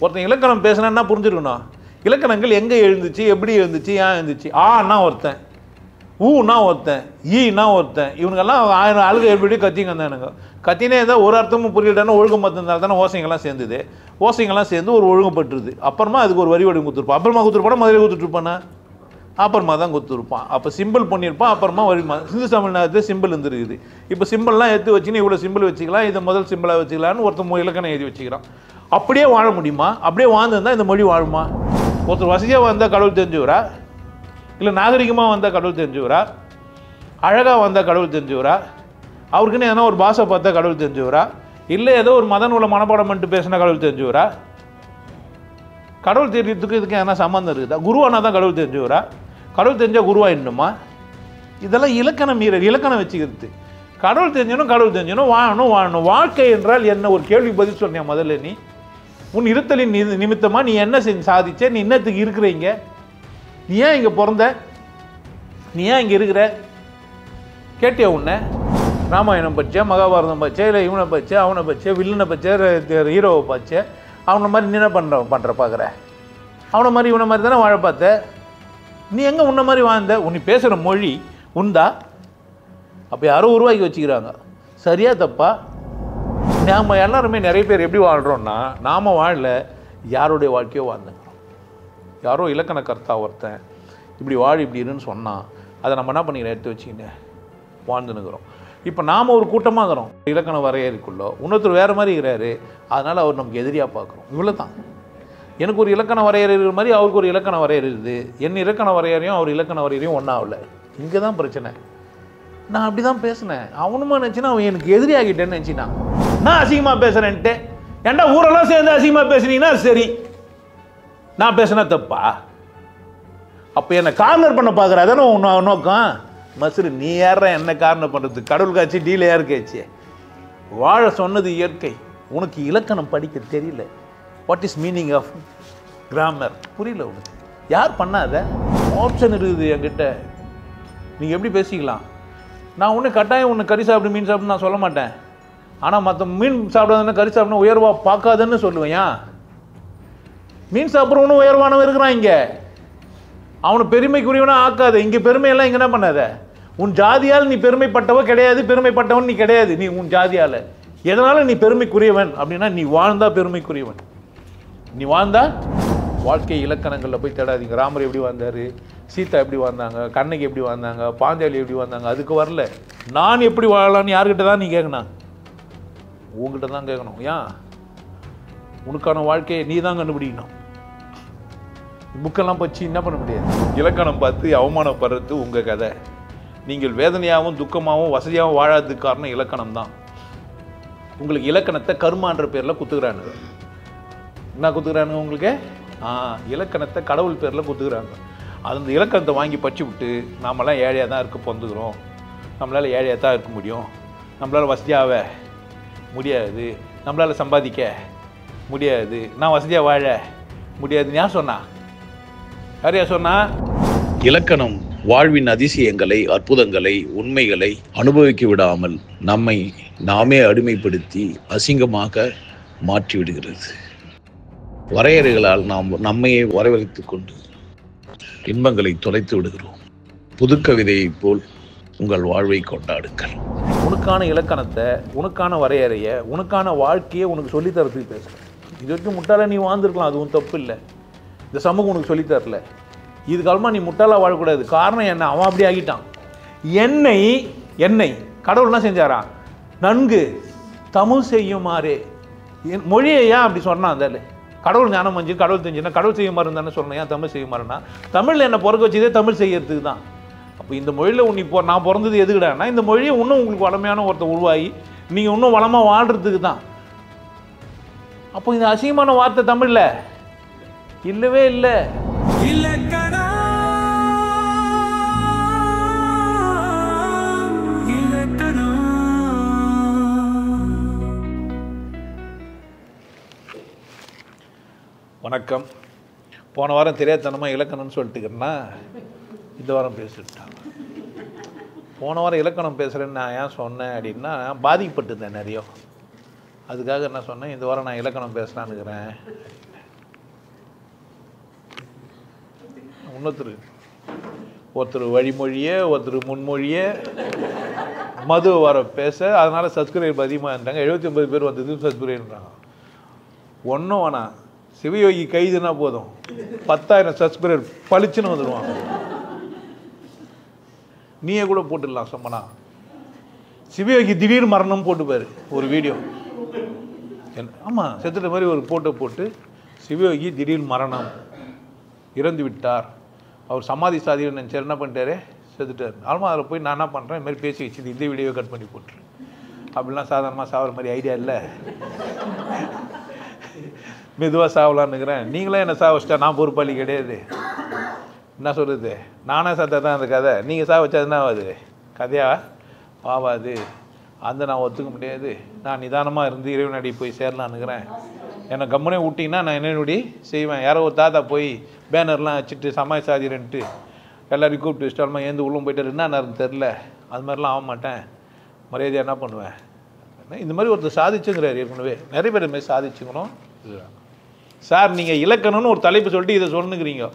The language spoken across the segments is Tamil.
ஒருத்தன் இலக்கணம் பேசுனா புரிஞ்சிருக்கணும். இலக்கணங்கள் எங்கே எழுந்துச்சு, எப்படி எழுந்துச்சு, ஏன் எழுந்துச்சு. ஆனா ஒருத்தன், ஊனா ஒருத்தன், ஈனா ஒருத்தன், இவனுங்கெல்லாம் 1000 ஆளுக எப்படி கத்திங்க தானுங்க. கத்தினே இருந்தால் ஒரு அர்த்தமும் புரியலன்னா ஒழுக்கம் பார்த்துருந்தால் தானே ஓசைங்கள்லாம் சேர்ந்துது. ஓசைங்கள்லாம் சேர்ந்து ஒரு ஒழுங்கப்பட்டுருது. அப்புறமா அதுக்கு ஒரு வரி வடி கொடுத்துருப்பான். அப்புறமா கொடுத்துருப்பானா முதல்ல கொடுத்துட்ருப்பானா? அப்புறமா தான் கொடுத்துருப்பான். அப்போ சிம்பிள் பண்ணியிருப்பான். அப்புறமா வரி சிந்து தமிழ்நாட்டில் சிம்பிள் இருந்துருக்குது. இப்போ சிம்பிள்லாம் எடுத்து வச்சுன்னு இவ்வளோ சிம்பிள் வச்சுக்கலாம், இதை முதல் சிம்பிளாக வச்சுக்கலான்னு ஒருத்தர் இலக்கணம் எழுதி வச்சுக்கிறான். அப்படியே வாழ முடியுமா? அப்படியே வாழ்ந்துருந்தால் இந்த மொழி வாழுமா? ஒருத்தர் வசதியாக வந்தால் கடவுள் தெரிஞ்சுக்கிறா, இல்லை நாகரிகமாக வந்தால் கடவுள் தெரிஞ்சுக்கிறா, அழகாக வந்தால் கடவுள் தெரிஞ்சுக்கிறா, அவருக்குன்னு எதனா ஒரு பாஷை பார்த்தா கடவுள் தெரிஞ்சுக்கிறா, இல்லை ஏதோ ஒரு மத நூலை மனப்பாடம் பண்ணிட்டு பேசினா கடவுள் தெரிஞ்சுக்கிறா. கடவுள் தெரியறதுக்கு இதுக்கு எதனா சம்மந்தம் இருக்குதா? குருவானா தான் கடவுள் தெரிஞ்சுக்கிறா. கடவுள் தெரிஞ்சால் குருவா என்னமா? இதெல்லாம் இலக்கணம் மீறல். இலக்கணம் வச்சுக்கிறது. கடவுள் தெரிஞ்சணும், கடவுள் தெரிஞ்சணும், வாழணும். வாழ்க்கை என்றால் என்ன? ஒரு கேள்வி பதில் சொன்னியா முதல்ல? நீ உன் இருத்தலின் நிமித்தமாக நீ என்ன சாதிச்ச? நீ என்னத்துக்கு இருக்கிறீங்க? நீ ஏன் இங்கே பிறந்த? நீ ஏன் இங்கே இருக்கிற? கேட்டியா உன்னை? ராமாயணம் பச்சை, மகாபாரதம் பச்சை, இல்லை இவனை பச்சை, அவனை பச்சை, வில்லனை பச்சை, ஹீரோவை பச்சை, அவனை மாதிரி நீ என்ன பண்ணுற பார்க்குற? அவனை மாதிரி இவனை மாதிரி தானே வாழ பார்த்த. நீ எங்கே உன்ன மாதிரி வாழ்ந்த? உன்னை பேசுகிற மொழி உண்டா? அப்போ யாரோ உருவாக்கி வச்சுக்கிறாங்க. சரியா தப்பா? நாம் எல்லாருமே நிறைய பேர் எப்படி வாழ்கிறோன்னா, நாம் வாழல, யாருடைய வாழ்க்கையோ வாழ்ந்துக்கிறோம். யாரோ இலக்கண கர்த்தா ஒருத்தன் இப்படி வாழ் இப்படி இருன்னு சொன்னால் அதை நம்ம என்ன பண்ணிக்கிறோம்? எடுத்து வச்சுக்கின்னு வாழ்ந்துன்னுக்கிறோம். இப்போ நாம் ஒரு கூட்டமாக இருக்கிறோம். இலக்கண வரையறைக்குள்ளோ இன்னொருத்தர் வேறு மாதிரி இருக்கிறாரு, அதனால் அவர் நமக்கு எதிரியாக பார்க்குறோம். இவ்வளோ தான். எனக்கு ஒரு இலக்கண வரையறை இருக்கிற மாதிரி அவருக்கு ஒரு இலக்கண வரையறை இருக்குது. என் இலக்கண வரையறையும் அவர் இலக்கண வரையறையும் ஒன்றாகல. இங்கே தான் பிரச்சனை. நான் அப்படி தான் பேசினேன். அவனுமா நினச்சின்னா அவன் எனக்கு எதிரி ஆகிட்டேன்னு நினச்சினான். நான் அசிங்கமாக பேசுகிறேன்ட்டு ஏன்டா ஊரெல்லாம் சேர்ந்து அசிங்கமாக பேசுனீங்கன்னா சரி, நான் பேசுனா தப்பா? அப்போ என்னை கார்னர் பண்ண பார்க்குற அதானே உன் நோக்கம்? மசுரு நீ யார என்ன கார்னர் பண்ணுறது? கடவுள் காட்சி டீல யாருக்காச்சு? வாழ சொன்னது இயற்கை. உனக்கு இலக்கணம் படிக்க தெரியல. What is meaning of grammar புரியல உனக்கு. யார் பண்ணாத? ஆப்ஷன் இருக்குது என்கிட்ட. நீங்கள் எப்படி பேசிக்கலாம்? நான் ஒன்று கட்டாயம் ஒன்று கறி சாப்பிடு மீன் சாப்பிட்டு நான் சொல்ல மாட்டேன். ஆனால் மற்ற மீன் சாப்பிடாதுன்னு கறி சாப்பிட்னா உயர்வாக பார்க்காதுன்னு சொல்லுவேன். ஏன்? மீன் சாப்பிட்றவனும் உயர்வானவன் இருக்கிறான் இங்கே. அவனை பெருமைக்குரியவனா ஆக்காது. இங்கே பெருமையெல்லாம் இங்கே என்ன பண்ணாத? உன் ஜாதியால் நீ பெருமைப்பட்டவ கிடையாது, பெருமைப்பட்டவன் நீ கிடையாது. நீ உன் ஜாதியால் எதனால் நீ பெருமைக்குரியவன் அப்படின்னா, நீ வாழ்ந்தா பெருமைக்குரியவன். நீ வாழ்ந்தா வாழ்க்கை இலக்கணங்களில் போய் தேடாதீங்க. ராமர் எப்படி வாழ்ந்தார், சீதா எப்படி வாழ்ந்தாங்க, கண்ணகி எப்படி வாழ்ந்தாங்க, பாஞ்சாலி எப்படி வாழ்ந்தாங்க, அதுக்கு வரல. நான் எப்படி வாழலான்னு யார்கிட்ட தான் நீ கேட்கணும்? உங்ககிட்ட தான் கேட்கணும். ஏன்? உனக்கான வாழ்க்கையை நீ தான் கண்டுபிடிக்கணும். புக்கெல்லாம் பச்சு என்ன பண்ண முடியாது. இலக்கணம் பார்த்து அவமானப்படுறது உங்கள் கதை. நீங்கள் வேதனையாகவும் துக்கமாகவும் வசதியாகவும் வாழாததுக்கு காரணம் இலக்கணம் தான். உங்களுக்கு இலக்கணத்தை கர்மான்ற பேரில் குத்துக்கிறானுங்க. என்ன குத்துக்கிறானுங்க உங்களுக்கு? இலக்கணத்தை கடவுள் பேரில் குத்துக்கிறாங்க. அந்த இலக்கணத்தை வாங்கி பச்சு விட்டு நாமெல்லாம் ஏழையாக தான் இருக்க பொந்துக்கிறோம், நம்மளால் ஏழையாக தான் இருக்க முடியும், நம்மளால் வசதியாக முடியாது, நம்மளால் சம்பாதிக்க முடியாது, நான் வசதியாக வாழ முடியாதுன்னு யார் சொன்னா? யாரையா சொன்னா? இலக்கணம் வாழ்வின் அதிசயங்களை, அற்புதங்களை, உண்மைகளை அனுபவிக்க விடாமல் நம்மை நாமே அடிமைப்படுத்தி அசிங்கமாக மாற்றி விடுகிறது. வரையறைகளால் நாம் நம்மையே வரவழைத்துக் கொண்டு இன்பங்களை தொலைத்து விடுகிறோம். புதுக்கவிதையைப் போல் உங்கள் வாழ்வை கொண்டாடுங்கள். உனக்கான இலக்கணத்தை, உனக்கான வரையறையை, உனக்கான வாழ்க்கையை உனக்கு சொல்லித்தரத்துக்கு பேசுகிறேன். இது வரைக்கும் முட்டாள நீ வாழ்ந்துருக்கலாம், அதுவும் தப்பு இல்லை. இந்த சமூகம் உனக்கு சொல்லித்தரல. இது காலமாக நீ முட்டாளாக வாழக்கூடாது. காரணம் என்ன? அவன் அப்படி ஆகிட்டான். என்னை கடவுள் என்ன செஞ்சாரான்? நன்கு தமிழ் செய்யுமாறே. மொழியை ஏன் அப்படி சொன்னான்? அந்த கடவுள் ஞானம் மஞ்சு கடவுள் தெரிஞ்சுன்னா கடவுள் செய்யுமாறு தானே சொல்லணும். ஏன் தமிழ் செய்யுமாறுனா? தமிழில் என்னை பிறக்க வச்சதே தமிழ் செய்யறதுக்கு தான். அப்போ இந்த மொழியில் இப்போ நான் பிறந்தது எதுக்குடான்னா, இந்த மொழியை இன்னும் உங்களுக்கு வளமையான ஒருத்தர் உருவாகி நீங்கள் இன்னும் வளமாக வாழ்கிறதுக்கு தான். அப்போ இந்த அசிங்கமான வார்த்தை தமிழில் இல்லவே இல்லை. வணக்கம். போன வாரம் தெரியாதனமாக இலக்கணம்னு சொல்லிட்டுக்கிறேன்னா இந்த வாரம் பேசிட்டாங்க. போன வாரம் இலக்கணம் பேசுகிறேன்னு நான் ஏன் சொன்னேன் அப்படின்னா, பாதிக்கப்பட்டிருந்தேன் நிறைய. அதுக்காக என்ன சொன்னேன், இந்த வாரம் நான் இலக்கணம் பேசலான்னுக்கிறேன். ஒருத்தர் வழிமொழியே, ஒருத்தர் முன்மொழியே, மது வர பேச, அதனால் சப்ஸ்கிரைபர் அதிகமாக இருந்தாங்க. 79 பேர் வந்தது சப்ஸ்கிரைப்ன்றாங்க. ஒன்றும் வேணாம், சிவயோகி கைதுனா போதும், 10,000 சப்ஸ்கிரைபர் பளிச்சுன்னு வந்துடுவாங்க. நீயே கூட போட்டுடலாம். சம்மனா சிவயோகி திடீர் மரணம் போட்டுப்பாரு ஒரு வீடியோ. ஆமாம், செத்துட்ட மாதிரி ஒரு போட்டோ போட்டு சிவயோகி திடீர் மரணம், இறந்து விட்டார், அவர் சமாதி சாதின்னு நினச்சார், என்ன பண்ணிட்டாரு, செத்துட்டார். ஆல்மா அதில் போய் நான் என்ன பண்ணுறேன், இது மாதிரி பேசி வச்சு இந்த வீடியோவை கட் பண்ணி போட்டுரு. அப்படிலாம் சாதாரணமாக சாகிற மாதிரி ஐடியா இல்லை, மெதுவாக சாவலான்னுக்கிறேன். நீங்களே என்ன சாவ வச்சிட்டா நான் பொறுப்பாளி கிடையாது. என்ன சொல்கிறது, நானே சாத்தா தான் அந்த கதை, நீங்கள் சாவ வச்சா என்ன ஆகாது, கதையா ஆகாது. அந்த நான் ஒத்துக்க முடியாது. நான் நிதானமாக இருந்து இறைவனடி போய் சேரலான்னுக்கிறேன். என்னை கம்மனே விட்டிங்கன்னா நான் என்னடி செய்வேன். யாரோ ஒரு தாத்தா போய் பேனர்லாம் வச்சுட்டு சமாய் சாதிரன்ட்டு எல்லோரையும் கூப்பிட்டு வச்சிட்டாலுமா ஏந்து உள்ளே போயிட்டு என்னன்னு தெரில, அது மாதிரிலாம் ஆக மாட்டேன். மரியாதையாக என்ன பண்ணுவேன். இந்த மாதிரி ஒருத்தர் சாதிச்சுங்கிறார். ஏற்கனவே நிறைய பேர் இதுமாதிரி சாதிச்சுக்கணும். சார் நீங்கள் இலக்கணம்னு ஒரு தலைப்பு சொல்லிட்டு இதை சொன்னுக்கிறீங்க.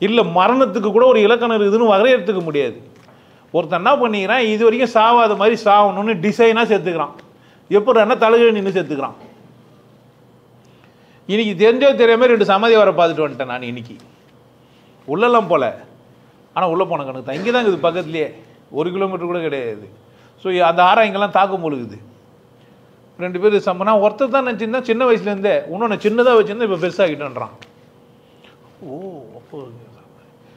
இல்லை, மரணத்துக்கு கூட ஒரு இலக்கணம் இருக்குதுன்னு வரையறுத்துக்க முடியாது. ஒருத்தன் என்ன பண்ணிக்கிறான், இது வரைக்கும் சாவாத மாதிரி சாகணும்னு டிசைனாக சேர்த்துக்கிறான். எப்படி என்ன தலைகள் நின்று சேர்த்துக்கிறான். இன்னைக்கு தெரிஞ்சோ தெரியாமல் 2 சமாதி வர பார்த்துட்டு வந்துட்டேன் நான். இன்னைக்கு உள்ளெல்லாம் போல, ஆனால் உள்ளே போன கணக்கு தான். இங்கே தான் இருக்குது பக்கத்துலேயே, 1 கிலோமீட்டர் கூட கிடையாது. ஸோ அந்த ஆறாம் இங்கெல்லாம் தாக்கம் பொழுகுது. 2 பேர் சம்மனா ஒருத்தர் தான் நினச்சிருந்தா சின்ன வயசுலேருந்தே, இன்னொன்று சின்னதாக வச்சுருந்தா இப்போ பெருசாகிட்டோன்றான். ஓ, அப்போ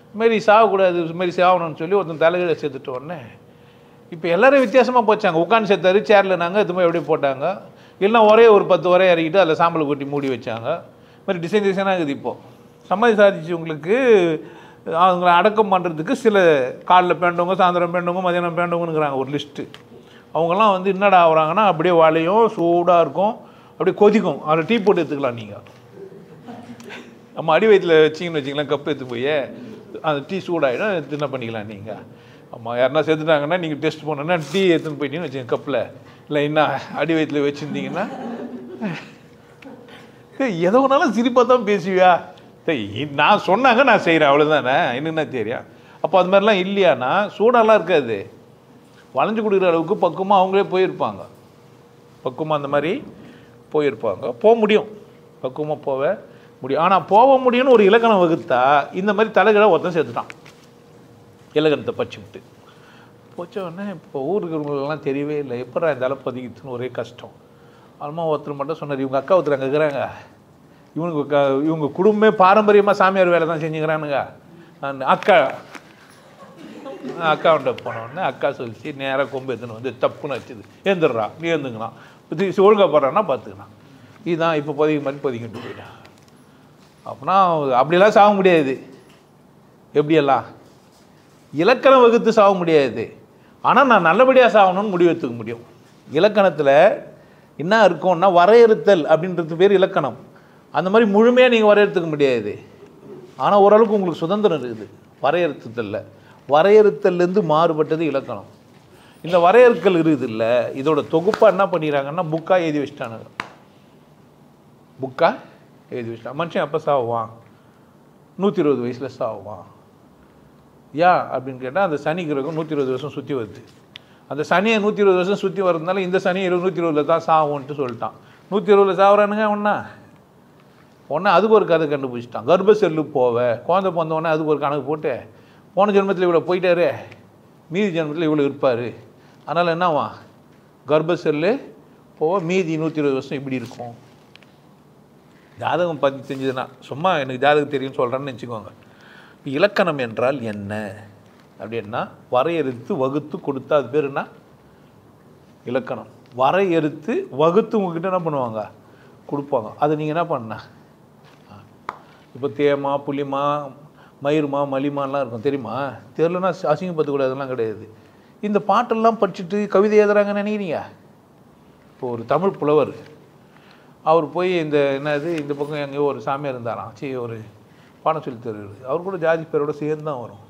இதுமாரி சாகக்கூடாது, இதுமாரி சாகணும்னு சொல்லி ஒருத்தன் தலைகளை சேர்த்துட்டு உடனே இப்போ எல்லோரும் வித்தியாசமாக போச்சாங்க. உட்காந்து சேர்த்தாரு, சேரில் நாங்கள் இதுமாதிரி எப்படி போட்டாங்க, இல்லைனா ஒரே ஒரு 10 வரை இறக்கிட்டு அதில் சாம்பல் கொட்டி மூடி வச்சாங்க. இதுமாதிரி டிசைனாக இருக்குது. இப்போது சமாதி சாதிச்சவங்களுக்கு அவங்கள அடக்கம் பண்ணுறதுக்கு சில காலில் பேண்டவங்க, சாயந்தரம் பேண்டவங்க, மதியானம் பேண்டவங்கங்கிறாங்க ஒரு லிஸ்ட்டு. அவங்கெல்லாம் வந்து என்னடா ஆகுறாங்கன்னா, அப்படியே வளையும், சூடாக இருக்கும், அப்படியே கொதிக்கும். அதில் டீ போட்டு எடுத்துக்கலாம் நீங்கள். நம்ம அடி வயிற்றில் வச்சிங்கன்னு வச்சிங்களேன், கப்பு எடுத்து போய் அந்த டீ சூடாகிடும், எடுத்து என்ன பண்ணிக்கலாம் நீங்கள். ஆமாம், யாருன்னா சேர்த்துட்டாங்கன்னா நீங்கள் டெஸ்ட் பண்ணணுன்னா டீ எடுத்துன்னு போயிட்டீங்கன்னு வச்சுங்க கப்பில், இல்லை என்ன அடி வயிற்றில் வச்சுருந்தீங்கன்னா எதோ ஒன்றாலும் சிரிப்பாக தான் பேசுவியா. நான் சொன்னாங்க நான் செய்கிறேன், அவ்வளோதானே, என்னென்ன தெரியும். அப்போ அது மாதிரிலாம் இல்லையானா சூடாலாம் இருக்காது. வளைஞ்சு கொடுக்குற அளவுக்கு பக்குவமாக அவங்களே போயிருப்பாங்க. பக்குவமாக அந்த மாதிரி போயிருப்பாங்க. போக முடியும், பக்குவமாக போக முடியும். ஆனால் போக முடியும்னு ஒரு இலக்கணம் வகுத்தா இந்த மாதிரி தலைகளை ஒருத்தன் சேர்த்துட்டான். இலக்கணத்தை பச்சுக்கிட்டு போச்சோடனே இப்போ ஊருக்குறவங்களுக்கெல்லாம் தெரியவே இல்லை, எப்படா இந்த அளவு பதிக்கிட்டுன்னு ஒரே கஷ்டம். அல்மா ஒருத்தர் மட்டும் சொன்னார், இவங்க அக்கா ஒருத்தர் அங்கே இருக்கிறாங்க, இவங்க குடும்பமே பாரம்பரியமாக சாமியார் வேலை தான் செஞ்சுக்கிறானுங்க. அக்காவுண்ட போனோடனே அக்கா சொல்லிச்சு, நேராக கொம்பு எடுத்துன்னு வந்து தப்புன்னு வச்சுது, ஏந்துடுறா நீ ஏந்துங்கண்ணா, ஒழுங்காக போடுறான்னா பார்த்துக்கலாம். இதுதான் இப்போ பதிக்க மாதிரி பதிக்கிட்டு போயிட்டான். அப்படின்னா அப்படிலாம் சாக முடியாது. எப்படியெல்லாம் இலக்கணம் வகுத்து சாக முடியாது. ஆனால் நான் நல்லபடியாக சாகணும்னு முடிவு எடுத்துக்க முடியும். இலக்கணத்தில் என்ன இருக்கும்னா வரையறுத்தல் அப்படின்றது பேர் இலக்கணம். அந்த மாதிரி முழுமையாக நீங்கள் வரையறுத்துக்க முடியாது. ஆனால் ஓரளவுக்கு உங்களுக்கு சுதந்திரம் இருக்குது வரையறுத்தலில். வரையறுத்தல்லேருந்து மாறுபட்டது இலக்கணம். இந்த வரையறுக்கல் இருக்குது இல்லை, இதோட தொகுப்பாக என்ன பண்ணிடுறாங்கன்னா புக்காக எழுதி வச்சிட்டானுங்க. புக்காக எழுதி வச்சிட்டான். மனுஷன் அப்போ சாவுவான், 120 வயசில் சாவுவான். ஏன் அப்படின்னு கேட்டால் அந்த சனி கிரகம் 120 வருஷம் சுற்றி வருது. அந்த சனியை 120 வருஷம் சுற்றி வரதுனால இந்த சனி 120 தான் சாவுன்ட்டு சொல்லிட்டான். 120 சாவுறானுங்க ஒன்றா அதுக்கு ஒரு கதை கண்டுபிடிச்சிட்டான். கர்ப்ப செல்லு போவ குழந்தை பிறந்தவொடனே அதுக்கு ஒரு கணக்கு போட்டு, போன ஜென்மத்தில் இவ்வளோ போயிட்டாரு, மீதி ஜென்மத்தில் இவ்வளோ இருப்பார், அதனால் என்னவா கர்ப்ப செல்லு போக மீதி 120 வருஷம் இப்படி இருக்கும். ஜாதகம் பற்றி தெரிஞ்சதுன்னா சும்மா எனக்கு ஜாதகம் தெரியும்னு சொல்கிறேன்னு நினச்சிக்கோங்க. இலக்கணம் என்றால் என்ன அப்படின்னா வரையறுத்து வகுத்து கொடுத்தா அது பேர் என்ன இலக்கணம். வரையறுத்து வகுத்து உங்ககிட்ட என்ன பண்ணுவாங்க கொடுப்பாங்க. அதை நீங்கள் என்ன பண்ண, இப்போ தேமா புளிமா மயிருமா மலிமாலாம் இருக்கும் தெரியுமா, தெரியலன்னா அசிங்கப்படுத்தக்கூடாதுலாம் கிடையாது. இந்த பாட்டெல்லாம் படிச்சுட்டு கவிதை எழுதுறாங்கன்னு நினைக்கிறீங்க. இப்போ ஒரு தமிழ் புலவர் அவர் போய் இந்த என்னது இந்த பக்கம் எங்கேயோ ஒரு சாமியார் இருந்தாராம், சரி ஒரு பாடம் சொல்லி தருவார். அவர் கூட ஜாதி பேரோட சேர்ந்து தான் வரும்.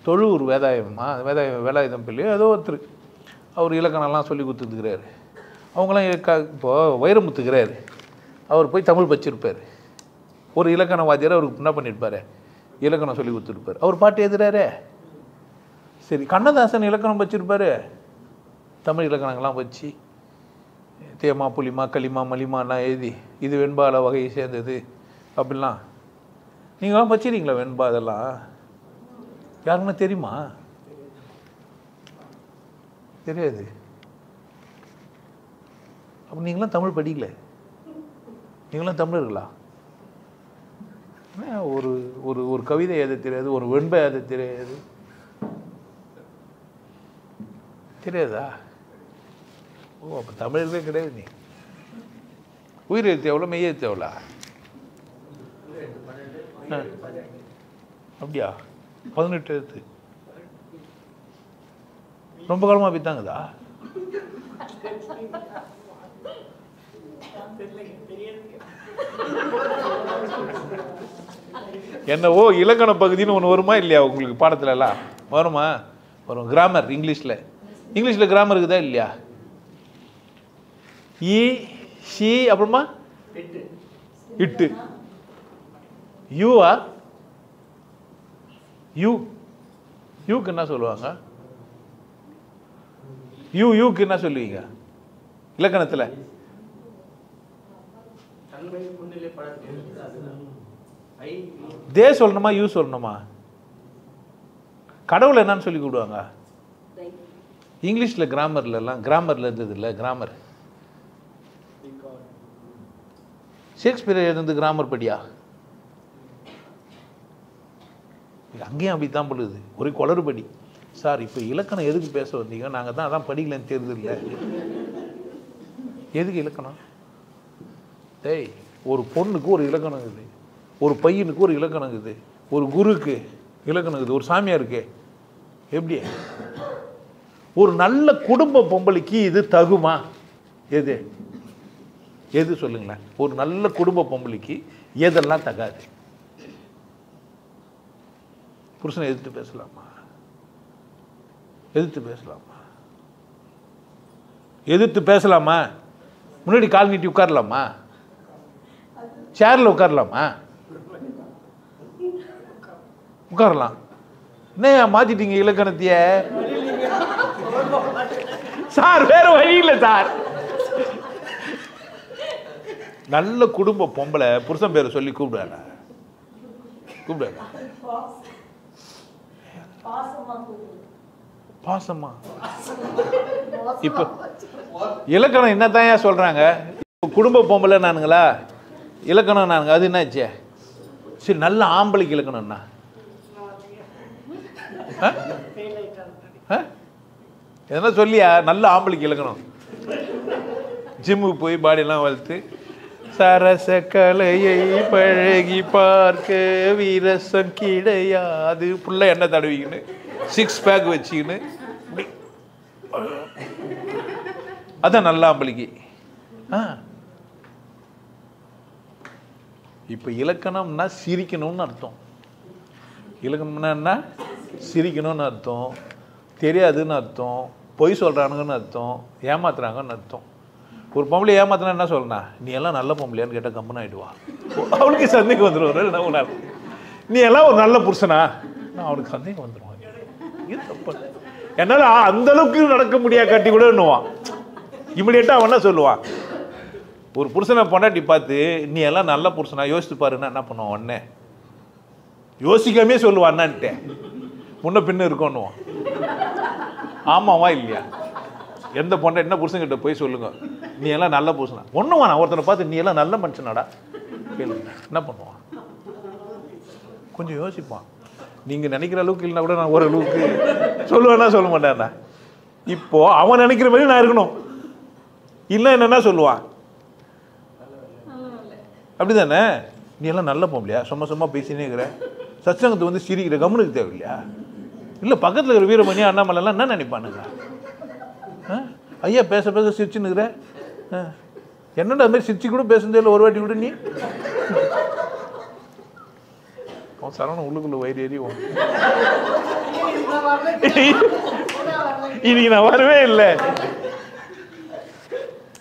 தொழுவூர் வேதாயுதம் பிள்ளை ஏதோ ஒருத்தர் அவர் இலக்கணம்லாம் சொல்லி கொடுத்துருக்கிறாரு. அவங்களாம் இப்போது வைரமுத்துக்கிறாரு, அவர் போய் தமிழ் படிச்சிருப்பார். ஒரு இலக்கண வாத்தியார் அவருக்கு என்ன பண்ணியிருப்பார், இலக்கணம் சொல்லி கொடுத்துருப்பார். அவர் பாட்டு எழுதுறாரு. சரி, கண்ணதாசன் இலக்கணம் வச்சுருப்பார், தமிழ் இலக்கணங்கள்லாம் வச்சு தேமா புலிமா களிமா மலிமாலாம் எழுதி இது வெண்பால வகையை சேர்ந்தது அப்படிலாம். நீங்களாம் வச்சிருக்கீங்களா வெண்பா? அதெல்லாம் யாருக்குன்னா தெரியுமா? தெரியாது. அப்போ நீங்களாம் தமிழ் படிக்கல, நீங்களாம் தமிழர்களா? ஒரு ஒரு ஒரு கவிதை எழுத தெரியாது, ஒரு வெண்பை எழுத தெரியாது, தெரியாதா? ஓ, அப்போ தமிழர்களே கிடையாது. நீ உயிர் எழுத்து எவ்வளோ, மெய் எழுத்து எவ்வளோ? அப்படியா? 18 எழுத்து. ரொம்ப காலமாக அப்படித்தாங்கதா? என்னவோ இலக்கண பகுதின்னு ஒன்று வருமா இல்லையா உங்களுக்கு பாடத்துல எல்லாம்? வருமா? வரும். கிராமர் இங்கிலீஷில் கிராமர் இருக்குதா இல்லையா? ஈ ஷி அப்புறமா இட்டு. யூவா? யூக்கு என்ன சொல்லுவாங்க? யூக்கு என்ன சொல்லுவீங்க இலக்கணத்தில்? தே சொல்லணுமா யூ சொல்லணுமா? கடவுள் என்னன்னு சொல்லி கூடுவாங்க இங்கிலீஷில்? கிராமரில் இருந்தது இல்லை கிராமர். ஷேக்ஸ்பியர் எழுதுனது கிராமர் படியா? அங்கேயும் அப்படி தான் பண்ணுது, ஒரே குளறுபடி. சார் இப்போ இலக்கணம் எதுக்கு பேச வந்தீங்க? நாங்கள் தான் அதான் படிக்கலன்னு தெரியுது இல்லை. எதுக்கு இலக்கணம்? டேய், ஒரு பொண்ணுக்கு ஒரு இலக்கணம் இருக்குது, ஒரு பையனுக்கு ஒரு இலக்கணம் இருக்குது, ஒரு குருக்கு இலக்கணம் இருக்குது, ஒரு சாமியாருக்கு. எப்படி? ஒரு நல்ல குடும்ப பொம்பளைக்கு இது தகுமா? எது எது சொல்லுங்களேன். ஒரு நல்ல குடும்ப பொம்பளைக்கு எதெல்லாம் தகாது? புருஷனை எதிர்த்து பேசலாமா? எதிர்த்து பேசலாமா? முன்னாடி கால் நீட்டி உட்காரலாமா? சேர்ல உட்காரலாமா? உட்காரலாம். என்ன மாத்திட்டீங்க இலக்கணத்தைய? சார் வேற வழி இல்லை சார். நல்ல குடும்ப பொம்பளை புருஷன் பேரை சொல்லி கூப்பிடுவாங்க. பாசமா? இப்ப இலக்கணம் என்னத்தான் சொல்றாங்க? குடும்ப பொம்பளை நானுங்களா, இலக்கணம் நானுங்க. அது என்னாச்சு? சரி, நல்ல ஆம்பளைக்கு இலக்கணம்னா எதனா சொல்லியா? நல்ல ஆம்பளைக்கு இலக்கணம். ஜிம்முக்கு போய் பாடியெல்லாம் வளர்த்து சரச கலையை பழகி பார்க்க வீரசம் கிடையாது, புள்ள எண்ணெய் தடவிக்கின்னு 6 பேக் வச்சுக்கின்னு, அதான் நல்ல ஆம்பளைக்கு. இப்போ இலக்கணம்னா சிரிக்கணும்னு அர்த்தம். இலக்கணம்னா என்ன? சிரிக்கணும்னு அர்த்தம், தெரியாதுன்னு அர்த்தம், பொய் சொல்கிறானுங்கன்னு அர்த்தம், ஏமாத்துறாங்கன்னு அர்த்தம். ஒரு பொம்பளை ஏமாத்தினா என்ன சொல்லணும்? நீ எல்லாம் நல்ல பொம்பளையான்னு கேட்டால் கம்பன் ஆகிடுவா. அவனுக்கு சந்தேகம் வந்துடுவார். நீ எல்லாம் ஒரு நல்ல புருஷனா? நான் அவனுக்கு சந்தேகம் வந்துடுவான். இது தப்பு. என்னால் அந்த அளவுக்கு நடக்க முடியாது கட்டி கூட என்னவான். இமிடியேட்டாக அவன் என்ன சொல்லுவான்? ஒரு புருஷனை பொண்டாட்டி பார்த்து நீ எல்லாம் நல்ல புருஷனா யோசித்து பாருன்னா என்ன பண்ணுவான்? உடனே யோசிக்காமே சொல்லுவான். என்னான்ட்டேன் முன்ன பின்ன இருக்கோன்னுவான். ஆமாவா இல்லையா? எந்த பொண்ணை என்ன புருஷன்கிட்ட போய் சொல்லுங்க, நீ எல்லாம் நல்ல புருஷனா? ஒன்றும் வேணாம், ஒருத்தனை பார்த்து நீ எல்லாம் நல்ல மனுஷனாடா கேளுங்க, என்ன பண்ணுவான்? கொஞ்சம் யோசிப்பான். நீங்கள் நினைக்கிற அளவுக்கு இல்லைன்னா கூட நான் ஓரளவுக்கு சொல்லுவேன்னா சொல்ல மாட்டேன்டா. இப்போ அவன் நினைக்கிற மாதிரி நான் இருக்கணும். இல்லை என்னன்னா சொல்லுவான், அப்படி தானே? நீ எல்லாம் நல்ல பொம்பளையா, சும்மா பேசினே இருக்கிற, சத்சங்கத்தை வந்து சிரிக்கிற, கவனுக்கு தேவையில்லையா? இல்லை பக்கத்தில் இருக்கிற வீரமணி அண்ணாமலைலாம் என்ன நினைப்பானுங்க? ஐயா பேச சிரிச்சுன்னுக்குற, என்னடா அது மாதிரி சிரிச்சு கூட பேசுனதே இல்லை ஒரு வாட்டி கூட நீ. அவன் சரவணன் உள்ளுக்குள்ள வயிறு ஏறி இன்னைக்கு நான் வரவே இல்லை.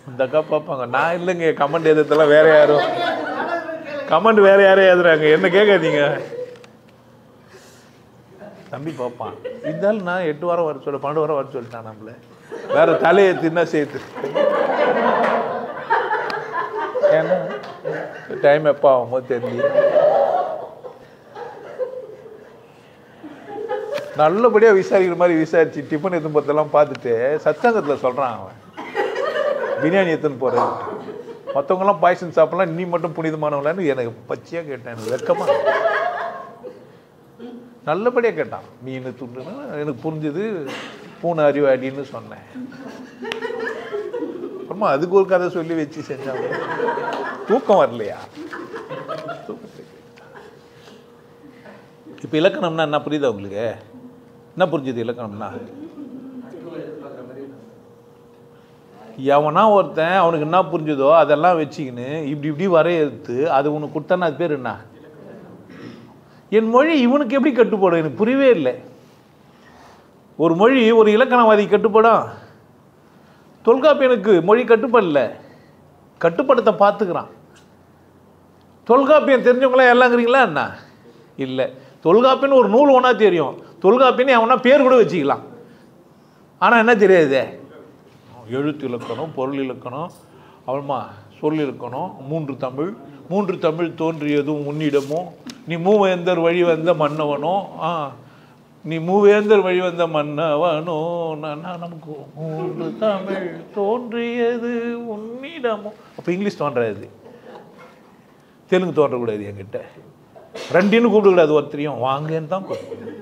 இந்த அக்கா பார்ப்பாங்க, நான் இல்லைங்க கமெண்ட் எதெல்லாம் வேற யாரும் கமெண்ட் வேற யாரையும் எழுதுறாங்க, என்ன கேட்காதீங்க. தம்பி பார்ப்பான், இருந்தாலும் நான் 8 வாரம் வர சொல்ல 12 வாரம் வர சொல்லிட்டான். நம்மள வேற தலையை தின்னா சேர்த்து ஏன்னா டைம் எப்போ ஆகும்போது தெரியல. நல்லபடியாக விசாரிக்கிற மாதிரி விசாரிச்சு டிஃபன் எத்துன்னு போகிறதெல்லாம் பார்த்துட்டு சத்சங்கத்தில் சொல்கிறான் அவன், பிரியாணி எடுத்துன்னு போகிறது. மற்றவங்களாம் பாய்சன் சாப்பிடலாம், நீ மட்டும் புனிதமானவங்களான்னு எனக்கு பச்சையாக கேட்டேன். எனக்கு வெக்கமாக நல்லபடியாக கேட்டான். மீன் துண்டுன்னு எனக்கு புரிஞ்சுது, பூனை அறிவாடின்னு சொன்னேன். அப்புறமா அதுக்கு ஒரு கதை சொல்லி வச்சு செஞ்சாங்க. தூக்கம் வரலையா? இப்போ இலக்கணம்னா என்ன புரியுதா உங்களுக்கு? என்ன புரிஞ்சுது இலக்கணம்னா? எவனா ஒருத்தன் அவனுக்கு என்ன புரிஞ்சுதோ அதெல்லாம் வச்சுக்கின்னு இப்படி இப்படி வரையறுத்து அது உனக்கு கொடுத்தானா அது பேர் என்ன? என் மொழி இவனுக்கு எப்படி கட்டுப்படும்? எனக்கு புரியவே இல்லை. ஒரு மொழி ஒரு இலக்கணவாதி கட்டுப்படும். தொல்காப்பியனுக்கு மொழி கட்டுப்படல, கட்டுப்படுத்த பார்த்துக்கிறான். தொல்காப்பியம் தெரிஞ்சவங்களாம் எல்லாங்கிறீங்களா என்ன? இல்லை. தொல்காப்பியன்னு ஒரு நூல் ஒன்றா தெரியும், தொல்காப்பியன்னு அவனா பேர் கூட வச்சுக்கலாம். ஆனால் என்ன தெரியாது? எழுத்து இலக்கணம், பொருள் இலக்கணம், அவள்மா சொல் இலக்கணம், 3 தமிழ், 3 தமிழ் தோன்றியதும் உன்னிடமோ, நீ மூவேந்தர் வழி வந்த மன்னவனோ, நீ மூவேந்தர் வழி வந்த மன்னவனோ, நமக்கு 3 தமிழ் தோன்றியது உன்னிடமோ. அப்போ இங்கிலீஷ் தோன்றாது, தெலுங்கு தோன்றக்கூடாது. என்கிட்ட ரெண்டின்னு கூப்பிடக்கூடாது. ஒருத்தரையும் வாங்கன்னு தான் கூப்பிடுவோம்,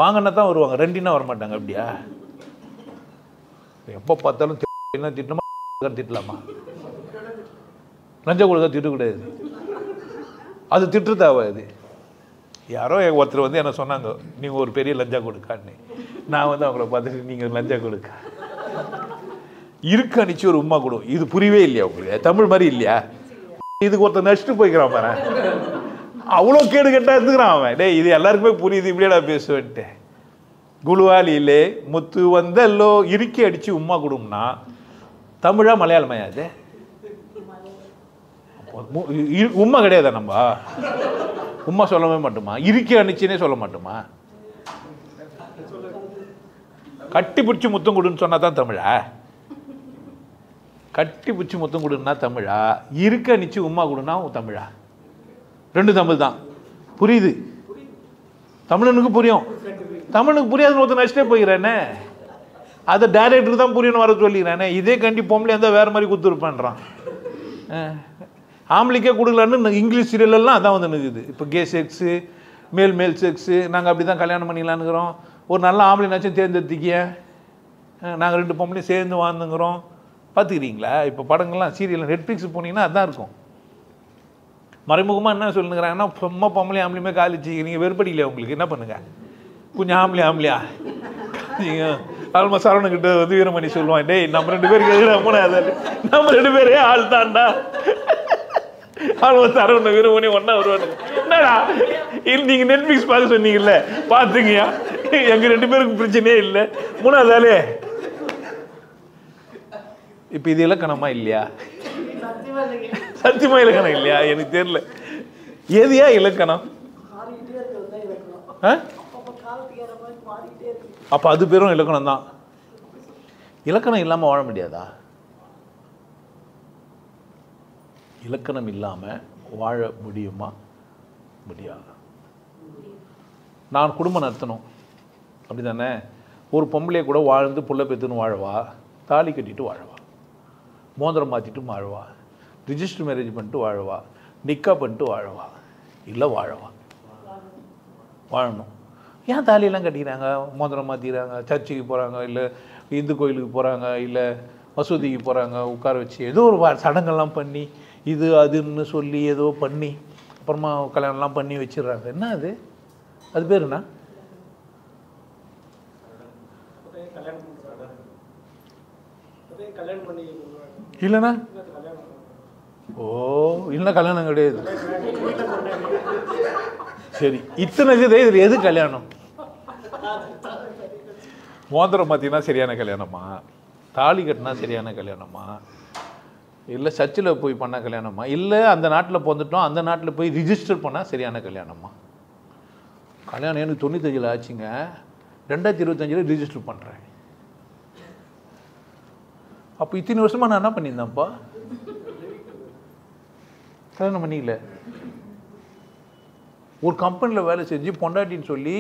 வாங்கன்னா தான் வருவாங்க, ரெண்டின்னா வரமாட்டாங்க. அப்படியா? எப்போ பார்த்தாலும் என்ன திட்டமா திட்டலாமா? லஞ்சம் கொடுத்தா திட்டக்கூடாது, அது திட்டு தேவாது. யாரோ ஒருத்தர் வந்து என்ன சொன்னாங்க, நீங்கள் ஒரு பெரிய லஞ்சா கொடுக்கான்னு. நான் வந்து அவங்கள பார்த்துட்டு நீங்கள் லஞ்சா கொடுக்க இருக்க அணிச்சு ஒரு உமா கொடு. இது புரியவே இல்லையா உங்களுக்கு? தமிழ் மாதிரி இல்லையா? இதுக்கு ஒருத்தர் நடிச்சுட்டு போய்க்கிறான் பாரு, அவ்வளோ கேடு கெட்டா எடுத்துக்கிறான் அவன். டே இது எல்லாருக்குமே புரியுது, இப்படியேடா பேசுவேன்ட்டு. குழுவாலியிலே முத்து வந்தல்லோ இறுக்கி அடிச்சு உமா கொடும்னா தமிழா மலையாளமையா? அது உண்மை கிடையாதா? நம்ம உண்மை சொல்லவே மாட்டோமா? இறுக்கி அணிச்சுன்னே சொல்ல மாட்டோமா? கட்டி பிடிச்சி முத்தம் கொடுன்னு சொன்னா தான் தமிழா? கட்டி பிடிச்சி முத்தம் கொடுன்னா தமிழா? இறுக்கி அணிச்சு உமா கொடுன்னா தமிழா? 2 தமிழ் தான். புரியுது, தமிழனுக்கு புரியும். தமிழுக்கு புரியாதுன்னு ஒருத்தர் நடிச்சிட்டே போய்கிறானே, அதை டைரக்டருக்கு தான் புரியணும் வர சொல்லிக்கிறானே. இதே கண்டி பொம்பளை இருந்தால் வேறு மாதிரி கொடுத்துருப்பான்றான். ஆம்பளைக்கே கொடுக்கலான்னு இங்கிலீஷ் சீரியல்லாம் அதான் வந்து நிற்குது. இப்போ கே செக்ஸு, மேல் செக்ஸு, நாங்கள் அப்படி தான் கல்யாணம் பண்ணிக்கலான்னுக்கிறோம். ஒரு நல்ல ஆம்பளைனாச்சும் தேர்ந்தெடுத்திக்க, நாங்கள் 2 பொம்பளையும் சேர்ந்து வாழ்ந்துங்கிறோம். பார்த்துக்கிறீங்களா? இப்போ படங்கள்லாம் சீரியல் நெட்ஃப்ளிக்ஸ் போனீங்கன்னா அதுதான் இருக்கும். மறைமுகமாக என்ன சொல்லுங்கிறாங்கன்னா, சும்மா பொம்பளையும் ஆம்பளையுமே காலிச்சு, நீங்கள் வெறுப்படிக்கலையா? உங்களுக்கு என்ன பண்ணுங்க, கொஞ்சம் ஆம்பளையா நீங்கள் ஆல்மா சரவணக்கிட்ட வந்து வீரமணி சொல்லுவான், டேய் நம்ம 2 பேருக்கு நம்ம 2 பேரே ஆள் தான்டா. ஆல்மா சரவண வீரமணி ஒன்றா வருவானு. என்னடா நீங்கள் நெட்ஃப்ளிக்ஸ் பார்க்க சொன்னீங்கல்ல, பார்த்துங்கயா, எங்கள் 2 பேருக்கு பிரச்சனையே இல்லை. 3வது ஆளே. இப்போ இது இலக்கணமா இல்லையா? சத்தியமா இலக்கணம் இல்லையா? எனக்கு தெரியல. எதையா இலக்கணம்? அப்ப அது பேரும் இலக்கணம் தான். இலக்கணம் இல்லாம வாழ முடியாதா? இலக்கணம் இல்லாம வாழ முடியுமா? முடியாது. நான் குடும்பம் நடத்தணும் அப்படிதானே? ஒரு பொம்பளைய கூட வாழ்ந்து புள்ள பெத்துன்னு வாழவா, தாலி கட்டிட்டு வாழவா, மோதிரம் மாற்றிட்டு வாழவா, ரிஜிஸ்டர் மேரேஜ் பண்ணிட்டு வாழவா, நிக்கா பண்ணிட்டு வாழவா, இல்லை வாழவா? வாழணும். ஏன் தாலியெல்லாம் கட்டிக்கிறாங்க, மோதிரம் மாற்றிக்கிறாங்க, சர்ச்சுக்கு போகிறாங்க, இல்லை இந்து கோயிலுக்கு போகிறாங்க, இல்லை மசூதிக்கு போகிறாங்க, உட்கார வச்சு ஏதோ ஒரு சடங்கெல்லாம் பண்ணி இது அதுன்னு சொல்லி ஏதோ பண்ணி அப்புறமா கல்யாணம்லாம் பண்ணி வச்சிடுறாங்க. என்ன அது? அது பேர் என்ன? இல்லைண்ணா ஓ இல்லை கல்யாணம் கிடையாது. சரி, இத்தனை இருக்குது, இதில் எது கல்யாணம்? மோதிரம் பார்த்தீங்கன்னா சரியான கல்யாணமா, தாலி கட்டினா சரியான கல்யாணமா, இல்லை சர்ச்சில் போய் பண்ணால் கல்யாணமா, இல்லை அந்த நாட்டில் பிறந்துட்டோம் அந்த நாட்டில் போய் ரிஜிஸ்டர் பண்ணால் சரியான கல்யாணமா? கல்யாணம் எனக்கு 95 ஆச்சுங்க, 2025 ரிஜிஸ்டர் பண்ணுறேன். அப்போ இத்தனை வருஷமாக நான் என்ன பண்ணியிருந்தேன்ப்பா? கல்யாணம் பண்ணிக்கல. ஒரு கம்பெனியில் வேலை செஞ்சு பொண்டாட்டின்னு சொல்லி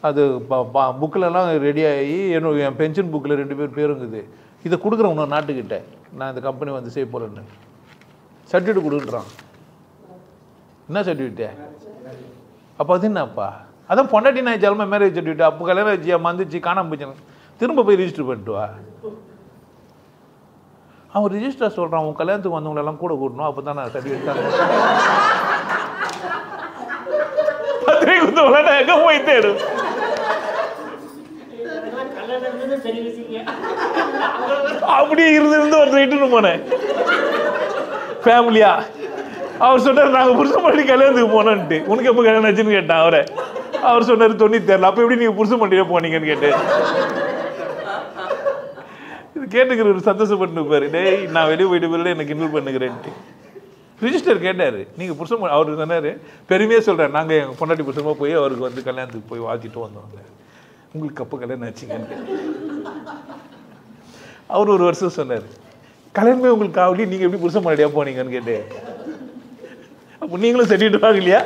அது புக்கிலலாம் ரெடியாகி என் பென்ஷன் புக்கில் 2 பேருங்குது. இதை கொடுக்குறேன் இன்னொரு நாட்டுக்கிட்ட, நான் இந்த கம்பெனி வந்து செய்ய போகிறேன்னு சர்டிஃபிகேட் கொடுக்குறான். என்ன சர்டிஃபிகேட்டு? அப்போ அது என்னப்பா? அதான் பொண்டாட்டி நான் ஜலமா மேரேஜ் சர்டிஃபிகேட். அப்போ கல்யாணம் வச்சு வந்துச்சு காணாமல் போச்சு, திரும்ப போய் ரிஜிஸ்டர் பண்ணிட்டு வா. அவன் ரிஜிஸ்டர் சொல்கிறான், உன் கல்யாணத்துக்கு வந்தவங்களெல்லாம் கூட கூட்டணும், அப்போ தான் நான் சர்டிஃபிகேட் தான். பத்திரிகை குத்தவங்கள எங்கே போய் தேடும்? அப்படியே இருந்து ஒருத்தர் இட்டுன்னு போனேன் ஃபேமிலியா. அவர் சொன்னார் நாங்கள் புருஷன் பண்ணி கல்யாணத்துக்கு போனோன்ட்டு. உனக்கு எப்போ கல்யாணம் ஆச்சுன்னு கேட்டான் அவரை. அவர் சொன்னார் 97. அப்போ எப்படி நீங்கள் புருஷன் பண்ணியே போனீங்கன்னு கேட்டேன். இது கேட்டுக்கிற ஒரு சந்தோஷப்பட்டு பாரு, டேய் நான் வெளியே போயிட்டு போயிட்டு எனக்கு கிண்டல் பண்ணுகிறேன்ட்டு. ரிஜிஸ்டர் கேட்டார், நீங்கள் புருஷன். அவர் சொன்னார், பெருமையாக சொல்கிறார், நாங்கள் எங்கள் பொண்டாட்டி புருஷமாக போய் அவருக்கு வந்து கல்யாணத்துக்கு போய் வாழ்த்திட்டு வந்தோங்க. உங்களுக்கு அப்போ கல்யாணம் ஆச்சுங்கன்னு அவர் ஒரு வருஷம் சொன்னார். கல்யாணமே உங்களுக்கு ஆகலையே, நீங்கள் எப்படி புருஷன் முன்னாடியாக போனீங்கன்னு கேட்டேன். அப்போ நீங்களும் சர்டிஃபிகேட் வாங்கலையா?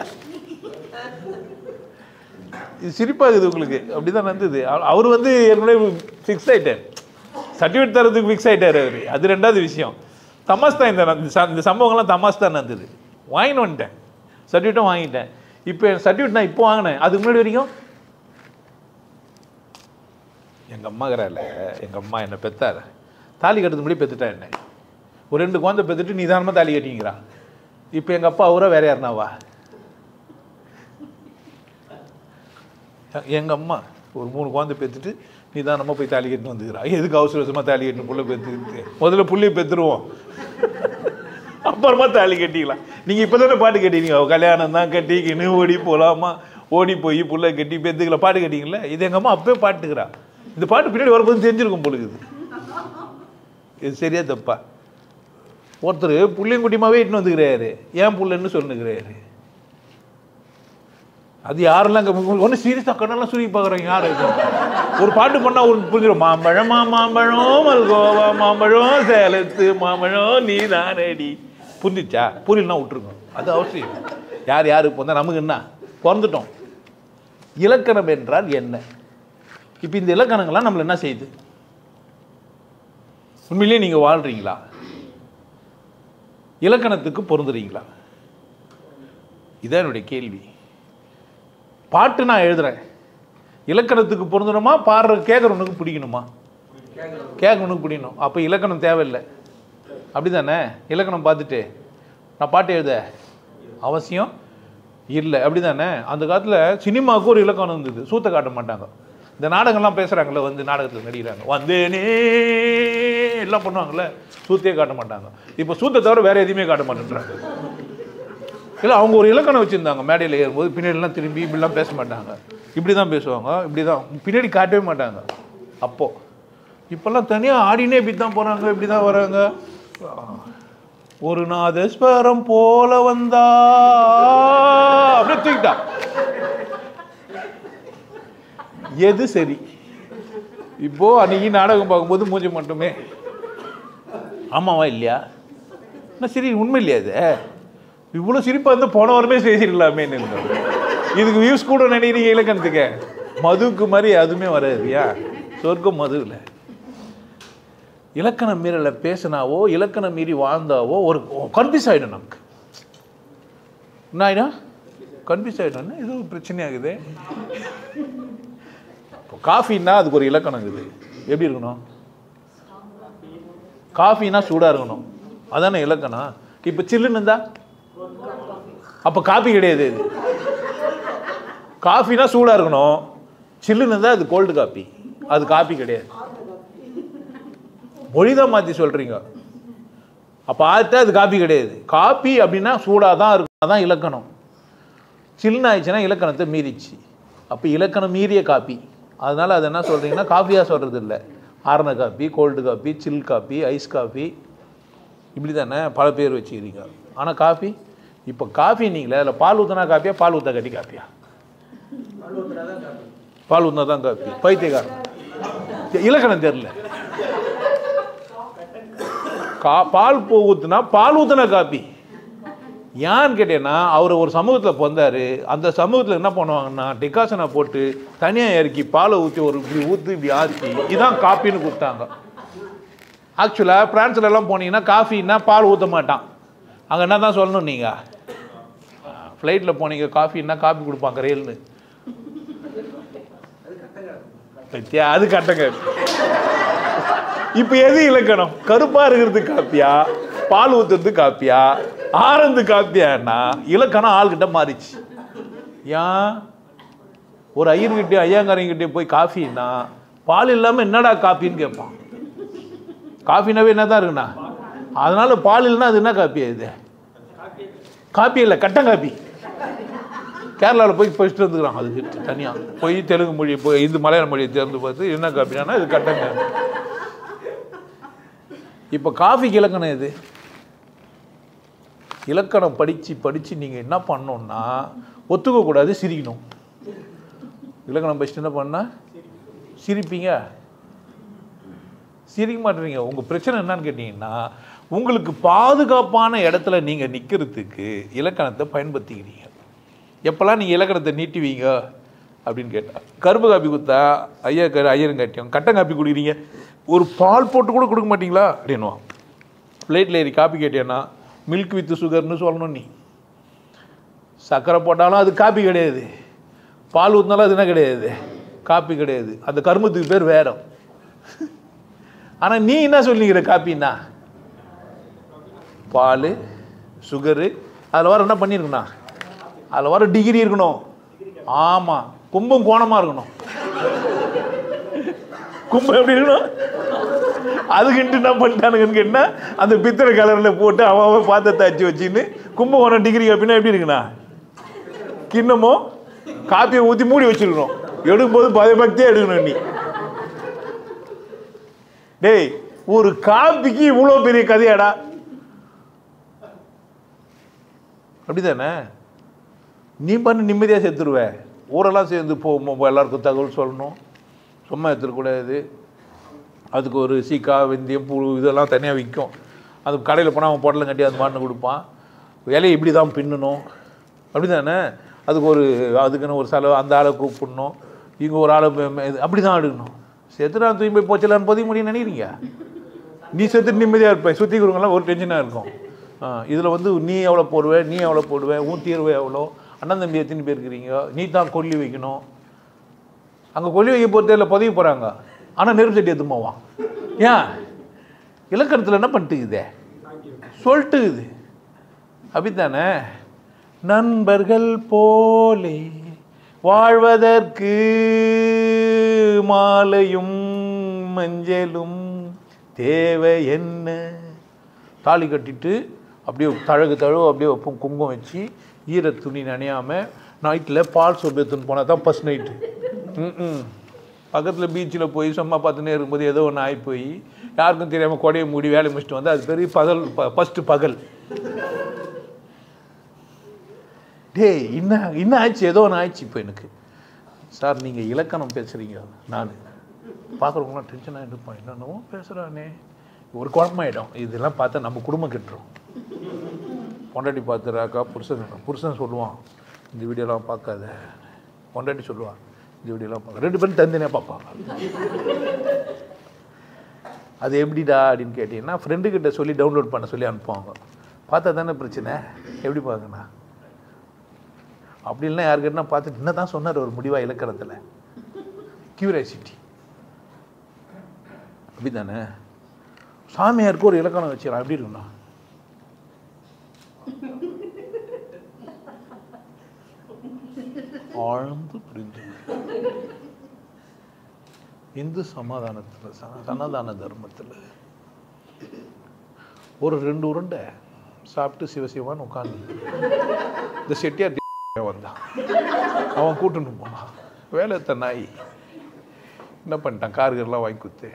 இது சிரிப்பாகுது உங்களுக்கு. அப்படி தான் நடந்தது. அவர் வந்து ஏற்கனவே ஃபிக்ஸ் ஆகிட்டார், சர்டிஃபிகேட் தரதுக்கு ஃபிக்ஸ் ஆகிட்டார் அவர். அது ரெண்டாவது விஷயம். தமாஸ் தான் இந்த சம்பவங்கள்லாம் தமாஸ் தான் நடந்தது. வாங்கின்னு வந்துட்டேன், சர்டிஃபிகேட்டும் வாங்கிட்டேன். இப்போ சர்டிஃபிகேட் நான் இப்போ வாங்கினேன். அதுக்கு முன்னாடி வரைக்கும் எங்கள் அம்மாங்கிறால, எங்கள் அம்மா என்னை பெற்றார், தாலி கட்டுறது முன்னாடி பெற்றுட்டா என்ன. ஒரு 2 குழந்தை பெற்றுட்டு நிதானமாக தாலி கட்டிங்கிறான். இப்போ எங்கள் அப்பா அவரா வேற யாருனாவா? எங்கள் அம்மா ஒரு 3 குழந்தை பெற்றுட்டு நிதானமாக போய் தாலி கட்டின்னு வந்துக்கிறான். எதுக்கு அவசர அவசரமாக தாலி கட்டின்னு புள்ள பெற்றுக்கிட்டு? முதல்ல புள்ளையை பெற்றுருவோம், அப்புறமா தாலி கட்டிக்கலாம். நீங்கள் இப்போ தானே பாட்டு கட்டினீங்க, கல்யாணம் தான் கட்டிக்கின்னு ஓடி போகலாமா, ஓடி போய் புள்ள கட்டி பெற்றுக்கலாம் பாட்டு கட்டிங்களா? இது எங்கள் அம்மா அப்பவே பாட்டுக்கிறா. இந்த பாட்டு பின்னாடி வரும்போது தெரிஞ்சிருக்கும் பொழுது. இது சரியா தப்பா? ஒருத்தர் புள்ளையும் குட்டியுமாவே இட்டுன்னு வந்துக்கிறாரு, ஏன் புள்ளன்னு சொல்லுங்கிறாரு. அது யாரெல்லாம் ஒன்றும் சீரியஸாக கண்ணெல்லாம் சுருக்கி பார்க்குறாங்க. யார் ஒரு பாட்டு பண்ணால் ஒரு புரிஞ்சிடும். மாம்பழம் மாம்பழம் மல்கோவா மாம்பழம் சேலத்து மாம்பழம் நீ தானடி. புரிஞ்சிச்சா? புரியலன்னா விட்டுருங்க, அது அவசியம். யார் யாருக்கு வந்தால் நமக்கு என்ன, பிறந்துட்டோம். இலக்கணம் என்றால் என்ன? இப்போ இந்த இலக்கணங்கள்லாம் நம்மளை என்ன செய்யுது? உண்மையிலேயே நீங்கள் வாழ்கிறீங்களா? இலக்கணத்துக்கு பொருந்துறீங்களா? இதான் என்னுடைய கேள்வி. பாட்டு நான் எழுதுறேன், இலக்கணத்துக்கு பொருந்தணுமா? பாடுற கேட்குறவனுக்கு பிடிக்கணுமா? கேட்கறவனுக்கு பிடிக்கணும். அப்போ இலக்கணம் தேவையில்லை, அப்படி தானே? இலக்கணம் பார்த்துட்டு நான் பாட்டு எழுத அவசியம் இல்லை, அப்படி தானே? அந்த காலத்தில் சினிமாவுக்கு ஒரு இலக்கணம் இருந்தது, சூத்தை காட்ட மாட்டாங்க. இந்த நாடகம்லாம் பேசுகிறாங்களே, வந்து நாடகத்தில் நடிக்கிறாங்க, வந்தேனே எல்லாம் பண்ணுவாங்கள்ல, சூத்தையே காட்ட மாட்டாங்க. இப்போ சூத்தை தவிர வேறு எதுவுமே காட்ட மாட்டேன்றாங்க. இல்லை, அவங்க ஒரு இலக்கணம் வச்சுருந்தாங்க. மேடையில் ஏறும்போது பின்னாடிலாம் திரும்பி இப்படிலாம் பேச மாட்டாங்க, இப்படி தான் பேசுவாங்க, இப்படி தான், பின்னாடி காட்டவே மாட்டாங்க. அப்போது இப்போல்லாம் தனியாக ஆடினே இப்படி தான் போகிறாங்க, இப்படி தான் வராங்க. ஒரு நாதஸ்வரம் போல வந்தா அப்படியே தூக்கிட்டா. எது சரி? இப்போ அன்னைக்கு நாடகம் பார்க்கும்போது மூஞ்சி மட்டுமே ஆமாவா இல்லையா? என்ன சரி, உண்மை இல்லையா? அது இவ்வளோ சிரிப்பாக இருந்தால் போன வாரமே பேசிடலாமே. இதுக்கு வியூஸ் கூட நினைக்கிறீங்க இலக்கணத்துக்கு. மதுவுக்கு மாதிரி அதுவுமே வராதுயா, சொர்க்கம் மது இல்லை. இலக்கணம் மீறலை பேசினாவோ, இலக்கணம் மீறி வாழ்ந்தாவோ ஒரு கன்ஃபியூஸ் ஆகிடும் நமக்கு. என்ன ஆகிடும்? கன்ஃபியூஸ் ஆகிடும். ஏதோ பிரச்சனை ஆகுது. இப்போ காஃபின்னா அதுக்கு ஒரு இலக்கணம் இருக்குது. எப்படி இருக்கணும்? காஃபின்னா சூடாக இருக்கணும், அதானே இலக்கணம். இப்போ சில்லுன்னு இருந்தா அப்போ காஃபி கிடையாது. இது காஃபினா சூடாக இருக்கணும், சில்லுன்னு இருந்தால் அது கோல்டு காஃபி, அது காஃபி கிடையாது. மொழிதான் மாற்றி சொல்கிறீங்க. அப்போ ஆத்தா அது காஃபி கிடையாது. காஃபி அப்படின்னா சூடாக தான் இருக்கும், அதான் இலக்கணம். சில்லுன்னு ஆயிடுச்சுன்னா இலக்கணத்தை மீறிச்சு. அப்போ இலக்கணம் மீறிய காஃபி. அதனால் அது என்ன சொல்கிறீங்கன்னா காஃபியாக சொல்கிறது இல்லை, ஆரண காஃபி, கோல்டு காஃபி, சில் காஃபி, ஐஸ் காஃபி, இப்படி தானே பல பேர் வச்சுக்கிறீங்க. ஆனால் காஃபி, இப்போ காஃபி நீங்களே அதில் பால் ஊற்றினா காப்பியா, பால் ஊற்ற கட்டி காப்பியா? பால் ஊற்றினா தான் காப்பி. பைத்தியக்காரன், இலக்கணம் தெரியல. பால் ஊற்றுனா பால் ஊற்றினா காப்பி. ஏன்னு கேட்டேன்னா, அவர் ஒரு சமூகத்தில் பிறந்தார். அந்த சமூகத்தில் என்ன பண்ணுவாங்கன்னா, டிகாசனை போட்டு தனியாக இறக்கி பாலை ஊற்றி ஒரு இப்படி ஊற்றி இப்படி ஆற்றி இதான் காப்பின்னு கொடுத்தாங்க. ஆக்சுவலாக பிரான்ஸ்லலாம் போனீங்கன்னா காஃபின்னா பால் ஊற்ற மாட்டான். அங்கே என்ன தான் சொல்லணும், நீங்கள் ஃப்ளைட்டில் போனீங்க காஃபின்னா காஃபி கொடுப்பாங்க ரயில்னு. அது கட்டங்க. இப்போ எது இலக்கணம்? கருப்பாக இருக்கிறது காப்பியா, பால் ஊற்றுறது காப்பியா, ஆரந்து காப்பியான்னா இலக்கணம் ஆள்கிட்ட மாறிச்சு. ஏன் ஒரு ஐயர்கிட்டே ஐயாங்காரங்கிட்டே போய் காஃபின்னா பால் இல்லாமல் என்னடா காஃபின்னு கேட்பான். காஃபினாவே என்ன தான் இருக்குண்ணா, அதனால பால் இல்லைன்னா அது என்ன காப்பியா? இது காப்பி இல்லை, கட்டங்காப்பி. கேரளாவில் போய் படிச்சுட்டு வந்துக்கிறான். அது தனியாக போய் தெலுங்கு மொழி போய் இந்த மலையாள மொழியை தேர்ந்து பார்த்து என்ன காப்பினா இது கட்டங்காப்பி. இப்போ காஃபிக்கு இலக்கணம் எது? இலக்கணம் படித்து நீங்கள் என்ன பண்ணணுன்னா ஒத்துக்கக்கூடாது, சிரிக்கணும். இலக்கணம் படிச்சுட்டு என்ன பண்ணால் சிரிப்பீங்க, சிரிக்க மாட்டேறீங்க. உங்கள் பிரச்சனை என்னன்னு கேட்டிங்கன்னா, உங்களுக்கு பாதுகாப்பான இடத்துல நீங்கள் நிற்கிறதுக்கு இலக்கணத்தை பயன்படுத்திக்கிறீங்க. எப்போல்லாம் நீங்கள் இலக்கணத்தை நீட்டுவீங்க அப்படின்னு கேட்டால், கரும்பு காப்பி கொடுத்தா ஐயருங்காட்டியும் கட்டன் காப்பி குடிக்கிறீங்க, ஒரு பால் போட்டு கூட கொடுக்க மாட்டிங்களா அப்படின்னுவான். பிளேட்டில் ஏறி காப்பி கேட்டேன்னா மில்க் வித் சுகர்னு சொல்லணும். நீ சர்க்கரை போட்டாலும் அது காப்பி கிடையாது, பால் ஊற்றினாலும் அது என்ன கிடையாது, காப்பி கிடையாது. அந்த கரும்புத்துக்கு பேர் வேற. ஆனால் நீ என்ன சொல்லிக்கிற காப்பின்னா பால் சுகரு, அதில் வர என்ன பண்ணியிருக்குண்ணா, அதில் வர டிகிரி இருக்கணும். ஆமாம், கும்பம் கோணமாக இருக்கணும். கும்பம் எப்படி இருக்கணும்? அதுக்கிட்டு என்ன பண்ணிட்டானுங்கன்னு கேட்டால் அந்த பித்தளை கலரில் போட்டு அவன் பாத்திரத்தை அச்சு வச்சுன்னு கும்பகோணம் டிகிரி காப்பின்னா எப்படி இருக்குண்ணா, கிண்ணமோ காப்பியை ஊற்றி மூடி வச்சுருக்கணும். எடுக்கும்போது பயபக்தியாக எடுக்கணும். நீ டேய், ஒரு காப்பிக்கு இவ்வளோ பெரிய கதையாடா, அப்படிதானே? நீ பண்ணு நிம்மதியாக சேர்த்துருவ. ஊரெல்லாம் சேர்ந்து போகும், எல்லாருக்கும் தகவல் சொல்லணும், சும்மா எடுத்துக்கூடாது. அதுக்கு ஒரு சீக்கா வெந்தயம் புழு இதெல்லாம் தனியாக விற்கும். அது கடையில் போனால் அவன் பொடலம் கட்டி அது மாட்டுன்னு கொடுப்பான். இலையை இப்படி தான் பின்னணும், அப்படி தானே? அதுக்குன்னு ஒரு செலவு, அந்த ஆளை கூப்பிடணும், இங்கே ஒரு ஆளை அப்படி தான் எடுக்கணும். செத்து நான் தூக்கி போய் போச்சலான்னு பதிய முடியும்னு நினைக்கிறீங்க? நீ செத்துட்டு நிம்மதியாக இருப்பேன், சுற்றி இருக்கிறவங்களாம் ஒரு டென்ஷனாக இருக்கும். இதில் நீ எவ்வளோ போடுவேன், நீ எவ்வளோ போடுவேன், ஊன் தீர்வு எவ்வளோ, அண்ணன் தம்பி எத்தனை பேர் இருக்கிறீங்க, நீ தான் கொல்லி வைக்கணும். அங்கே கொல்லி வைக்க போகிறதில்ல, பதிவு போகிறாங்க. ஆனால் நெருப்பு சட்டி எடுத்து போவான். ஏன்? இலக்கணத்தில் என்ன பண்ணிட்டுக்குதே சொல்லிட்டுக்குது, அப்படித்தானே? நண்பர்கள் போலே வாழ்வதற்கு மாலையும் மஞ்சளும் தேவை என்ன? தாலி கட்டிட்டு அப்படியே தழுவு அப்படியே வைப்போம், குங்குமம் வச்சு ஈர துணி நனையாமல். நைட்டில் பால் சோப்பு எடுத்துன்னு போனால் தான் ஃபஸ்ட் நைட்டு. பக்கத்தில் பீச்சில் போய் சும்மா பார்த்துன்னே இருக்கும்போது ஏதோ ஒன்று ஆகி போய் யாருக்கும் தெரியாமல் கொடையை மூடி வேலை முடிச்சுட்டு வந்து அது பெரிய ஃபஸ்ட்டு பகல். டேய், இன்னும் ஆயிடுச்சு, ஏதோ ஒன்று ஆயிடுச்சு. இப்போ எனக்கு சார் நீங்கள் இலக்கணம் பேசுகிறீங்க, நான் பார்க்குறவங்களாம் டென்ஷனாக இருப்பேன், என்னென்னவோ பேசுகிறானே, ஒரு குழப்பமாயிடும். இதெல்லாம் பார்த்தா நம்ம குடும்பம் கெட்டுரும். பொண்டாட்டி பார்த்துறாக்கா புருஷன் சொல்லுவான், இந்த வீடியோலாம் பார்க்காத. பொண்டாட்டி சொல்லுவான், இந்த வீடியோலாம் பார்க்க. ரெண்டு பேரும் தனித்தனியாக பார்ப்பாங்க. அது எப்படிடா அப்படின்னு கேட்டிங்கன்னா, ஃப்ரெண்டுக்கிட்ட சொல்லி டவுன்லோட் பண்ண சொல்லி அனுப்புவாங்க. பார்த்தா தானே பிரச்சனை, எப்படி பார்க்கண்ணா அப்படி இல்லைன்னா யாருக்கிட்டனா பார்த்துட்டு என்ன தான் சொன்னார் ஒரு முடிவாக இலக்கணத்தில், கியூரியாசிட்டி, அப்படி தானே? சாமியாருக்கு ஒரு இலக்கணம் வச்சுக்கலாம், எப்படி இருக்குண்ணா? ஆழ்ந்து புரிந்து இந்து சமாதானத்தில் சனாதான தர்மத்தில் ஒரு 2 உருண்டை சாப்பிட்டு சிவசிவான்னு உட்காந்து இந்த செட்டியார் வந்தான். அவன் கூட்டுன்னு போனான். வேலை நாய் என்ன பண்ணிட்டான், கார்கள்லாம் வாங்கி கொடுத்து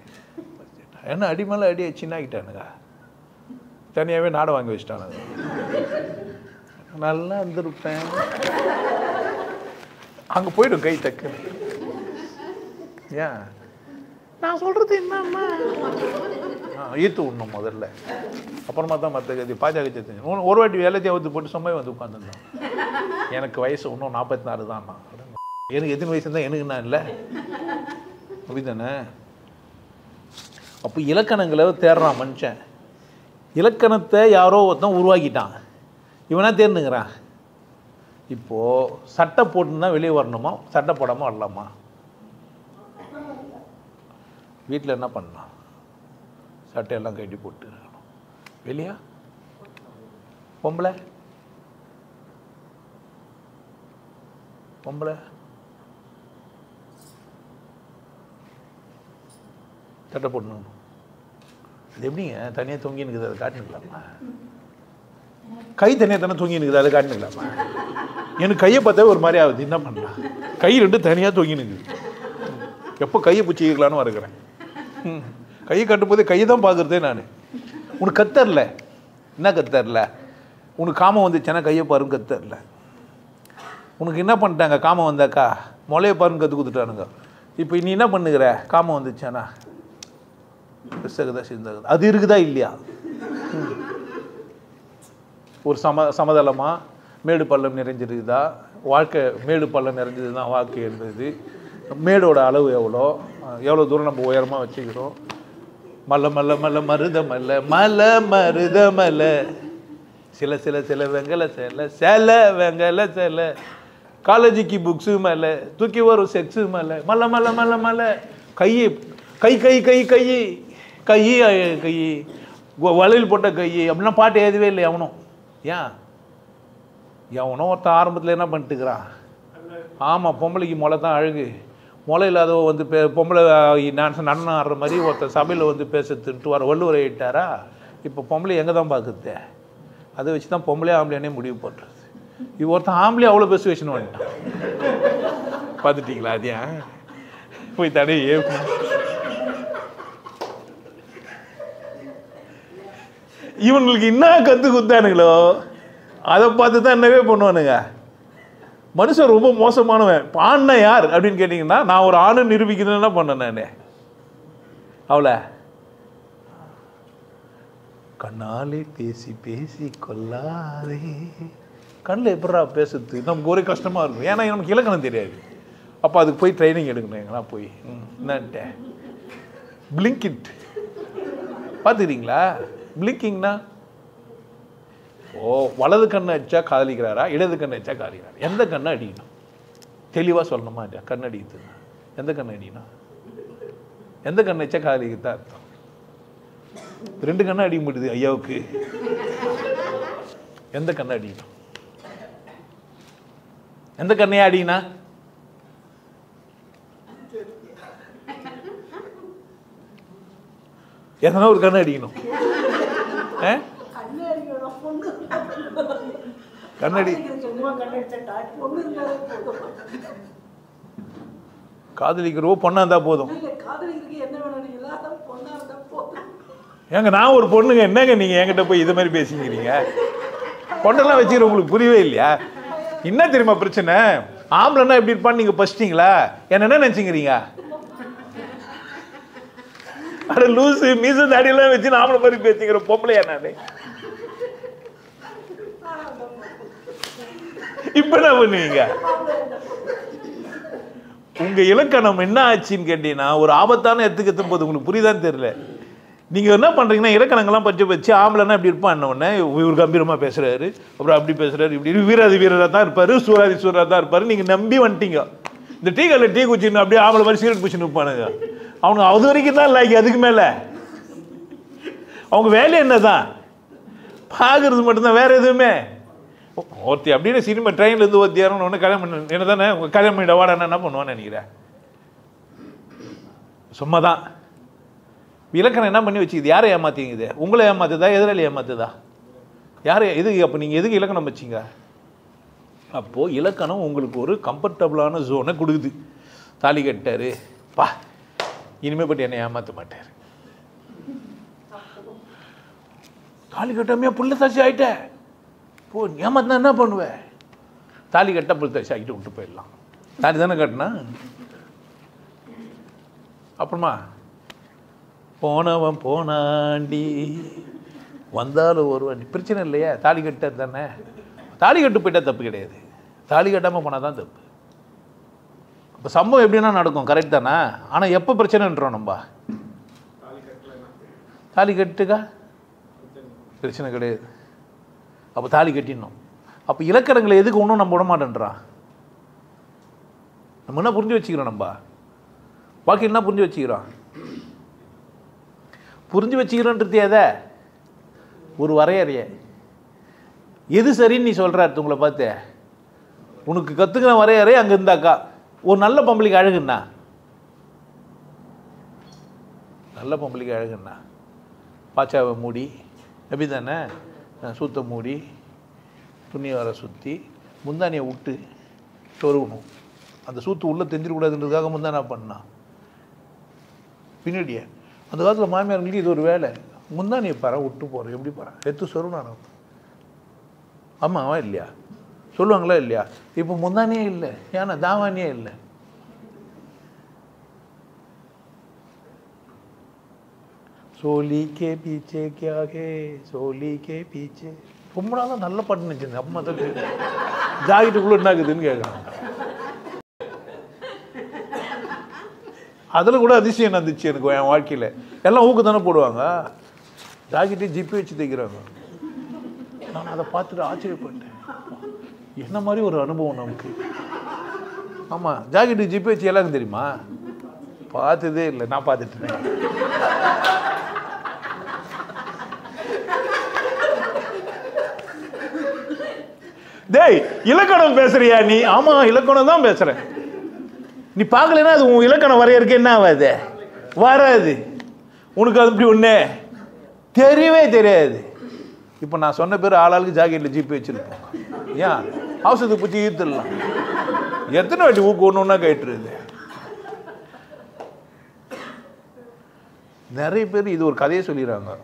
என்ன அடி மேலே அடி சின்னாக்கிட்டானுங்க. தனியாகவே நாடை வாங்கி வச்சிட்டான். நல்லா இருந்திருப்பேன். அங்கே போய்டும் கை தக்கு. ஏன் நான் சொல்கிறது என்னம்மா ஈர்த்து விடணும் முதல்ல, அப்புறமா தான் மற்ற கதி பாஜக தெரிஞ்சு. ஒரு வாட்டி வேலையை வந்து போட்டு சும்மா வந்து உட்காந்துருந்தோம். எனக்கு வயசு இன்னும் 44 தான். எனக்கு எத்தனை வயசு தான் எனக்கு நான் இல்லை அப்படிதானே. அப்போ இலக்கணங்களை தேடுறான் மனுஷன். இலக்கணத்தை யாரோ ஒருத்தன் உருவாக்கிட்டான், இவனா தேர்ந்துங்கிறான். இப்போது சட்டை போட்டுன்னு தான் வெளியே வரணுமா, சட்டை போடாமல் வரலாமா? வீட்டில் என்ன பண்ணலாம், சட்டையெல்லாம் கட்டி போட்டு வெளியா? பொம்பளை சட்டை போடணும். அது எப்படிங்க தனியாக தொங்கி நிற்குது, அதை காட்டுனுக்கலாமா? கை தனியாக தானே தொங்கி நிற்குது, அதை காட்டுனுக்கலாமா? எனக்கு கையை பார்த்தா ஒரு மாதிரி ஆகுது, என்ன பண்ணலாம்? கை ரெண்டு தனியாக தொங்கி நிற்குது. எப்போ கையை பிடிச்சிக்கலான்னு வருகிறேன். கையை கட்டும்போதே கையை தான் பார்க்குறதே நான். உனக்கு கத்தரல, என்ன கத்தரல? உனக்கு காமம் வந்துச்சுன்னா கையை பாருங்க கத்தரல. உனக்கு என்ன பண்ணிட்டாங்க, காமம் வந்தாக்கா முளைய பாருங்க கற்று கொடுத்துட்டானுங்க. இப்போ நீ என்ன பண்ணுகிற, காமம் வந்துச்சானா சிந்தகுதா, அது இருக்குதா இல்லையா? ஒரு சமதளமாக மேடு பள்ளம் நிறைஞ்சிருக்குதா? வாழ்க்கை மேடு பள்ளம் நிறைஞ்சது தான் வாழ்க்கை என்பது. மேடோட அளவு எவ்வளோ தூரம் நம்ம உயரமாக வச்சுக்கிறோம். மல்ல மல்ல மல்ல மருத மல்ல மல மருத மல்ல சில சில சில வெங்கல சில வெங்கல சில காலேஜுக்கு புக்ஸு மேலே தூக்கி வரும் செக்ஸு மேலே மல்ல மல்ல மல்ல மல்ல கையை கை கை கை கை கை கை வளையல் போட்ட கை அப்படின்னா பாட்டு எழுதவே இல்லை எவனும். ஏன் எவனோ ஒருத்தன் ஆரம்பத்தில் என்ன பண்ணிட்டுக்கிறான், ஆமாம் பொம்பளைக்கு முளை தான் அழகு, முளை இல்லாத வந்து பொம்பளை நடனம் ஆடுற மாதிரி ஒருத்தர் சபையில் வந்து பேசுறதுன்ட்டு வர வள்ளுவரை ஆகிட்டாரா? இப்போ பொம்பளை எங்கே தான் பார்க்குறது? அதை வச்சு தான் பொம்பளை ஆம்பளையானே முடிவு பண்ணுறது. இது ஒருத்தன் ஆம்பளை அவ்வளோ பெர்சுவேஷன் வந்துட்டான். பார்த்துட்டிங்களா? அது ஏன் போய் தடையே இவங்களுக்கு என்ன கற்று கொடுத்தானுங்களோ அதை பார்த்து தான் என்னவே பண்ணுவானுங்க. மனுஷன் ரொம்ப மோசமானவன். ஆண்னா யார் அப்படின்னு கேட்டிங்கன்னா, நான் ஒரு ஆணை நிரூபிக்கணும்னு என்ன பண்ணேன் நான், அவளை கண்ணாலே பேசி பேசி கொல்லாதே. கண்ணில் எப்படா பேசுறது நமக்கு ஒரே கஷ்டமாக இருக்கும். ஏன்னா நமக்கு இலக்கணம் தெரியாது. அப்போ அதுக்கு போய் ட்ரைனிங் எடுக்கணும். எங்கன்னா போய் என்னன்ட்டு பிளிங்கிட் பார்த்துக்கிறீங்களா? பிளிங்கிங்னா வலது கண்ணை அடிச்சா காதலிக்கிறாரா, இடது கண்ணை அடிச்சா காதலிக்கிறாரா? எந்த கண்ணை அடிக்கணும் தெளிவாக சொல்லணுமா? கண் அடிக்கிறது எந்த கண்ணை அடிக்கணும்? எந்த கண்ணை அடிச்சா காதலிக்கிறதா அர்த்தம். 2 கண்ணை அடிக்க முடியுது ஐயாவுக்கு. எந்த கண்ணை அடிக்கணும்? எந்த கண்ணையா அடிக்கணா? எதனா ஒரு கண்ணை அடிக்கணும். கண்ணடி காதலிக்கிறவோ பொண்ணா இருந்தா போதும். ஏங்க நான் ஒரு பொண்ணுங்க, என்னங்க நீங்க என்கிட்ட போய் இது மாதிரி பேசிக்கிறீங்க? பொண்ணெல்லாம் வச்சுக்கிற உங்களுக்கு புரியவே இல்லையா? என்ன தெரியுமா பிரச்சனை? ஆம்பளைன்னா எப்படி இருப்பான்னு நீங்க பசிட்டீங்களா? என்ன நினைச்சுக்கிறீங்க? அட லூசு, மீச தாடியெல்லாம் வச்சு ஆம்பளை மாதிரி பேசிக்கிற பொம்பளையா நானு? இப்ப என்ன பண்ணுவீங்க? உங்க இலக்கணம் என்ன ஆச்சுன்னு கேட்டீங்கன்னா, ஒரு ஆபத்தான இடத்துக்கு எத்தும் போது உங்களுக்கு புரியுதான்னு தெரியல. நீங்க என்ன பண்றீங்கன்னா, இலக்கணங்கள்லாம் பற்றி வச்சு ஆம்பளைன்னா இப்படி இருப்பான் உடனே இவர் கம்பீரமா பேசுறாரு, அப்புறம் அப்படி பேசுறாரு, இப்படி வீராதி வீரராக தான் இருப்பாரு, சூராதி சூரராக தான் இருப்பாரு. நீங்க நம்பி வந்துட்டீங்க. இந்த டீ கல்ல டீ குச்சின்னு அப்படியே ஆம்பளை மாதிரி சிகரெட் குச்சி நிற்பானுங்க. அவங்க அது வரைக்கும் தான் லைக், அதுக்கு மேல அவங்க வேலை என்னதான் பார்க்கறது மட்டும்தான், வேற எதுவுமே. ஒருத்தி அப்படின்னு சினிமா ட்ரெயின்ல இருந்து ஒருத்தி யாரும் ஒன்று கல்யாணம் பண்ண என்ன தானே கல்யாணம் பண்ணிட வாடான்னு என்ன பண்ணுவான்னு நினைக்கிறேன். சும்மாதான். இலக்கணம் என்ன பண்ணி வச்சுக்குது? யாரை ஏமாத்திங்குது? உங்களை ஏமாத்துதா, எதிராளி ஏமாத்துதா? யாரை எதுக்கு? அப்போ நீங்கள் எதுக்கு இலக்கணம் வச்சிங்க? அப்போது இலக்கணம் உங்களுக்கு ஒரு கம்ஃபர்டபுளான ஜோனை கொடுக்குது. தாலி கட்டாரு, பா இனிமேல் பட்டு என்னை ஏமாற்ற மாட்டார். தாலி கட்டாமையா புள்ள தாசி ஆகிட்ட போ, ஏமாத்தினா என்ன பண்ணுவேன்? தாலி கட்ட புள்ள தாசி ஆகிட்டு விட்டு போயிடலாம். தாலி தானே கட்டினா. அப்புறமா போனவன் போனாண்டி வந்தாலும் ஒருவன், பிரச்சனை இல்லையா? தாலி கட்ட தானே. தாலி கட்டு போயிட்டா தப்பு கிடையாது, தாலி கட்டாமல் போனால் தான் தப்பு. இப்போ சம்பவம் எப்படின்னா நடக்கும், கரெக்ட் தானே? ஆனால் எப்போ பிரச்சனைன்றோம் நம்ம? தாலி கட்டுக்கா பிரச்சனை கிடையாது, அப்போ தாலி கட்டிடணும். அப்போ இலக்கணங்களை எதுக்கு ஒன்றும் நம்ம விட மாட்டேன்றான்? நம்ம என்ன புரிஞ்சு வச்சுக்கிறோம்? நம்ம பாக்கி என்ன புரிஞ்சு வச்சுக்கிறோம்? புரிஞ்சு வச்சுக்கிறோன்றது எதை? ஒரு வரையறைய. எது சரின்னு நீ சொல்கிற உங்களை பார்த்து? உனக்கு கற்றுக்கிற வரையறை அங்கே இருந்தாக்கா ஒரு நல்ல பொம்பளைக்கு அழகுண்ணா, நல்ல பொம்பளைக்கு அழகுண்ணா பாச்சாவை மூடி எப்படி தானே சூத்தை மூடி துணியை வர சுற்றி முந்தானியை விட்டு சொருகணும். அந்த சூத்து உள்ளே தெரிஞ்சிடக்கூடாதுன்றதுக்காக முந்தானா பண்ணான். பின்னாடியே அந்த காலத்தில் மாமியார்களுக்கு இது ஒரு வேலை. முந்தானியை பாரு விட்டு போகிறேன், எப்படி பாரு எடுத்து சொருனான். ஆமாவா இல்லையா? சொல்லுவாங்களா இல்லையா? இப்போ முந்தானியே இல்லை, ஏன்னா தாவானியே இல்லை. சோலி கே பீச்சே கியா கே சோலி கே பீச்சே. ரொம்ப நாளாக நல்ல பாட்டு நினச்சிருந்தேன். அப்பமா தான் ஜாக்கெட்டுக்குள்ளே என்ன இருக்குதுன்னு கேட்குறாங்க. அதில் கூட அதிசயம் இருந்துச்சு எனக்கு என் வாழ்க்கையில். எல்லாம் ஊக்கு தானே போடுவாங்க, ஜாக்கெட்டே ஜிப்பி வச்சு தைக்கிறாங்க. நான் அதை பார்த்துட்டு ஆச்சரியப்பட்டேன், என்ன மாதிரி ஒரு அனுபவம் நமக்கு. ஆமாம், ஜாக்கெட்டு ஜிப்பி வச்சு எல்லாருக்கும் தெரியுமா? பார்த்ததே இல்லை, நான் பார்த்துட்டேன். டேய், இலக்கணம் பேசுறியா நீ? ஆமா, இலக்கணம் தான் பேசுறேன். நீ பார்க்கலன்னா அது உன் இலக்கணம் வரையறதுக்கு என்ன ஆகாது? வராது. உனக்கு அது இப்படி ஒண்ணு தெரியவே தெரியாது. இப்போ நான் சொன்ன பேர் ஆளாளுக்கு ஜாக்கெட்டில் ஜிப்பி வச்சிருப்போம். ஏன் அவசரத்துக்கு பிடிச்சி ஈர்த்துடலாம். எத்தனை வாட்டி ஊக்கு ஒன்று கேட்டுருது. நிறைய பேர் இது ஒரு கதையை சொல்லிடுறாங்க.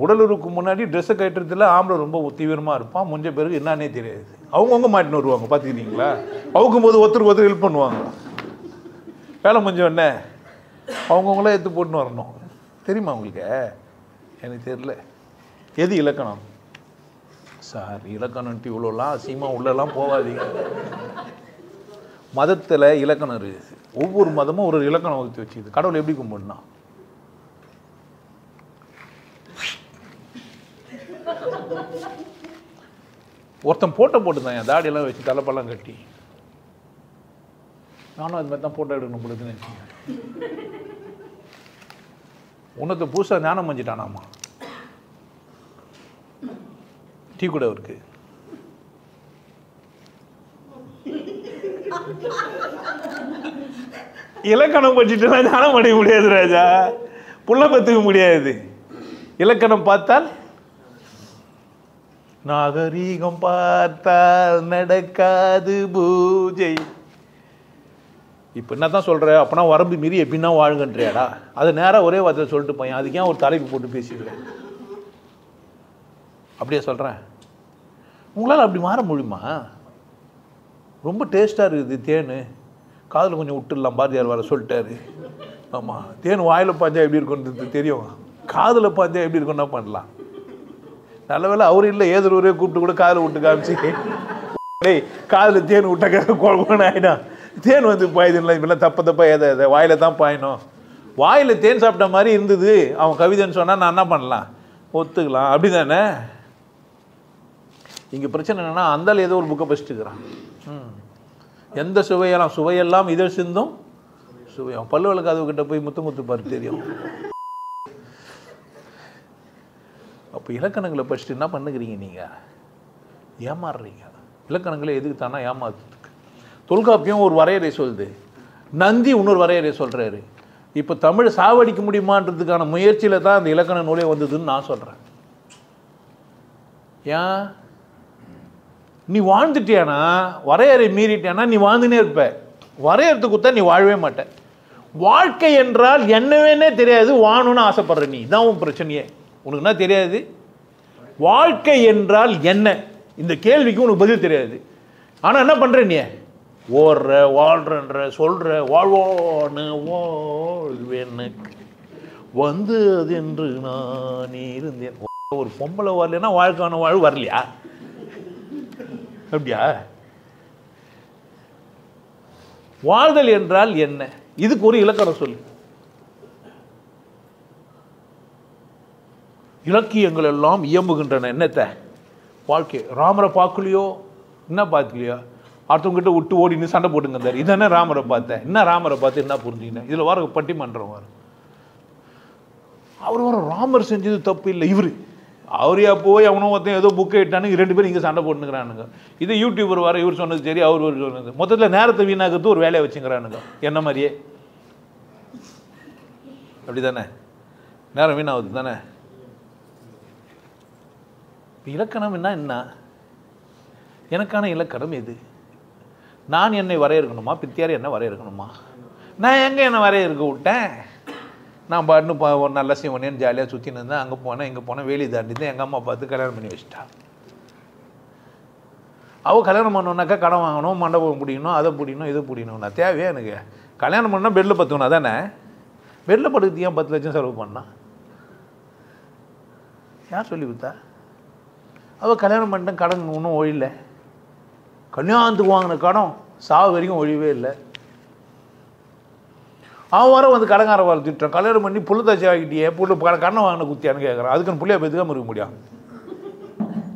உடலுறுக்கு முன்னாடி ட்ரெஸ்ஸை கட்டுறதுல ஆம்பளை ரொம்ப தீவிரமாக இருப்பான், முஞ்ச பேருக்கு என்னன்னே தெரியாது. அவங்கவுங்க மாட்டின்னு வருவாங்க, பார்த்துக்கிறீங்களா? அவுக்கும் போது ஒருத்தருக்கு ஒருத்தர் ஹெல்ப் பண்ணுவாங்க. வேலை முடிஞ்சோடனே அவங்கவுங்களாம் எடுத்து போட்டுன்னு வரணும். தெரியுமா உங்களுக்கு? எனக்கு தெரியல. எது இலக்கணம் சார்? இலக்கணம்ட்டு இவ்வளோலாம் அசிங்கமாக உள்ளெல்லாம் போகாதீங்க. மதத்தில் இலக்கணம் இருக்குது. ஒவ்வொரு மதமும் ஒரு இலக்கணம் வகுத்து வச்சுக்குது. கடவுளை எப்படி கும்பிடணும்? ஒருத்தன் போட்டோ போட்டுதான் என் தாடியெல்லாம் வச்சு தலைப்பெல்லாம் கட்டி. நானும் அது மாதிரி தான் போட்டோ எடுக்கணும் பொழுதுன்னு நினச்சிங்க. உன்னத்தை புதுசாக ஞானம் மஞ்சிட்டானாமா டீ கூட இருக்கு. இலக்கணம் படிச்சுட்டு ஞானம் அடைய முடியாது ராஜா, புள்ள பத்துக்க முடியாது. இலக்கணம் பார்த்தால் நாகரீகம் பார்த்தால் நடக்காது பூஜை. இப்போ என்ன தான் சொல்கிற? அப்போனா வரம்பு மீறி எப்படின்னா வாழுங்கன்றியாடா? அது நேராக ஒரே வார்த்தையில் சொல்லிட்டு போயேன். அதுக்கு ஏன் ஒரு தலைப்பு போட்டு பேசிக்கிறேன்? அப்படியே சொல்கிறேன். உங்களால் அப்படி மாற முடியுமா? ரொம்ப டேஸ்ட்டாக இருக்குது தேன், காதில் கொஞ்சம் விட்டுடலாம். பாரதியார் வர சொல்லிட்டாரு. ஆமாம், தேன் வாயில் பாஞ்சா எப்படி இருக்குன்றது தெரியும், காதில் பாஞ்சா எப்படி இருக்குன்னா பண்ணலாம். நல்ல வேலை அவர் இல்லை, ஏதொருவரே கூப்பிட்டு கூட காதில் விட்டு காமிச்சு, டேய் காதில் தேன் விட்டாக்க குழம்புன்னு ஆகிடும். தேன் வந்து பாயுதுன்னா இப்பெல்லாம் தப்பாக எதை வாயில் தான் பாயணும். வாயில் தேன் சாப்பிட்ட மாதிரி இருந்தது அவன் கவிதைன்னு சொன்னால் நான் என்ன பண்ணலாம்? ஒத்துக்கலாம். அப்படி தானே? இங்கே பிரச்சனை என்னென்னா, அந்தால் ஏதோ ஒரு புக்கை படிச்சுட்டுக்கிறான். எந்த சுவையெல்லாம் இதழ் சிந்தும் சுவையும். பல்லு விளக்காதவ கிட்ட போய் முத்து பாரு தெரியும். அப்போ இலக்கணங்களை படிச்சுட்டு என்ன பண்ணுகிறீங்க? நீங்கள் ஏமாறுறீங்க. இலக்கணங்களை எதுக்கு தானே ஏமாத்துறதுக்கு. தொல்காப்பியம் ஒரு வரையறை சொல்லுது, நந்தி இன்னொரு வரையறை சொல்கிறாரு. இப்போ தமிழ் சாவடிக்க முடியுமான்றதுக்கான முயற்சியில் தான் அந்த இலக்கண நூலே வந்ததுன்னு நான் சொல்கிறேன். ஏன் நீ வாழ்ந்துட்டியானா, வரையறை மீறிட்டியானா நீ வாழ்ந்துனே இருப்ப. வரையறதுக்கு கொடுத்தா நீ வாழவே மாட்ட. வாழ்க்கை என்றால் என்னவேனே தெரியாது, வாழணும்னு ஆசைப்படுற நீ தான் உன் பிரச்சனையே. உனக்கு என்ன தெரியாது? வாழ்க்கை என்றால் என்ன? இந்த கேள்விக்கு உனக்கு பதில் தெரியாது. ஆனால் என்ன பண்ணுற நீ? ஓடுற, வாழ்றன்ற, சொல்கிற, வாழ்வோன்னு வாழ்வெனக்கு வந்து அது என்று நான் இருந்தேன். ஒரு பொம்பளை வரலன்னா வாழ்க்கான வாழ்வு வரலையா? அப்படியா? வாழ்தல் என்றால் என்ன? இதுக்கு ஒரு இலக்கணம் சொல்லு. இலக்கியங்கள் எல்லாம் இயம்புகின்றன என்னத்தை? வாழ்க்கை. ராமரை பார்க்கலையோ, என்ன பார்க்கலையோ, அடுத்தவங்கிட்ட விட்டு ஓடின்னு சண்டை போட்டுங்க. இதென்ன ராமரை பார்த்தேன், என்ன ராமரை பார்த்து என்ன புரிஞ்சுக்கினேன்? இதில் வர பட்டிமன்றம் வரும். அவர் வர ராமர் செஞ்சது தப்பு இல்லை, அவரையா போய் அவனும் ஒருத்தன் ஏதோ புக்கை இட்டானுங்க, 2 பேரும் இங்கே சண்டை போட்டுக்கிறானுங்க. இது யூடியூபர் வர இவர் சொன்னது சரி, அவர் சொன்னது. மொத்தத்தில் நேரத்தை வீணாகிறது ஒரு வேலையை வச்சுக்கிறானுங்க. என்ன மாதிரியே அப்படி தானே? நேரம் வீணாகுது தானே? இலக்கணம் என்ன? எனக்கான இலக்கணம் எது? நான் என்னை வரையறுக்கணுமா, பித்தியார் என்ன வரையறுக்கணுமா? நான் எங்கே என்னை வரையறுக்க விட்டேன்? நான் பாட்டுன்னு ஒரு நல்ல சிவனேன்னு ஜாலியாக சுற்றின்னு இருந்தேன். அங்கே போனேன், இங்கே போனேன், வேலி தாண்டிதான் எங்கள் அம்மா பார்த்து கல்யாணம் பண்ணி வச்சுட்டா. அவள் கல்யாணம் பண்ணணுன்னாக்கா கடன் வாங்கணும், மண்டபம் பிடிக்கணும், அதை பிடிக்கணும், இதை பிடிக்கணும். நான் தேவையா எனக்கு? கல்யாணம் பண்ணால் பெட்டில் பத்துக்கணும் அதானே? பெட்டில் படுத்து ஏன் 10 லட்சம் செலவு பண்ணான்? யார் சொல்லி கொடுத்தா? அவள் கல்யாணம் பண்ணிட்டேன், கடன் ஒன்றும் ஒழியல. கல்யாணத்துக்கு வாங்கின கடன் சாவு வரைக்கும் ஒழியவே இல்லை. அவன் வர வந்து கடங்கார வர திட்டுறான். கல்யாணம் பண்ணி புள்ள தச்சு ஆகிட்டியே, புள்ள கடன் வாங்கின குத்தியான்னு கேட்குறான். அதுக்குன்னு புள்ளையா பேத்துக்காம இருக்க முடியும்?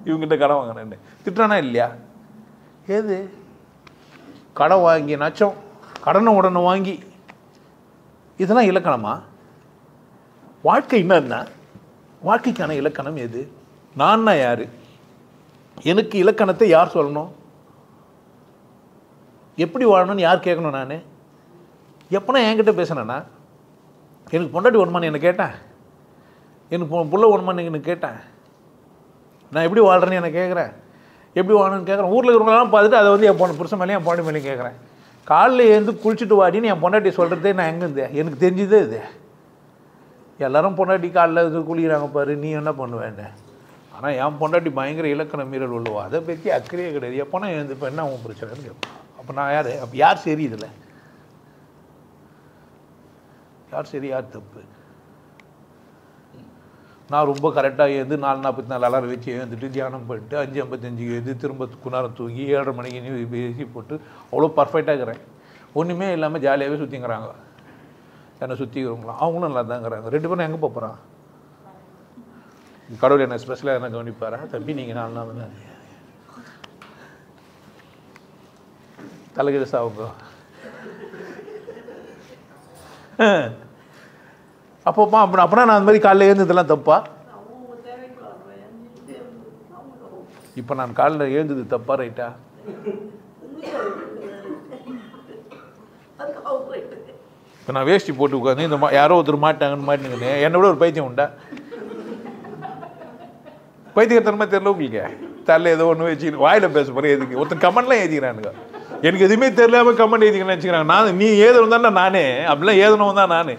இவங்ககிட்ட கடன் வாங்கினேன்னு திட்டுறானா இல்லையா? ஏது கடன் வாங்கி நச்சம், கடனை உடனே வாங்கி, இதெல்லாம் இலக்கணமா? வாழ்க்கை என்ன? வாழ்க்கைக்கான இலக்கணம் எது? நான் யாரு? எனக்கு இலக்கணத்தை யார் சொல்லணும்? எப்படி வாழணும்னு யார் கேட்கணும்? நான் எப்போனா என்கிட்ட பேசினேன்னா, எனக்கு பொண்டாட்டி ஒன்றுமான்னு என்ன கேட்டேன், எனக்கு புள்ள ஒன்றுமான்னு எனக்கு கேட்டேன், நான் எப்படி வாழ்கிறேன்னு என்ன கேட்குறேன், எப்படி வாழணும்னு கேட்குறேன். ஊரில் இருக்கிறவங்களாம் பார்த்துட்டு அதை வந்து என் புருஷன் மேலேயும் என் பொண்டாட்டி மேலேயும் கேட்குறேன். காலையில் எழுந்து குளிச்சுட்டு வாடின்னு என் பொண்டாட்டி சொல்கிறதே நான் எங்கே இருந்தேன்? எனக்கு தெரிஞ்சதே இது. எல்லோரும் பொண்டாட்டி காலையில் இது குளிக்கிறாங்க பாரு, நீ என்ன பண்ணுவேன்னு. ஆனால் என் பொண்டாட்டி பயங்கர இலக்கண மீறல் உள்ளவா, அதை பற்றி அக்கறையே கிடையாது. எப்போனா எழுந்துப்போ என்ன அவன் பிரச்சனைன்னு கேட்பான். அப்போ நான் யார்? அப்போ யார் சரி? இதில் யார் சரி யார் தப்பு? நான் ரொம்ப கரெக்டாக எழுந்து 4:44 அலாரம் வச்சு எழுந்துட்டு தியானம் பண்ணிட்டு 5:55 எழுந்து திரும்ப குணாரம் தூங்கி 7:30 மணிக்கு பேசி போட்டு அவ்வளோ பர்ஃபெக்டாக இருக்கிறேன். ஒன்றுமே இல்லாமல் ஜாலியாகவே சுற்றிங்கிறாங்க. என்னை சுற்றிக்கிறவங்களாம் அவங்களும் நல்லா தாங்கிறாங்க. 2 பேரும் எங்கே போகிறான்? கடவுள் என்ன ஸ்பெஷலாக என்ன கவனிப்பாரா? தம்பி நீங்கள் 4 நாள் தான் தலைகிழசா அவங்க. அப்போப்பா அப்படின்னா நான் அந்த மாதிரி காலையில் எழுந்ததெல்லாம் தப்பா? இப்போ நான் காலையில் எழுந்தது தப்பா ரைட்டா? இப்போ நான் வேஷ்டி போட்டு உட்காந்து இந்த யாரோ ஒருத்தர் மாட்டாங்கன்னு மாட்டினுங்க. என்னை விட ஒரு பைத்தியம் உண்டா? பைத்தியத்தனமா தெரியல உங்களுக்கு? தலை ஏதோ ஒன்று வச்சுக்கணும், வாயில் பேச போகிறேன். எதுக்கு? ஒருத்தர் கமெண்ட்லாம் எழுதிக்கிறானுங்க. எனக்கு எதுவுமே தெரியலாமல் கமெண்ட் எழுதிக்கணும்னு வச்சுக்கிறாங்க. நான் நீ ஏதணும் தானே நானே, அப்படிலாம் ஏதணும் தான் நான்.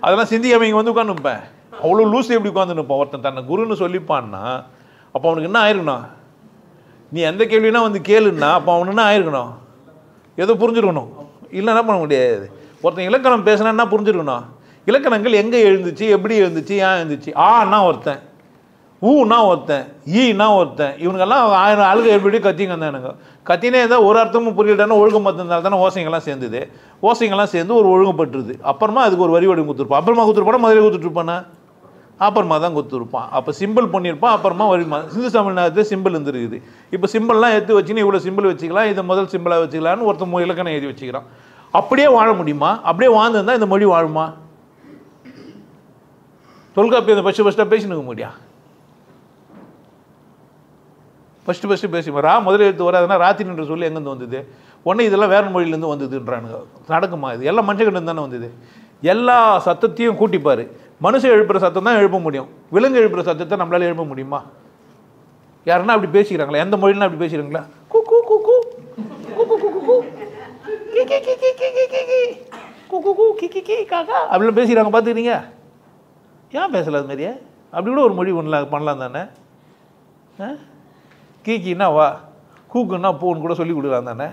அதெல்லாம் சிந்திக்காம இங்கே வந்து உட்காந்துப்பேன். அவ்வளோ லூஸ் எப்படி உட்காந்து நிற்பேன்? ஒருத்தன் தன்னை குருன்னு சொல்லிப்பான்னா அப்போ அவனுக்கு என்ன ஆயிருக்கணும்? நீ எந்த கேள்வினா வந்து கேளுன்னா அப்போ அவனு என்ன ஆயிருக்கணும்? ஏதோ புரிஞ்சுருக்கணும். இல்லை என்ன பண்ண முடியாது. ஒருத்தன் இலக்கணம் பேசினா என்ன புரிஞ்சுருக்கணும்? இலக்கணங்கள் எங்கே எழுந்துச்சு, எப்படி எழுந்துச்சு, ஏன் எழுந்துச்சு. ஆன்னா ஒருத்தன், ஊன்னா ஒருத்தன், ஈன்னா ஒருத்தன். இவனுங்கெல்லாம் 1000 ஆளுங்க எப்படி கத்திங்க தானுங்க. கத்தினே தான் ஒரு அர்த்தமும் புரியலன்னா ஒழுங்கு மத்திருந்தால் தானே ஓசைங்கெல்லாம் சேர்ந்துது. ஓசைங்கெல்லாம் சேர்ந்து ஒரு ஒழுங்குப்பட்டுருது. அப்புறமா அதுக்கு ஒரு வரி வடி கொடுத்துருப்பான். அப்புறமா கொடுத்துருப்பானா முதலே கொடுத்துட்ருப்பானா? அப்புறமா தான் கொடுத்துருப்பான். அப்போ சிம்பிள் பண்ணியிருப்பான், அப்புறமா வரிமா. சிந்து தமிழ்நாட்டில் சிம்பிள் இருந்துருக்குது. இப்போ சிம்பிள்லாம் எடுத்து வச்சுன்னு இவ்வளோ சிம்பிள் வச்சுக்கலாம், இதை முதல் சிம்பிளாக வச்சுக்கலான்னு ஒருத்தர் இலக்கணம் எழுதி வச்சுக்கிறான். அப்படியே வாழ முடியுமா? அப்படியே வாழ்ந்துருந்தால் இந்த மொழி வாழுமா? தொல்காப்பியம் ஃபஸ்ட்டாக பேசினுக்க முடியா? ஃபஸ்ட்டு பேசி முதல்ல எடுத்து வராதுன்னா ராத்திரின்ற சொல்லி எங்கேருந்து வந்தது? உடனே இதெல்லாம் வேறு மொழியிலேருந்து வந்ததுன்றானுங்க. நடக்குமா? இது எல்லாம் மனுஷங்கிட்ட தானே வந்தது. எல்லா சத்தத்தையும் கூட்டிப்பார். மனுஷன் எழுப்புகிற சத்தம் தான் எழுப்ப முடியும். விலங்கு எழுப்புகிற சத்தத்தை நம்மளால் எழுப்ப முடியுமா? யாருன்னா அப்படி பேசிக்கிறாங்களா? எந்த மொழியிலும் அப்படி பேசிக்கிறாங்களா? கூ கூ கூ கூ அப்படிலாம் பேசிக்கிறாங்க பார்த்துக்கிறீங்க. ஏன் பேசல அது மாதிரியே? அப்படி கூட ஒரு மொழி ஒன்றில் பண்ணலாம் தானே? கீக்கின்னா வா, கூக்குன்னா போன்னு கூட சொல்லி கொடுக்குறான் தானே,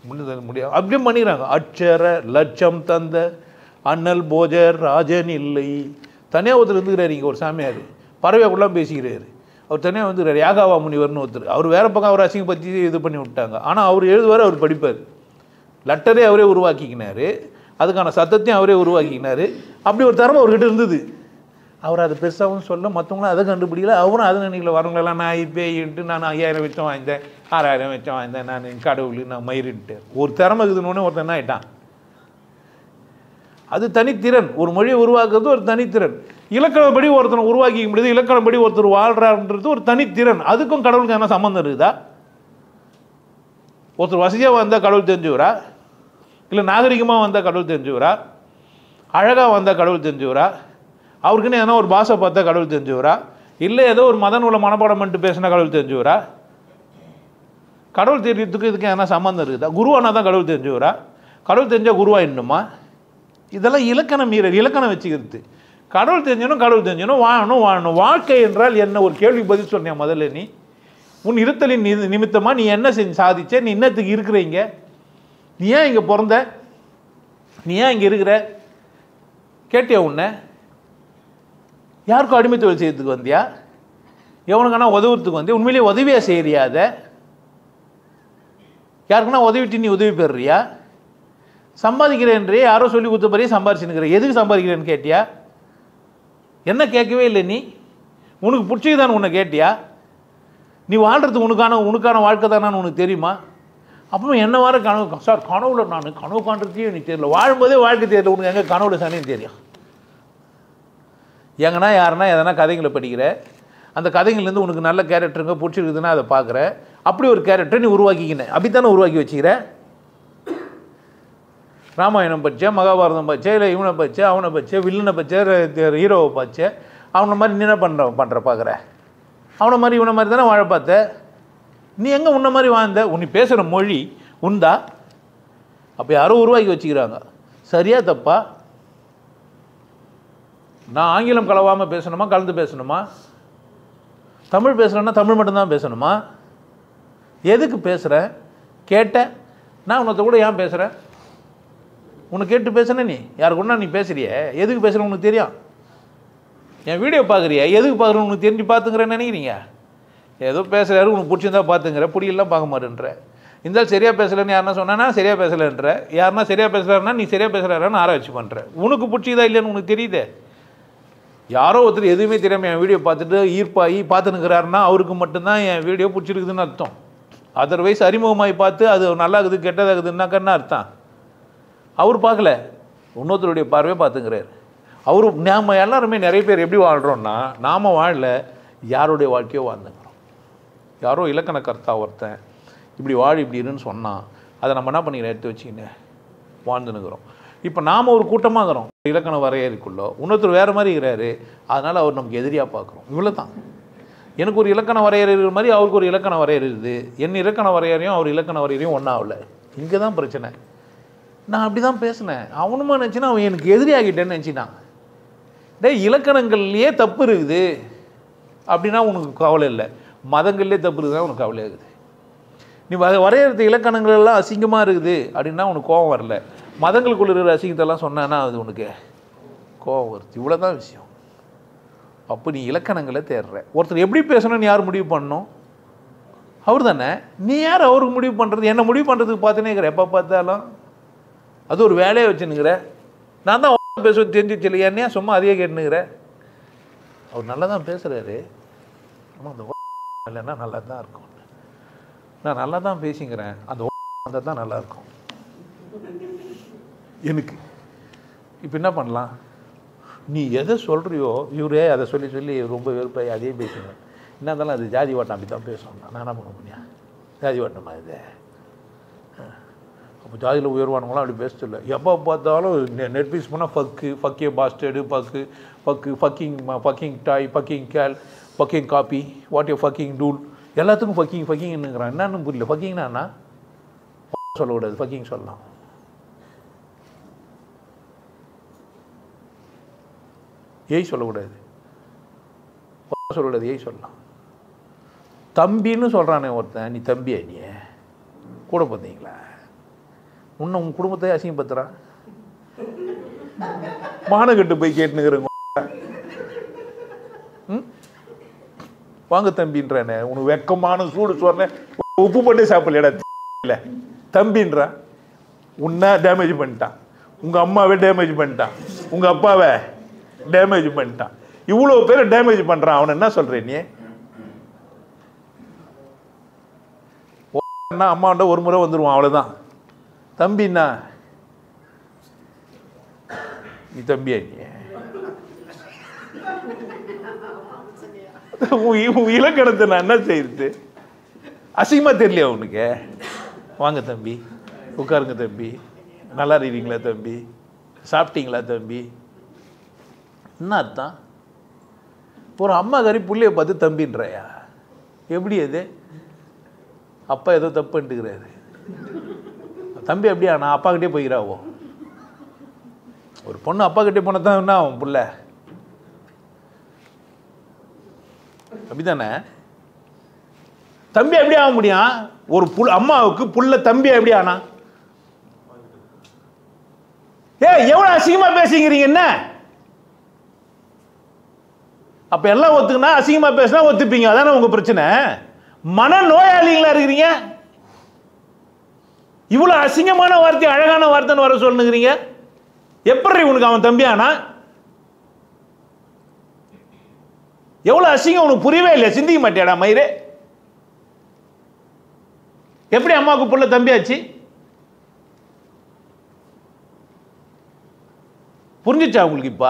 முடியாது அப்படியே பண்ணிக்கிறாங்க. அட்சர லட்சம் தந்த அண்ணல் போஜர் ராஜன் இல்லை. தனியாக ஒருத்தர் இருந்துக்கிறாரு இங்கே, ஒரு சாமியார் பறவைக்குள்ளே பேசிக்கிறாரு. அவர் தனியாக வந்துக்கிறார், யாகாவா முனிவர்னு ஒருத்தர். அவர் வேறு பக்கம் அவர் அசிங்கப்படுத்தி இது பண்ணி விட்டாங்க. ஆனால் அவர் எழுதுவார், அவர் படிப்பார். லெட்டரே அவரே உருவாக்கிக்கினார், அதுக்கான சத்தத்தையும் அவரே உருவாக்கிக்கினார். அப்படி ஒரு திறமை அவர்கிட்ட இருந்தது. அவர் அதை பெருசாகவும் சொல்ல, மற்றவங்களும் அதை கண்டுபிடிக்கல. அவரும் அதை நினைக்கல. வரவங்களெல்லாம் நான் பேயின்ட்டு நான் 5000 வச்சம் வாய்ந்தேன், 6000 வச்சம் வாய்ந்தேன், நான் கடவுள், நான் மயிருன்ட்டு. ஒரு திறமை இருக்குதுன்னு ஒருத்தன் என்ன ஆகிட்டான். அது தனித்திறன். ஒரு மொழியை உருவாக்குறது ஒரு தனித்திறன். இலக்கணப்படி ஒருத்தனை உருவாக்கிக்க முடியுது, இலக்கணப்படி ஒருத்தர் வாழ்றாருன்றது ஒரு தனித்திறன். அதுக்கும் கடவுளுக்கு என்ன சம்மந்தம் இருக்குதா? ஒருத்தர் வசதியாக வந்தால் கடவுள் தெரிஞ்சுக்கிறா, இல்லை நாகரிகமாக வந்தால் கடவுள் தெரிஞ்சுக்கிறா, அழகாக வந்தால் கடவுள் தெரிஞ்சுக்கிறா, அவருக்குன்னு ஏன்னா ஒரு பாஷை பார்த்தா கடவுள் தெரிஞ்சுக்கிறா, இல்லை ஏதோ ஒரு மத நூலை மனப்பாடம் பண்ணிட்டு பேசினா கடவுள் தெரிஞ்சுக்கிறா. கடவுள் தெரியறதுக்கு இதுக்கு என்ன சம்மந்தம் இருக்குதா? குருவானா தான் கடவுள் தெரிஞ்சுக்கிறா, கடவுள் தெரிஞ்சால் குருவாயிடணுமா? இதெல்லாம் இலக்கணம் மீறல், இலக்கணம் வச்சுக்கிறது. கடவுள் தெரிஞ்சணும், கடவுள் தெரிஞ்சணும், வாழணும் வாழணும். வாழ்க்கை என்றால் என்ன ஒரு கேள்வி பதில் சொன்னேன் முதல்ல. நீ உன் இருத்தலின் நிமித்தமாக நீ என்ன செஞ்சு சாதிச்ச? நீ என்னத்துக்கு இருக்கிறீங்க? நீ ஏன் இங்கே பிறந்த? நீ ஏன் இங்கே இருக்கிற? கேட்டியா? உன்னை யாருக்கும் அடிமை தொழில் செய்யறதுக்கு வந்தியா? எவனுக்கானா உதவுறதுக்கு வந்தியா? உண்மையிலேயே உதவியாக செய்யறியாத? யாருக்குன்னா உதவிட்டு நீ உதவி பெறுறியா? சம்பாதிக்கிறேன்றே யாரோ சொல்லி கொடுத்த மாதிரியே சம்பாதிச்சுன்னுக்கிற. எதுக்கு சம்பாதிக்கிறேன்னு கேட்டியா? என்ன கேட்கவே இல்லை. நீ உனக்கு பிடிச்சதுதானே உன்னை கேட்டியா? நீ வாழ்கிறது உனக்கான வாழ்க்கை தானு உனக்கு தெரியுமா? அப்போ என்ன வர கனவு சார், கனவுல நான் கனவு காண்றதையும் எனக்கு தெரியல. வாழும்போதே வாழ்க்கை தெரியல. உனக்கு எங்கே கனவுல சனின்னு தெரியும்? எங்கன்னா யாருன்னா எதனா கதைகளை படிக்கிற, அந்த கதைகள்லேருந்து உனக்கு நல்ல கேரக்டருங்க பிடிச்சிருக்குதுன்னா அதை பார்க்குற. அப்படி ஒரு கேரக்டரை நீ உருவாக்கிக்கின, அப்படித்தானே உருவாக்கி வச்சுக்கிற. ராமாயணம் பச்சை, மகாபாரதம் பச்சை, இல்லை இவனை பச்சை, அவனை பச்சை, வில்லனை பச்சை, ஹீரோவை பச்சை, அவனை மாதிரி நீ என்ன பண்ணுற பார்க்குற? அவனை மாதிரி இவனை மாதிரி தானே வாழ பார்த்த. நீ எங்கே உன்ன மாதிரி வாழ்ந்த? உன்னை பேசுகிற மொழி உண்டா? அப்போ யாரோ உருவாக்கி வச்சுக்கிறாங்க. சரியா தப்பா? நான் ஆங்கிலம் கலவாமல் பேசணுமா, கலந்து பேசணுமா? தமிழ் பேசுகிறேன்னா தமிழ் மட்டும்தான் பேசணுமா? எதுக்கு பேசுகிறேன்? கேட்டேன். நான் உன்னத்தை கூட ஏன் பேசுகிறேன்? உனக்கு கேட்டு பேசுன? நீ யாருக்கு ஒன்றா நீ பேசுறிய? எதுக்கு பேசுகிறேன் உனக்கு தெரியும்? என் வீடியோ பார்க்குறிய? எதுக்கு பார்க்குறேன்னு உனக்கு தெரிஞ்சு பார்த்துங்கிறேன்னு நினைக்கிறீங்க? ஏதோ பேசுகிறாரு, உனக்கு பிடிச்சிருந்தா பார்த்துங்கிற, பிடிக்கலாம் பார்க்க மாட்டேன்ற. இருந்தாலும் சரியாக பேசலைன்னு யாருன்னா சொன்னா சரியாக பேசலைன்ற. யாருன்னா சரியாக பேசுகிறாருன்னா நீ சரியாக பேசுகிறாருன்னு ஆராய்ச்சி பண்ணுற. உனக்கு பிடிச்சதா இல்லைன்னு உனக்கு தெரியுதே. யாரோ ஒருத்தர் எதுவுமே தெரியாமல் என் வீடியோ பார்த்துட்டு ஈர்ப்பாகி பார்த்துனுக்கிறாருன்னா அவருக்கு மட்டும்தான் என் வீடியோ பிடிச்சிருக்குதுன்னு அர்த்தம். அதர்வைஸ் அறிமுகமாகி பார்த்து அது நல்லா இருக்குது கெட்டதாகுதுன்னாக்கன்னா அர்த்தம். அவர் பார்க்கல, இன்னொருத்தருடைய பார்வையை பார்த்துங்கிறார். அவர் நாம் எல்லாருமே நிறைய பேர் எப்படி வாழ்கிறோன்னா, நாம் வாழல, யாருடைய வாழ்க்கையோ வாழ்ந்துங்கிறோம். யாரோ இலக்கண கர்த்தா ஒருத்தன் இப்படி வாழ் இப்படி இருன்னு சொன்னான், அதை நம்ம என்ன பண்ணிக்கிறோம்? எடுத்து வச்சுக்கின்னு வாழ்ந்துனுக்கிறோம். இப்போ நாம் ஒரு கூட்டமாக இருக்கிறோம் இலக்கண வரையறைக்குள்ளோ, இன்னொருத்தர் வேறு மாதிரி இருக்கிறாரு, அதனால் அவர் நமக்கு எதிரியாக பார்க்குறோம். இவ்வளோ தான். எனக்கு ஒரு இலக்கண வரையறை இருக்கிற மாதிரி அவருக்கு ஒரு இலக்கண வரையறை இருக்குது. என் இலக்கண வரையறையும் அவர் இலக்கண வரையறையும் ஒன்றாகல. இங்கே தான் பிரச்சனை. நான் அப்படி தான் பேசினேன், அவனுமா நினச்சினா அவன் எனக்கு எதிரியாகிட்டேன்னு நினச்சினான். இலக்கணங்கள்லேயே தப்பு இருக்குது அப்படின்னா உனக்கு கவலை இல்லை, மதங்கள்லேயே தப்பு இருக்குதுன்னா உனக்கு கவலை இருக்குது. நீ வரையறுத்த இலக்கணங்கள் எல்லாம் அசிங்கமாக இருக்குது அப்படின்னா உனக்கு கோபம் வரல, மதங்களுக்குள்ள இருக்கிற அசிங்கத்தெல்லாம் சொன்னான்னா அது உனக்கு கோபம் வருது. இவ்வளோ தான் விஷயம். அப்போ நீ இலக்கணங்களை தேடுற. ஒருத்தர் எப்படி பேசணும்னு யார் முடிவு பண்ணணும்? அவர் தானே. நீ யார் அவருக்கு முடிவு பண்ணுறது? என்ன முடிவு பண்ணுறதுக்கு பார்த்துனே இருக்கிற எப்போ பார்த்தாலும். அது ஒரு வேலையை வச்சுன்னுங்கிற. நான் தான் பேசுவது தெரிஞ்சிச்சு இல்லை, என்னையா சும்மா அதையே கேட்டுனுங்கிற. அவர் நல்லா தான் பேசுகிறாரு, ஆனால் அந்த இல்லைன்னா நல்லா தான் இருக்கும். நான் நல்லா தான் பேசிங்கிறேன், அந்த வந்தால் தான் நல்லாயிருக்கும் எனக்கு. இப்போ என்ன பண்ணலாம்? நீ எதை சொல்கிறியோ இவரே அதை சொல்லி சொல்லி ரொம்ப வெறுப்பாய் அதே பேசுங்க. என்ன இருந்தாலும் அது ஜாதி வாட்டம் அப்படி தான் பேசணும். நான் என்ன பண்ண முடியும்? ஜாதி வாட்டமா இது? அப்போ ஜாதியில் உயர்வானவங்களாம் அப்படி பேச சொல்ல. எப்போ பார்த்தாலும் நெட்ஃப்ளிக்ஸ் போனால் ஃபக்கிய bastard, fucking toy, fucking girl, fucking copy, what you fucking tool, எல்லாத்துக்கும் ஃபக்கிங்கிறான். என்னன்னு புரியல. ஃபக்கிங்னா சொல்லக்கூடாது, ஃபக்கிங் சொல்லலாம். ஏய் சொல்லக்கூடாது, சொல்லக்கூடாது, ஏய் சொல்லலாம். தம்பின்னு சொல்கிறானே ஒருத்தன், நீ தம்பியா நீ கூட பார்த்தீங்களா? உன்னை உன் குடும்பத்தை அசிங்கப்படுத்துறான். மானக்கட்டு போய் கேட்டுனுங்கிறங்க. வாங்க தம்பின்றானே, உனக்கு வெக்கமான சூடு சொன்னேன், உப்பு போட்டு சாப்பிடலடா இல்லை தம்பின்றான். உன்னை டேமேஜ் பண்ணிட்டான், உங்கள் அம்மாவே டேமேஜ் பண்ணிட்டான், உங்கள் அப்பாவை டேமேஜ் பண்ணிட்டான். இவ்வளோ பேரை டேமேஜ் பண்ணுறான். அவனை என்ன சொல்கிறேன் நீ? அம்மாண்ட ஒரு முறை வந்துடுவான், அவ்வளோதான். தம்பின்னா நீ தம்பியா நீ? இலக்கணத்தை நான் என்ன செய்யுது? அசிங்கமா தெரியலையா உனக்கு? வாங்க தம்பி, உட்காருங்க தம்பி, நல்லா இருக்கீங்களா தம்பி, சாப்பிட்டீங்களா தம்பி? என்ன அர்த்தம்? ஒரு அம்மா கறி புள்ளைய பார்த்து தம்பின்றாயா? எப்படி அது? அப்பா ஏதோ தப்பு பண்ணிட்டுக்கிறாரு. தம்பி அப்படியா? நான் அப்பா கிட்டே போய்கிறாவோ? ஒரு பொண்ணு அப்பா கிட்டே போன தான் என்ன அவன் புள்ள? அப்படித்தானே? தம்பி எப்படி ஆக முடியும்? ஒரு அம்மாவுக்கு புள்ள தம்பி எப்படி ஆனா? எவ்வளவு அசிங்கமா பேசிக்கிறீங்க என்ன? அப்ப எல்லாம் ஒத்துக்குனா அசிங்கமா பேசினா ஒத்துப்பீங்க, அதானே உங்க பிரச்சனை? மன நோயாளிகளா இருக்கிறீங்க. இவ்வளவு அசிங்கமான வார்த்தை அழகான வார்த்தைன்னு வர சொல்லுங்கிறீங்க. எப்படி உனக்கு அவன் தம்பியானா? எவ்வளவு அசிங்கம் உனக்கு புரியவே இல்லை. சிந்திக்க மாட்டியாடா மயிரே? எப்படி அம்மாவுக்கு புள்ள தம்பியாச்சு? புரிஞ்சிச்சா உங்களுக்கு? இப்ப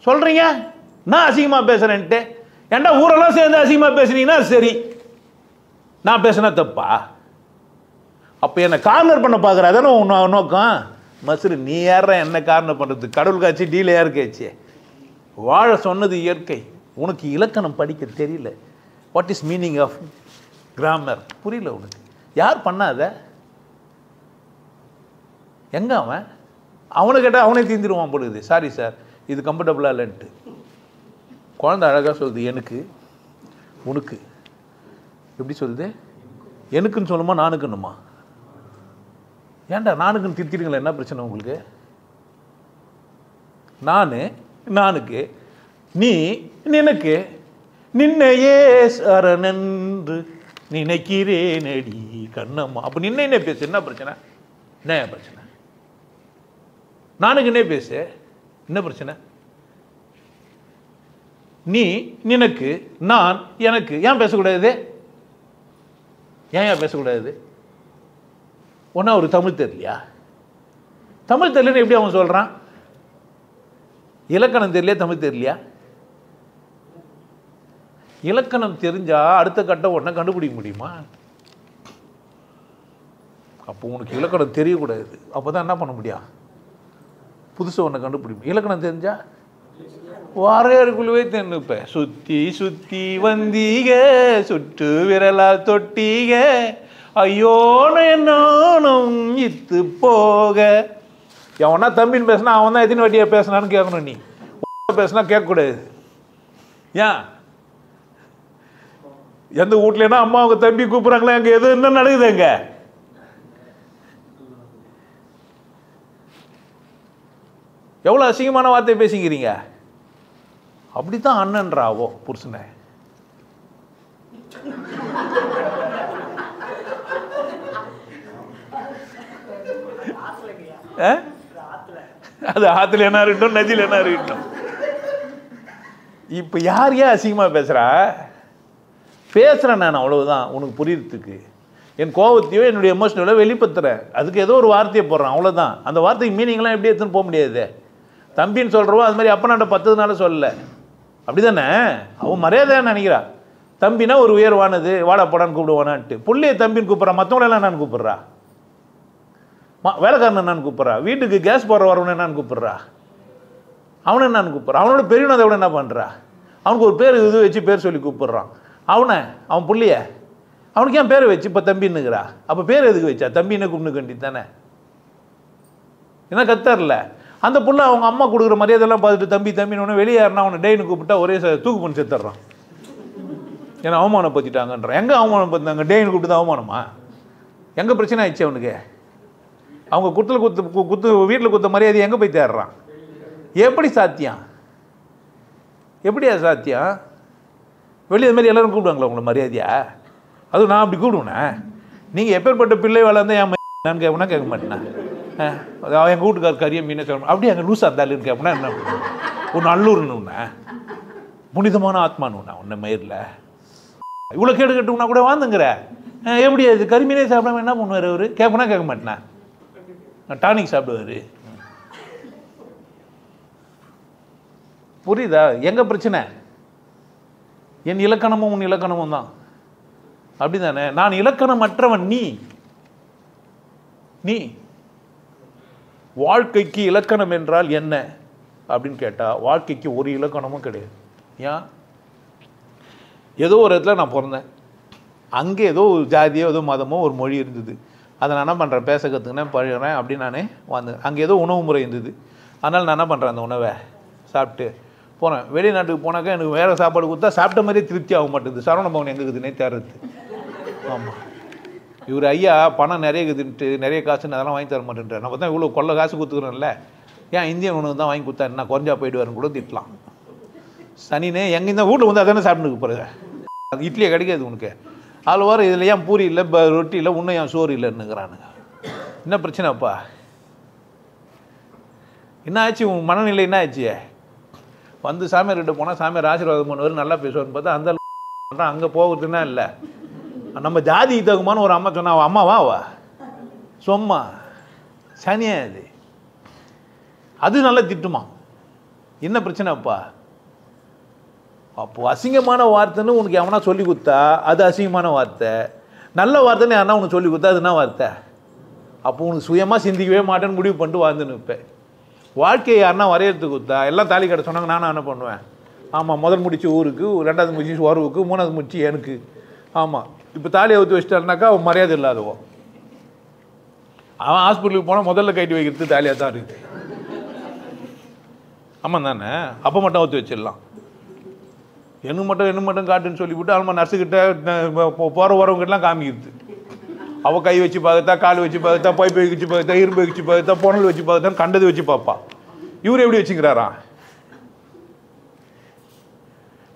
சொல்றீங்க நான் அசிங்கமா பேசுறேன்ட்டு. ஏன்டா ஊரெல்லாம் சேர்ந்து அசிங்கமா பேசுனீங்கன்னா சரி, நான் பேசினா தப்பா? அப்ப என்ன கார்னர் பண்ண பாக்குற தானே நோக்கம்? மசுரு நீ யார என்ன கார்னர் பண்றது? கடவுள் காட்சி டீல யாருக்காச்சு? வாழ சொன்னது இயற்கை. உனக்கு இலக்கணம் படிக்க தெரியல. What is meaning of grammar புரியல உனக்கு. யார் பண்ணாத? எங்க அவன்? அவனை கேட்டால் அவனே தீர்ந்துருவான் போடுது. சாரி சார், இது கம்ஃபர்டபுளா இல்லைன்ட்டு. குழந்தை அழகாக சொல்லுது எனக்கு உனக்கு. எப்படி சொல்லுது? எனக்குன்னு சொல்லுமா நானுக்குன்னுமா? ஏன்டா நானுக்குன்னு திருத்திடுங்களேன், என்ன பிரச்சனை உங்களுக்கு? நானுக்கு, நீ நினைக்கு, நின்னையே சரணென்று நினைக்கிறேனடி கண்ணம்மா. அப்போ நின்ன பேசு, என்ன பிரச்சனை? என்ன பிரச்சனை? நானுக்குன்னே பேசு, என்ன பிரச்சனை? நீ நினைக்கு, நான் எனக்கு. ஏன் பேசக்கூடாது? ஏன் பேசக்கூடாது? ஒன்னா ஒரு தமிழ் தெரியலையா? தமிழ் தெரியலன்னு எப்படி அவன் சொல்றான்? இலக்கணம் தெரியலையா? தமிழ் தெரியலையா? இலக்கணம் தெரிஞ்சா அடுத்த கட்டம் ஒன்றை கண்டுபிடிக்க முடியுமா? அப்போ உனக்கு இலக்கணம் தெரியக்கூடாது. அப்போதான் என்ன பண்ண முடியும்? புதுசு ஒன்றை கண்டுபிடிக்கும். இலக்கணம் தெரிஞ்சா வாரையாருக்குள்ளவே தென்னுப்ப. சுத்தி சுத்தி வந்தீக, சுற்று விரலால் தொட்டீக, ஐயோன்னு நானும் இத்து போக. எவனா தம்பின்னு பேசினா அவன் தான் எத்தனை வாட்டியா பேசினான்னு கேட்கணும். நீ பேசினா கேட்கக்கூடாது. ஏன்? எந்த வீட்லன்னா அம்மா அவங்க தம்பி கூப்பிட்றாங்களே, அங்கே எது என்ன நடக்குது? அங்க எவ்வளோ அசிங்கமான வார்த்தை பேசிக்கிறீங்க. அப்படித்தான் அண்ணன்றாவோ புருஷனை. அது ஆத்துல என்ன இருக்கட்டும், நதியில் என்ன இருக்கட்டும். இப்ப யார் ஏன் அசிங்கமா பேசுறா? பேசுறேன் நான், அவ்வளவுதான். உனக்கு புரியறதுக்கு என் கோபத்தையோ என்னுடைய எமோஷனலோ வெளிப்படுத்துறேன். அதுக்கு ஏதோ ஒரு வார்த்தையை போடுறான், அவ்வளவுதான். அந்த வார்த்தைக்கு மீனிங்லாம் எப்படி எடுத்துன்னு போக முடியாது. தம்பின்னு சொல்றவோ அது மாதிரி அப்பனாண்ட 10 நாள் சொல்லல, அப்படிதானே? அவன் மரியாதைன்னு நினைக்கிறா. தம்பினா ஒரு உயர்வானது, வாடா போடான்னு கூப்பிடுவானான்ட்டு. புள்ளைய தம்பின்னு கூப்பிட்றா. மற்றவங்களெல்லாம் என்னன்னு கூப்பிட்றா? வேலைக்காரன் என்னன்னு கூப்பிட்றா? வீட்டுக்கு கேஸ் போடுற வரவன என்னன்னு கூப்பிட்றா? அவனை என்னன்னு கூப்பிட்றான்? அவனோட பெரியவனை விட என்ன பண்ணுறா? அவனுக்கு ஒரு பேர் இது வச்சு பேர் சொல்லி கூப்பிட்றான். அவன் புள்ளைய அவனுக்கு ஏன் பேரை வச்சு இப்போ தம்பின்னுக்கிறா? அப்போ பேர் எதுக்கு வச்சா? தம்பின்னு கூப்பிட்டு கண்டி தானே. என்ன கத்தார்ல அந்த புள்ள அவங்க அம்மா கொடுக்குற மரியாதையெல்லாம் பார்த்துட்டு தம்பி தம்பின்னு வெளியே யாருன்னா அவனை டெய்னு கூப்பிட்டா ஒரே தூக்கு பண்ணி செத்துடுறான். என்னை அவமானப்படுத்திட்டாங்கன்ற. எங்கே அவமானப்படுத்தாங்க? டேன்னு கூப்பிட்டு தான் அவமானமா? எங்கே பிரச்சனை ஆயிடுச்சு அவனுக்கு? அவங்க குத்து வீட்டில் குத்த மரியாதை எங்கே போய் தேடுறான்? எப்படி சாத்தியம்? எப்படியா சாத்தியம்? வெளியே மாதிரி எல்லோரும் கூப்பிடுவாங்களா உங்களை மரியாதையா? அதுவும் நான் அப்படி கூப்பிடுவேண்ணே. நீங்கள் எப்பேற்பட்ட பிள்ளை வளர்ந்தா என் நான் கேட்பேன்னா கேட்க மாட்டேண்ணா. அவன் எங்கள் வீட்டுக்கார் கறியை மீனை சொல்லணும் அப்படியே அங்கே லூஸ் இருந்தாலும் கேட்பேன்னா என்ன ஒரு நல்லூர்னுண்ணே, புனிதமான ஆத்மானுண்ணா உன்னை மயிரில் இவ்வளோ கேடு கட்டுனா கூட வாழ்ந்துங்கிற. எப்படி அது கறிமீனே சாப்பிடாம என்ன பண்ணுவார் அவர்? கேட்பேன்னா கேட்க மாட்டேண்ணா. டானிக் சாப்பிடுவார். புரியுதா? எங்கே பிரச்சனை? என் இலக்கணமும் உன் இலக்கணமும் தான். அப்படி தானே? நான் இலக்கணமற்றவன். நீ வாழ்க்கைக்கு இலக்கணம் என்றால் என்ன அப்படின்னு கேட்டால் வாழ்க்கைக்கு ஒரு இலக்கணமும் கிடையாது. ஏன்? ஏதோ ஒரு இடத்துல நான் பிறந்தேன், அங்கே ஏதோ ஒரு ஜாதியோ ஏதோ மதமோ ஒரு மொழி இருந்தது, அதை நான் என்ன பண்ணுறேன், பேச கற்றுக்கினேன், பழகிறேன், அப்படின்னு நானே வந்தேன். அங்கே ஏதோ உணவு முறை இருந்தது, அதனால் நான் என்ன பண்ணுறேன், அந்த உணவை சாப்பிட்டு போனேன். வெளிநாட்டுக்கு போனாக்கா எனக்கு வேறு சாப்பாடு கொடுத்தா சாப்பிட்ட மாதிரியே திருப்தி ஆக மாட்டேங்குது. சரவண பவன் எங்கே இருக்குதுன்னே தேர்றது. ஆமாம், இவர் ஐயா பணம் நிறைய இருக்குதுன்ட்டு நிறைய காசுன்னு அதெல்லாம் வாங்கி தர மாட்டேன்றார். நம்ம தான் இவ்வளோ கொள்ள காசு கொடுத்துக்கிறோம்ல, ஏன் இந்தியன் உணவு தான் வாங்கி கொடுத்தா என்ன குறைஞ்சா போயிடுவாருன்னு கூட திட்டலாம். சனினே எங்கே இந்த வீட்டில் வந்து அதானே சாப்பிட்டுக்கு போகிறேங்க, இட்லியே கிடைக்காது உனக்கு, அதில் வர இதில் ஏன் பூரி இல்லை, ரொட்டி இல்லை, இன்னும் ஏன் சோறு இல்லைன்னுங்கிறானுங்க. என்ன பிரச்சனைப்பா? என்ன ஆச்சு உன் மனநிலை? என்ன ஆச்சு? வந்து சாமியார்கிட்ட போனால் சாமியார் ஆசீர்வாதம் பண்ணுவார், நல்லா பேசுவார்னு பார்த்தா அந்த அங்கே போகிறதுனா இல்லை. நம்ம ஜாதிக்கு தகுமான ஒரு அம்மா சொன்னா அவள் அம்மாவா? அவ சொம்மா சனியா அது நல்லா திட்டுமா. என்ன பிரச்சனைப்பா? அப்போ அசிங்கமான வார்த்தைன்னு உனக்கு எவனா சொல்லி கொடுத்தா அது அசிங்கமான வார்த்தை, நல்ல வார்த்தைன்னு யாருன்னா உனக்கு சொல்லி கொடுத்தா அது என்ன வார்த்தை? அப்போ உனக்கு சுயமாக சிந்திக்கவே மாட்டேன்னு முடிவு பண்ணிட்டு வாழ்ந்துன்னு இருப்பேன். வாழ்க்கையை யாருன்னா வரையறதுக்கு கொடுத்தா எல்லாம் தாலி கடை சொன்னாங்க, நானும் என்ன பண்ணுவேன்? ஆமாம், முதல் முடிச்சு ஊருக்கு, ரெண்டாவது முடிச்சு உறவுக்கு, மூணாவது முடிச்சு எனக்கு. ஆமாம், இப்போ தாலியை ஊற்றி வச்சிட்டாருனாக்கா அவன் மரியாதை இல்லாதவோ. அவன் ஹாஸ்பிட்டலுக்கு போனால் முதல்ல கைட்டு வைக்கிறது தாலியாக தான் இருக்குது. ஆமாம் தானே? அப்போ மட்டும் ஊற்றி வச்சிடலாம். என்ன மட்டும் காட்டுன்னு சொல்லிவிட்டு அவன் நர்ஸுக்கிட்ட போகிற வரவங்கிட்டலாம் காமிக்கிறது. அவள் கை வச்சு பார்த்தா, கால் வச்சு பார்த்தா, பைப்பை வச்சு பார்த்தா, இரும்பு வச்சு பார்த்தா, புனல் வச்சு பார்த்தா, கண்டது வச்சு பார்ப்பா. இவர் எப்படி வச்சுக்கிறாரா?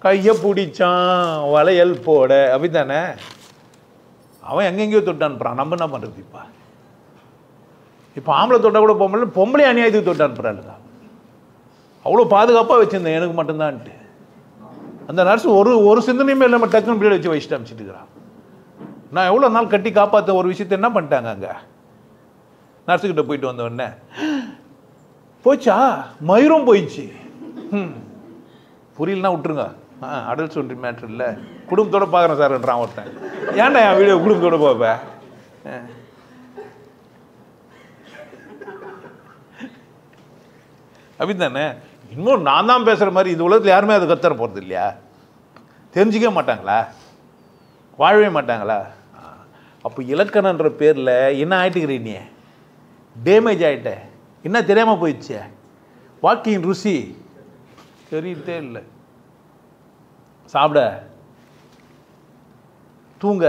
கையை பிடிச்சான் வளையல் போட, அப்படித்தானே? அவன் எங்கெங்கேயோ தொட்டான்றான். நம்ம என்ன பண்ணுறது? இப்போ ஆம்பளை தொட்டா கூட பொம்பளை அநியாயத்துக்கு தொட்டான்றாளுங்க. அவ்வளோ பாதுகாப்பாக வச்சுருந்தேன் எனக்கு மட்டும்தான்ட்டு. அந்த நர்ஸ் ஒரு சிந்தனையுமே இல்லாமல் டக்குன்னு பிளேட் வச்சு வச்சுட்டு அமிச்சிட்டு இருக்கிறான். நான் எவ்வளோ நாள் கட்டி காப்பாற்ற ஒரு விஷயத்த என்ன பண்ணிட்டாங்க அங்கே? நர்ஸுக்கிட்ட போயிட்டு வந்தோடனே போச்சா, மயிரும் போயிடுச்சு. புரியலன்னா விட்டுருங்க, அடல்ட் ஒன்றி மேட்ரு இல்லை, குடும்பத்தோடு பார்க்குறேன் சார்ன்றான் ஒருத்தன். ஏன்டா என் வீடியோ குடும்பத்தோடு பார்ப்பேன்? அப்படி தானே? இன்னும் நான் தான் பேசுகிற மாதிரி இது உலகத்தில் யாருமே அதை கத்தர போகிறது இல்லையா? தெரிஞ்சிக்க மாட்டாங்களா? வாழவே மாட்டாங்களா? அப்போ இலக்கணன்ற பேரில் என்ன ஆகிட்டுக்கிறீ? நீ டேமேஜ் ஆகிட்ட. என்ன தெரியாமல் போயிடுச்சு? வாழ்க்கையின் ருசி தெரியட்டே இல்லை. சாப்பிட, தூங்க,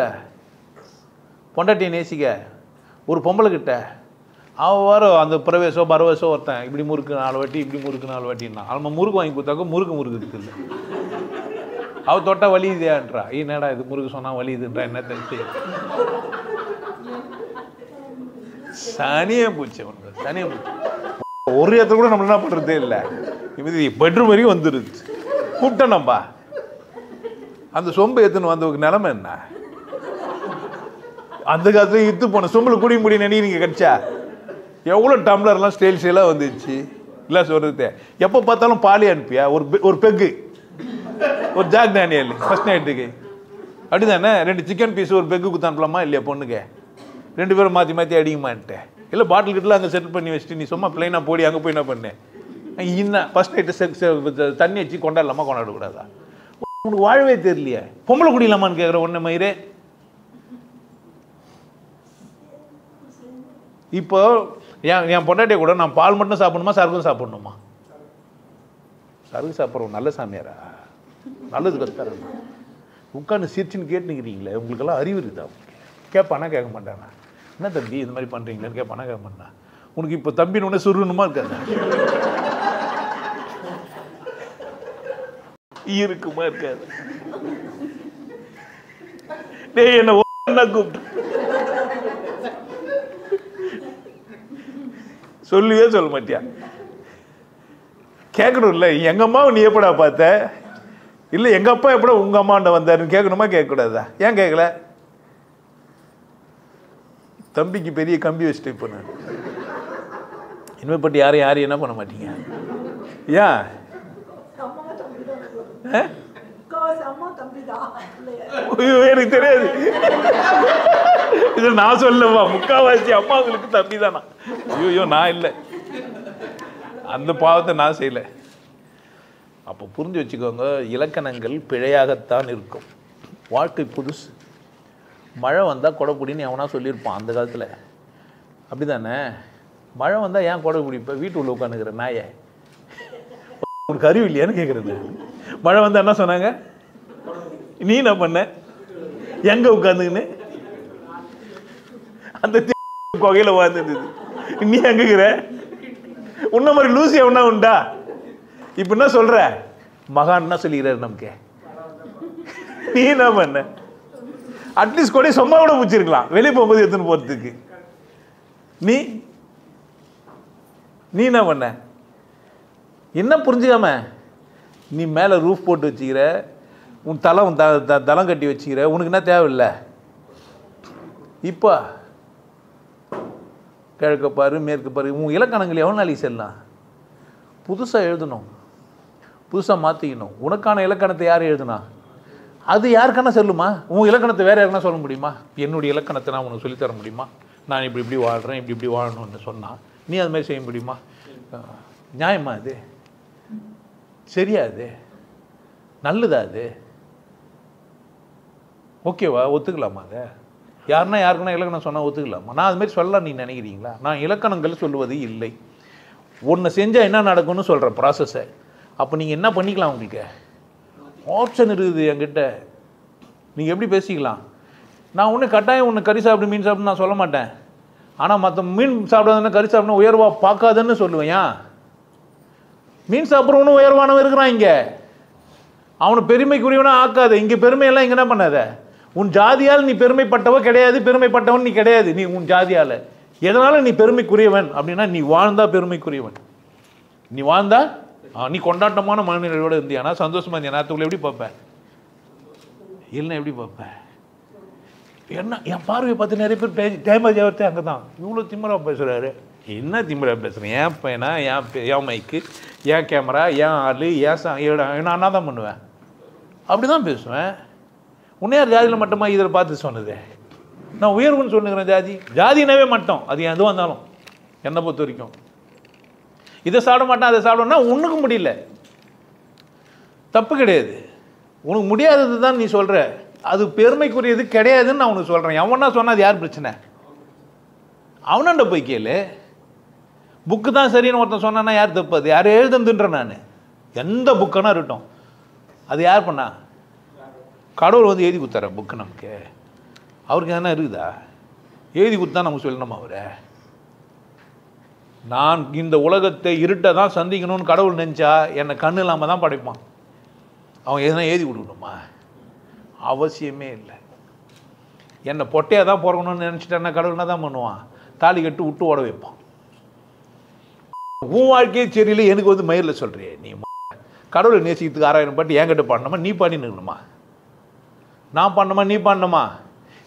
பொண்டாட்டியை நேசிக்க, ஒரு பொம்பளை கிட்ட அவன் வர அந்த பரவேசோ ஒருத்தன் இப்படி முறுக்கு 4 வாட்டி, இப்படி முறுக்கு 4 வாட்டின்னா அவன் முறுக்கு வாங்கி கொடுத்தாக்க முறுக்கு இல்லை. அவள் தொட்டா வலி இதேன்றா. என்னடா இது முறுக்கு சொன்னா வலி இதுன்றா? என்ன தெரிஞ்சு சனியே பூச்சி ஒன்று, சனியே பூச்சி. ஒரு இடத்துல கூட நம்ம என்ன பண்ணுறதே இல்லை. இது பெட்ரூம் வரைக்கும் வந்துடுது. கூப்பிட்டோம்பா அந்த சொம்பு எடுத்துன்னு வந்தவங்க நிலைமை என்ன? அந்த காலத்துல இத்து போன சொம்பில் குடி முடி நினைக்கிறீங்க கிடைச்சா எவ்வளோ டம்ளர்லாம் ஸ்டைல்ஸெல்லாம் வந்துச்சு இல்லை சொல்கிறது. எப்போ பார்த்தாலும் பாலி அனுப்பியா? ஒரு பெக்கு, ஒரு ஜாக் டேனியல் ஃபர்ஸ்ட் நைட்டுக்கு, அப்படி தானே? 2 சிக்கன் பீஸ் ஒரு பெக்கு குத்து அனுப்பலாமா இல்லையா? பொண்ணுக்கு 2 பேரும் மாற்றி அடிக்குமான்ட்டேன். இல்லை பாட்டில் கிட்டலாம் அங்கே செட்டில் பண்ணி வச்சுட்டு நீ சும்மா பிளைனாக போடி அங்கே போய் என்ன பண்ணேன்? இன்னும் ஃபர்ஸ்ட் நைட்டு தண்ணி வச்சு கொண்டாடலாமா கொண்டாடக்கூடாதா? உனக்கு வாழவே தெரியலையே. பொம்பளை குடிக்கலாமான்னு கேட்குற ஒன்றை மயிரே. இப்போ என் பொண்டாட்டியை கூட நான் பால் மட்டும் சாப்பிடணுமா, சரக்கும் சாப்பிடணுமா? சரக்கு சாப்பிட்றோம் நல்ல சாமியாரா? நல்லது கற்றுறேன். உட்காந்து சிரிச்சுன்னு கேட்டுக்கிறீங்களே, உங்களுக்கெல்லாம் அறிவு இருக்குதா? கேட்பானா கேட்க மாட்டானா? என்ன தம்பி இந்த மாதிரி பண்ணுறீங்களேன்னு கேட்பானா கேட்க மாட்டான்? உனக்கு இப்போ தம்பின்னு ஒன்று சுருணுமா இருக்காது? இருக்குமா இருக்காது? டேய் என்ன கூப்பிட்டு சொல்லுவே சொல்ல மாட்டியா? கேட்கணும்ல, எங்க அம்மாவை நீ எப்படா பார்த்த, இல்லை எங்க அப்பா எப்படா உங்க அம்மாண்ட வந்தாருன்னு கேட்கணுமா கேட்கக்கூடாதா? ஏன் கேட்கல? தம்பிக்கு பெரிய கம்பி வச்சுட்டு இப்போ நான் இனிமேப்பட்டு யாரையும் என்ன பண்ண மாட்டீங்க? ஏன் எனக்கு தெரியாது, இது நான் சொல்லவா? முக்காவாசி அம்மாவுங்களுக்கு தம்பி தானா? ஐயோ நான் இல்லை, அந்த பாவத்தை நான் செய்யல. அப்போ புரிஞ்சு வச்சுக்கோங்க, இலக்கணங்கள் பிழையாகத்தான் இருக்கும். வாழ்க்கை புதுசு. மழை வந்தால் கொடை பிடின்னு எவனா சொல்லியிருப்பான் அந்த காலத்தில், அப்படி தானே? மழை வந்தால் ஏன் கொடை பிடிப்ப? வீட்டு உள்ள உட்காந்துக்கிற நாயை, உனக்கு அறிவு இல்லையான்னு கேட்குறது. மழை வந்தால் என்ன சொன்னாங்க? நீ என்ன பண்ண? எங்கே உட்காந்துக்கின்னு அந்த கொகையில் வாழ்ந்துருந்தது, நீ எங்குக்கிற? உன்ன மாதிரி லூசி எவனா உண்டா? இப்போ என்ன சொல்ற? மகான் என்ன சொல்லிக்கிறாரு நமக்கு? நீ என்ன பண்ண? அட்லீஸ்ட் கூட சும்மா கூட முடிச்சிருக்கலாம் வெளியே போகும்போது எடுத்துன்னு போகிறதுக்கு. நீ என்ன பண்ண? என்ன புரிஞ்சுக்காம நீ மேலே ரூஃப் போட்டு வச்சுக்கிற, உன் தளம் கட்டி வச்சுக்கிற, உனக்கு என்ன தேவையில்லை? இப்போ கிழக்க பாரு மேற்கு பாரு, உன் இலக்கணங்கள் எவ்வளோ நாளைக்கு செல்லலாம்? புதுசாக எழுதணும், புதுசாக மாற்றிக்கணும். உனக்கான இலக்கணத்தை யார் எழுதுனா? அது யாருக்கான செல்லுமா? உன் இலக்கணத்தை வேறு யாருன்னா சொல்ல முடியுமா? என்னுடைய இலக்கணத்தை நான் உனக்கு சொல்லித்தர முடியுமா? நான் இப்படி வாழ்கிறேன், இப்படி வாழணும்னு சொன்னால் நீ அது மாதிரி செய்ய முடியுமா? நியாயமா? அது சரியா? அது நல்லதா? அது ஓகேவா? ஒத்துக்கலாமா? அதை யாருக்குன்னா இலக்கணம் சொன்னால் ஒத்துக்கலாமா? நான் அது மாதிரி சொல்லலாம் நீ நினைக்கிறீங்களா? நான் இலக்கணங்கள் சொல்லுவது இல்லை. ஒன்று செஞ்சால் என்ன நடக்கும்னு சொல்கிறேன் ப்ராசஸை. அப்போ நீங்கள் என்ன பண்ணிக்கலாம்? உங்களுக்கு ஆப்ஷன் இருக்குது என்கிட்ட, நீங்கள் எப்படி பேசிக்கலாம். நான் ஒன்று கட்டாயம் ஒன்று கறி சாப்பிடு மீன் சாப்பிடு நான் சொல்ல மாட்டேன். ஆனால் மற்ற மீன் சாப்பிடாதுன்னா கறி சாப்பிட்னா உயர்வாக பார்க்காதுன்னு சொல்லுவேன். ஏன்? மீன் சாப்பிட்றவனும் உயர்வானவன் இருக்கிறான் இங்கே, அவனை பெருமைக்குரியவனா ஆக்காது. இங்கே பெருமையெல்லாம் இங்கே என்ன பண்ணாத? உன் ஜாதியால் நீ பெருமைப்பட்டவ கிடையாது, பெருமைப்பட்டவன் நீ கிடையாது. நீ உன் ஜாதியால் எதனால நீ பெருமைக்குரியவன் அப்படின்னா, நீ வாழ்ந்தா பெருமைக்குரியவன். நீ வாழ்ந்தா நீ கொண்டாட்டமான மனநிலையோடு இருந்தியானா, சந்தோஷமா இருந்தியா, நேரத்துக்குள்ள எப்படி பார்ப்பேன்? இல்லைன்னா எப்படி பார்ப்பேன்? என்ன என் பார்வையை பார்த்து நிறைய பேர் டேமேஜ் ஆகிறதே அங்கே தான். இவ்வளோ திமிரா பேசுகிறாரு. என்ன திமிரா பேசுகிறேன்? ஏன் பையனா, என் மைக்கு, ஏன் கேமரா, ஏன் ஆள், ஏன் நான் தான் பண்ணுவேன், அப்படி தான் பேசுவேன். உன்னையார் ஜாதியில் மட்டுமா இதில் பார்த்து சொன்னது? நான் உயர்வுன்னு சொல்லுங்கிறேன். ஜாதினாவே மட்டும் அது எதுவும் இருந்தாலும் என்னை பொறுத்த வரைக்கும் இதை சாப்பிட மாட்டேன் அதை சாப்பிடணும்னா உனக்கு முடியல, தப்பு கிடையாது. உனக்கு முடியாதது தான் நீ சொல்கிற, அது பெருமைக்குரியது கிடையாதுன்னு நான் உனக்கு சொல்கிறேன். எவனா சொன்னால் அது யார் பிரச்சனை? அவனாண்ட போய் கேளு. புக்கு தான் சரின்னு ஒருத்தன் சொன்னான்னா யார் தப்பு? அது யார் எழுதுன்றேன் நான். எந்த புக்குன்னா இருக்கட்டும், அது யார் பண்ணா? கடவுள் வந்து எழுதி கொடுத்தார புக்கு நமக்கு. அவருக்கு என்ன இருக்குதா? எழுதி கொடுத்தா நமக்கு சொல்லணுமா? அவரை நான் இந்த உலகத்தை இருட்டை தான் சந்திக்கணும்னு கடவுள் நினச்சா என்னை கண்ணு இல்லாமல் தான் படைப்பான். அவன் எதுனா எழுதி கொடுக்கணுமா? அவசியமே இல்லை. என்னை பொட்டையாக தான் பிறக்கணும்னு நினச்சிட்டேன்னா கடவுள் என்ன தான் பண்ணுவான்? தாலி கட்டு விட்டு ஓட வைப்பான். உன் வாழ்க்கையே சரியில்லை, எனக்கு வந்து மயிரில் சொல்கிறியே நீ. கடவுளை நேசிக்கிறதுக்கு 6000 பாட்டு என்கிட்ட பாடணுமா, நீ பாடி நிற்கணுமா? நான் பண்ணணுமா, நீ பண்ணணுமா?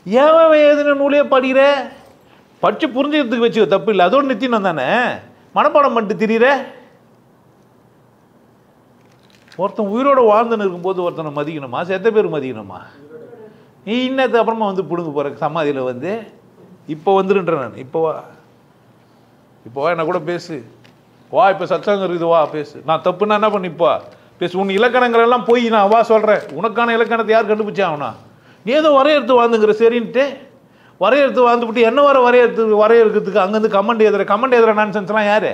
ஏன் எதுன நூலே படிக்கிற? படித்து புரிஞ்சுக்கிறதுக்கு வச்சு தப்பு இல்லை, அதோடு நிறுத்தினோம் தானே. மனப்பாடம் பண்ணிட்டு திரியிற. ஒருத்தன் உயிரோடு வாழ்ந்துன்னு இருக்கும்போது ஒருத்தனை மதிக்கணுமா? செத்த பேர் மதிக்கணுமா? நீ இன்னத்துக்கு அப்புறமா வந்து பிடுங்க போகிற சமாதியில் வந்து இப்போ வந்துருன்ற நான். இப்போ வா என்ன கூட பேசு, வா இப்போ சத்சங்கம் இருக்குது, வா பேசு. நான் தப்புன்னா என்ன பண்ணிப்பா பேசு. உன் இலக்கணங்கள் எல்லாம் போய் நான் வா சொல்கிறேன். உனக்கான இலக்கணத்தை யார் கண்டுபிடிச்சா ஆகுனா? நீ ஏதோ வரையறுத்து வாழ்ந்துங்கிற சரின்ட்டு வரையறுத்து வாழ்ந்துவிட்டு என்ன வரையறுக்கிறதுக்கு அங்கேருந்து கமெண்ட் எதிர நான்சென்ஸ்லாம் யார்?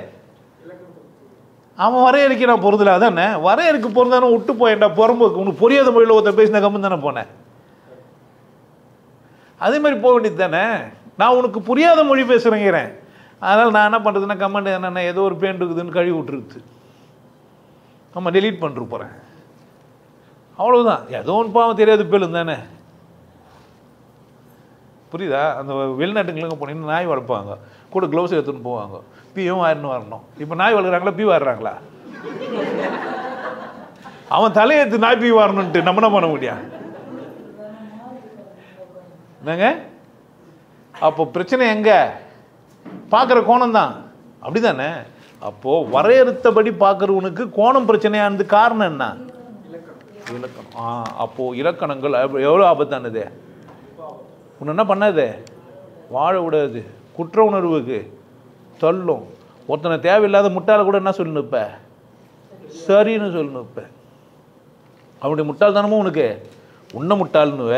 அவன் வரையறுக்க நான் பொருந்தல. அதானே வரையறுக்கு பொருந்தானே விட்டு போயேன்டா. புறம்போக்கு உனக்கு புரியாத மொழியில் ஒருத்தர் பேசின கம்மன் தானே போனேன். அதே மாதிரி போக வேண்டியது தானே. நான் உனக்கு புரியாத மொழி பேசுகிறேங்கிறேன். அதனால் நான் என்ன பண்ணுறதுன்னா கமெண்ட் என்னென்ன ஏதோ ஒரு பேன் இருக்குதுன்னு கழுவி விட்டுருது. நம்ம டெலீட் பண்ணிட்டு போகிறேன், அவ்வளோதான். ஏதோ ஒன்று பாவம் தெரியாது பேலும் தானே, புரியுதா? அந்த வெளிநாட்டுங்களுக்கு போனீங்கன்னா நாய் வளர்ப்பாங்க, கூட க்ளவுஸ் எடுத்துன்னு போவாங்க, பீயும் ஆயிரன்னு வரணும். இப்போ நாய் வளர்க்குறாங்களா பீ வர்றாங்களா? அவன் தலையெடுத்து நாய் பீ வரணுன்ட்டு நம்ம என்ன பண்ண முடியும்? என்னங்க அப்போ பிரச்சனை எங்க? பார்க்குற கோணம் தான், அப்படி தானே? அப்போது வரையறுத்தபடி பார்க்குறவனுக்கு கோணம் பிரச்சனையானது காரணம் என்ன? இலக்கணம். அப்போது இலக்கணங்கள் எவ்வளோ ஆபத்தானது. ஒன்று என்ன பண்ணாது, வாழ விடாது, குற்ற உணர்வுக்கு தள்ளும். ஒருத்தனை தேவையில்லாத முட்டாளை கூட என்ன சொல்லணும், இப்போ சரின்னு சொல்லணும். இப்போ அவனுடைய முட்டாள்தானமும் உனக்கு உன்னை முட்டாள்னுவ,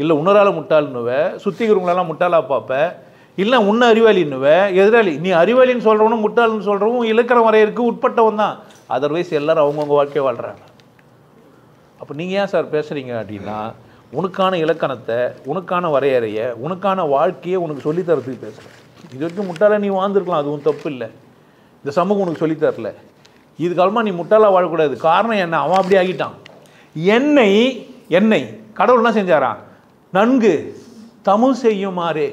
இல்லை உணரால முட்டாள்னுவ, சுத்திக்கிறவங்களெல்லாம் முட்டாளா பார்ப்ப, இல்லை உன்னை அறிவாளின்னுவ, எதிராளி. நீ அறிவாளின்னு சொல்கிறவனும் முட்டாள்னு சொல்கிறவங்க இலக்கண வரையறுக்கு உட்பட்டவன் தான். அதர்வைஸ் எல்லோரும் அவங்கவுங்க வாழ்க்கையை வாழ்கிறாங்க. அப்போ நீங்கள் ஏன் சார் பேசுகிறீங்க அப்படின்னா, உனக்கான இலக்கணத்தை, உனக்கான வரையறையை, உனக்கான வாழ்க்கையை உனக்கு சொல்லித்தரத்துக்கு பேசுகிறேன். இது வரைக்கும் முட்டாளாக நீ வாழ்ந்துருக்கலாம், அதுவும் தப்பு இல்லை. இந்த சமூகம் உனக்கு சொல்லித்தரல. இதுக்காலமாக நீ முட்டாளாக வாழக்கூடாது. காரணம் என்ன? அவன் அப்படி ஆகிட்டான். என்னை கடவுள்னா செஞ்சாரான், நன்கு தமிழ் செய்யுமாறே.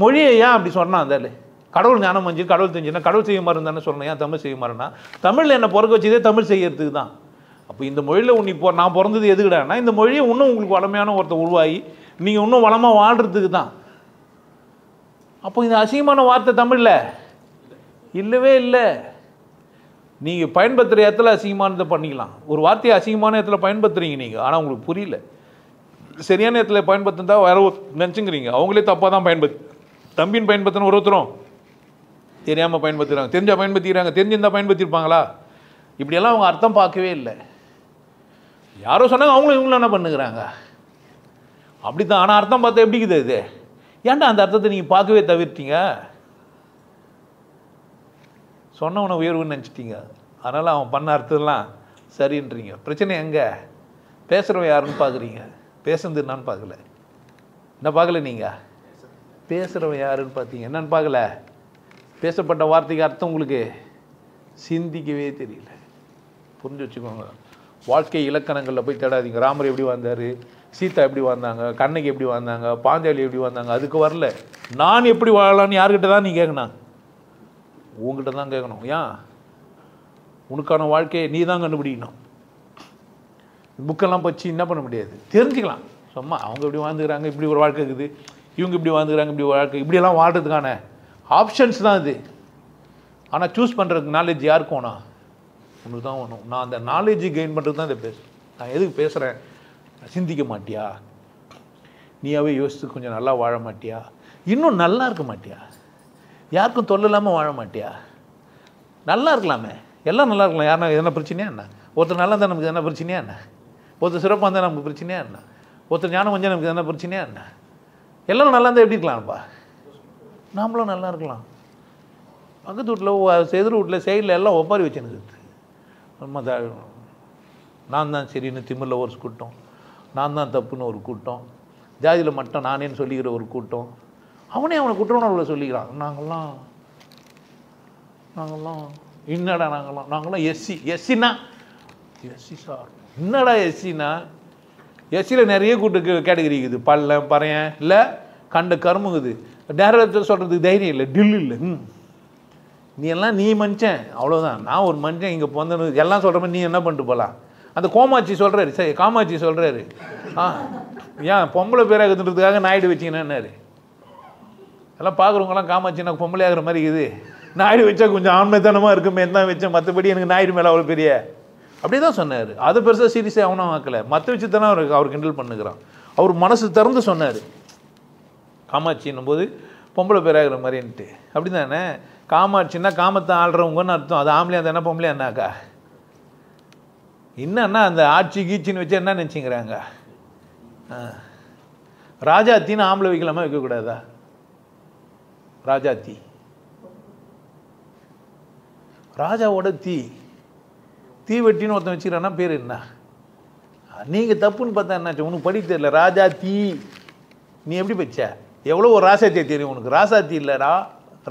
மொழியை ஏன் அப்படி சொன்னான்? அந்த கடவுள் ஞானம் மஞ்சு கடவுள் தெரிஞ்சுன்னா கடவுள் செய்யுமாறுன்னு தானே சொன்னேன். ஏன் தமிழ் செய்யுமாறுன்னா, தமிழில் என்னை பிறக்க வச்சதே தமிழ் செய்யறதுக்கு தான். அப்போ இந்த மொழியில் நான் பிறந்தது எதுக்குடான்னா, இந்த மொழியை இன்னும் உங்களுக்கு வளமையான ஒருத்தர் உருவாகி நீங்கள் இன்னும் வளமாக வாழ்கிறதுக்கு தான். அப்போ இந்த அசிங்கமான வார்த்தை தமிழில் இல்லவே இல்லை. நீங்கள் பயன்படுத்துகிற இடத்துல அசிங்கமானதை பண்ணிக்கலாம். ஒரு வார்த்தையை அசிங்கமான இடத்துல பயன்படுத்துகிறீங்க நீங்கள், ஆனால் உங்களுக்கு புரியல. சரியான இடத்துல பயன்படுத்தினா வேற நினச்சிங்கிறீங்க, அவங்களே தப்பாக தான் தம்பின்னு பயன்படுத்தின ஒருத்தரும் தெரியாமல் பயன்படுத்துகிறாங்க, தெரிஞ்சால் பயன்படுத்திக்கிறாங்க, தெரிஞ்சிருந்தால் பயன்படுத்தியிருப்பாங்களா? இப்படியெல்லாம் அவங்க அர்த்தம் பார்க்கவே இல்லை. யாரோ சொன்னாங்க, அவங்களும் இவங்களும் என்ன பண்ணுகிறாங்க அப்படி தான். ஆனால் அர்த்தம் பார்த்தா எப்படி இருக்குது இது? ஏன்டா அந்த அர்த்தத்தை நீங்கள் பார்க்கவே தவிர்த்தீங்க? சொன்னவனை உயர்வுன்னு நினச்சிட்டீங்க, அதனால் அவன் பண்ண அர்த்தம்லாம் சரின்றீங்க. பிரச்சனை எங்கே? பேசுகிறவன் யாருன்னு பார்க்குறீங்க, பேசுறது என்னான்னு பார்க்கல. என்ன பார்க்கல நீங்கள்? பேசுகிறவன் யாருன்னு பார்த்தீங்க, என்னன்னு பார்க்கல. பேசப்பட்ட வார்த்தைக்கு அர்த்தம் உங்களுக்கு சிந்திக்கவே தெரியல. புரிஞ்சு வச்சுக்கோங்க. வாழ்க்கை இலக்கணங்களில் போய் தேடாதீங்க. ராமர் எப்படி வந்தார், சீதா எப்படி வந்தாங்க, கண்ணகி எப்படி வந்தாங்க, பாஞ்சாலி எப்படி வந்தாங்க, அதுக்கு வரல. நான் எப்படி வாழலான்னு யார்கிட்ட தான் நீ கேட்கணும்? உங்ககிட்ட தான் கேட்கணும். ஏன்? உனக்கான வாழ்க்கையை நீ தான் கண்டுபிடிக்கணும். புக்கெல்லாம் பச்சு என்ன பண்ண முடியாது, தெரிஞ்சுக்கலாம். சும்மா அவங்க இப்படி வாழ்ந்துக்கிறாங்க, இப்படி ஒரு வாழ்க்கை இருக்குது, இவங்க இப்படி வாழ்ந்துக்கிறாங்க, இப்படி ஒரு வாழ்க்கை, இப்படியெல்லாம் வாழ்கிறதுக்கான ஆப்ஷன்ஸ் தான் இது. ஆனால் சூஸ் பண்ணுறதுக்கு நாலேஜ் யாருக்கு வேணும்? உனக்கு தான் வேணும். நான் அந்த நாலேஜ் கெயின் பண்ணுறது தான் இதை பேசுகிறேன். நான் எதுக்கு பேசுகிறேன்? சிந்திக்க மாட்டியா? நீயாவே யோசித்து கொஞ்சம் நல்லா வாழ மாட்டியா? இன்னும் நல்லா இருக்க மாட்டியா? யாருக்கும் தொல்லை இல்லாமல் வாழ மாட்டியா? நல்லா இருக்கலாமே, எல்லாம் நல்லா இருக்கலாம். யாருன்னா எதனா பிரச்சனையா என்ன? ஒருத்தர் நல்லா இருந்தால் நமக்கு எதனா பிரச்சனையா என்ன? ஒருத்தர் சிறப்பாக இருந்தால் நமக்கு பிரச்சனையா என்ன? ஒருத்தர் ஞானம் வந்தால் நமக்கு எதனா பிரச்சனையா என்ன? எல்லோரும் நல்லா இருந்தால் எப்படி இருக்கலாம்ப்பா? நாமளும் நல்லா இருக்கலாம். பக்கத்து வீட்டில் எதிர் வீட்டில் சைடில் எல்லாம் ஒப்பாரி வச்சுன்னு நான் தான் சரின்னு திமிரில் ஒரு கூட்டம், நான் தான் தப்புன்னு ஒரு கூட்டம், ஜாதியில் மட்டும் நானேன்னு சொல்லிக்கிற ஒரு கூட்டம், அவனே அவனை குற்றவுணர்வுல சொல்லிக்கிறான். நாங்கள்லாம் என்னடா நாங்கள்லாம் எஸ்சின்னா எஸ்சி சார் என்னடா எஸ்சின்னா, எஸ்சியில் நிறைய கேட்டகரி இருக்குது. பள்ளம் பறையன் இல்லை கண்ட கரும்புங்குது. டேரக்டர் சொல்கிறதுக்கு தைரியம் இல்லை, டில் இல்லை. நீ எல்லாம் நீ மனுஷன் அவ்வளோதான், நான் ஒரு மனுஷன் இங்கே வந்து எல்லாம் சொல்கிற மாதிரி நீ என்ன பண்ணிட்டு போகலாம்? அந்த கோமாட்சி சொல்கிறாரு, சரி காமாட்சி சொல்கிறாரு, ஏன் பொம்பளை பேராகுதுன்றதுக்காக நாயுடு வச்சிங்கன்னாரு. எல்லாம் பார்க்குறவங்களாம் காமாட்சி நான் பொம்பளை ஆகிற மாதிரி இருக்குது, நாயுடு வச்சா கொஞ்சம் ஆண்மைத்தனமாக இருக்குமே தான் வச்சேன், மற்றபடி எனக்கு நாயுடு மேலே அவ்வளோ பெரிய அப்படி தான் சொன்னார். அதை பெருசாக சீரியஸாக அவனும் ஆக்கலை, மற்ற விஷயத்தானே அவர் கிண்டல் பண்ணுகிறான். அவர் மனசு திறந்து சொன்னார் காமாட்சின்னும் போது பொம்பளை பேராகிற மாதிரின்ட்டு. அப்படி தானே? காமாட்சின்னா காமத்தை ஆள்றவங்கன்னு அர்த்தம். அது ஆம்பளையா தானே பொம்பளையா என்னாக்கா? என்னன்னா அந்த ஆட்சி கீச்சின்னு வச்சு என்ன நினச்சிங்கிறாங்க? ராஜாத்தின்னு ஆம்பளை வைக்கலாமா வைக்கக்கூடாதா? ராஜாத்தி ராஜாவோட தீ வெட்டின்னு ஒருத்தன் வச்சுக்கிறான்னா பேர் என்ன? நீங்கள் தப்புன்னு பார்த்தா என்னாச்சு? உனக்கு படி தெரியல. ராஜா தீ நீ எப்படி பச்ச? எவ்வளோ ஒரு ராசாத்தியை தெரியும் உனக்கு? ராசாத்தி இல்லைடா,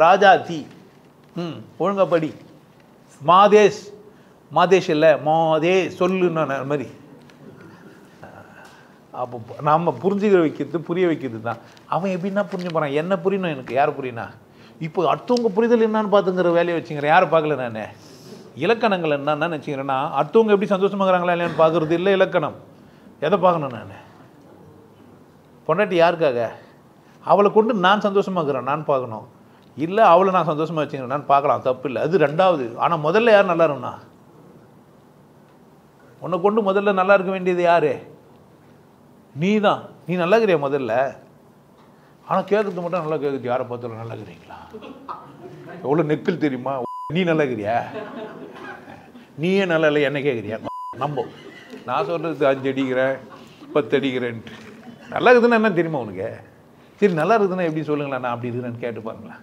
ராஜாத்தி. ஒழுங்கா படி. மாதேஷ், மாதேஷ் இல்லை மாதே சொல்லுன்னு மாதிரி. அப்போ நம்ம புரிஞ்சுக்கிற வைக்கிறது, புரிய வைக்கிறது தான். அவன் எப்படின்னா புரிஞ்சு போகிறான். என்ன புரியணும் எனக்கு? யார் புரியணா? இப்போ அடுத்தவங்க புரிதல் என்னன்னு பார்த்துங்கிற வேலையை வச்சுக்கிறேன். யாரை பார்க்கல நான். இலக்கணங்கள் என்னன்னு வச்சுக்கிறேன்னா, அடுத்தவங்க எப்படி சந்தோஷமாகறாங்களா இல்லையான்னு பார்க்குறது இல்லை இலக்கணம். எதை பார்க்கணும் நான்? பொண்டாட்டி யாருக்காக? அவளை கொண்டு நான் சந்தோஷமாக்குறேன் நான் பார்க்கணும். இல்லை அவளை நான் சந்தோஷமாக வச்சுக்கிறேன் நான் பார்க்கலாம், தப்பு இல்லை, அது ரெண்டாவது. ஆனால் முதல்ல யார் நல்லா இருக்குண்ணா? உன்னை கொண்டு முதல்ல நல்லா இருக்க வேண்டியது யாரு? நீ தான். நீ நல்லா இருக்கிறியா முதல்ல? ஆனால் கேட்கறது மட்டும் நல்லா கேட்குது. யாரை பார்த்தாலும் நல்லா இருக்கிறீங்களா? எவ்வளோ நெக்கில் தெரியுமா? நீ நல்லா இருக்கிறியா? நீயே நல்லா இல்லை என்ன கேட்குறியா? நம்ப நான் சொல்கிறது 5 அடிக்கிறேன் 10 அடிக்கிறேன்ட்டு. நல்லா இருக்குதுன்னா என்ன தெரியுமா உனக்கு? சரி நல்லா இருக்குதுன்னா எப்படி சொல்லுங்களேன், நான் அப்படி இருக்கிறேன்னு கேட்டு பாருங்களேன்.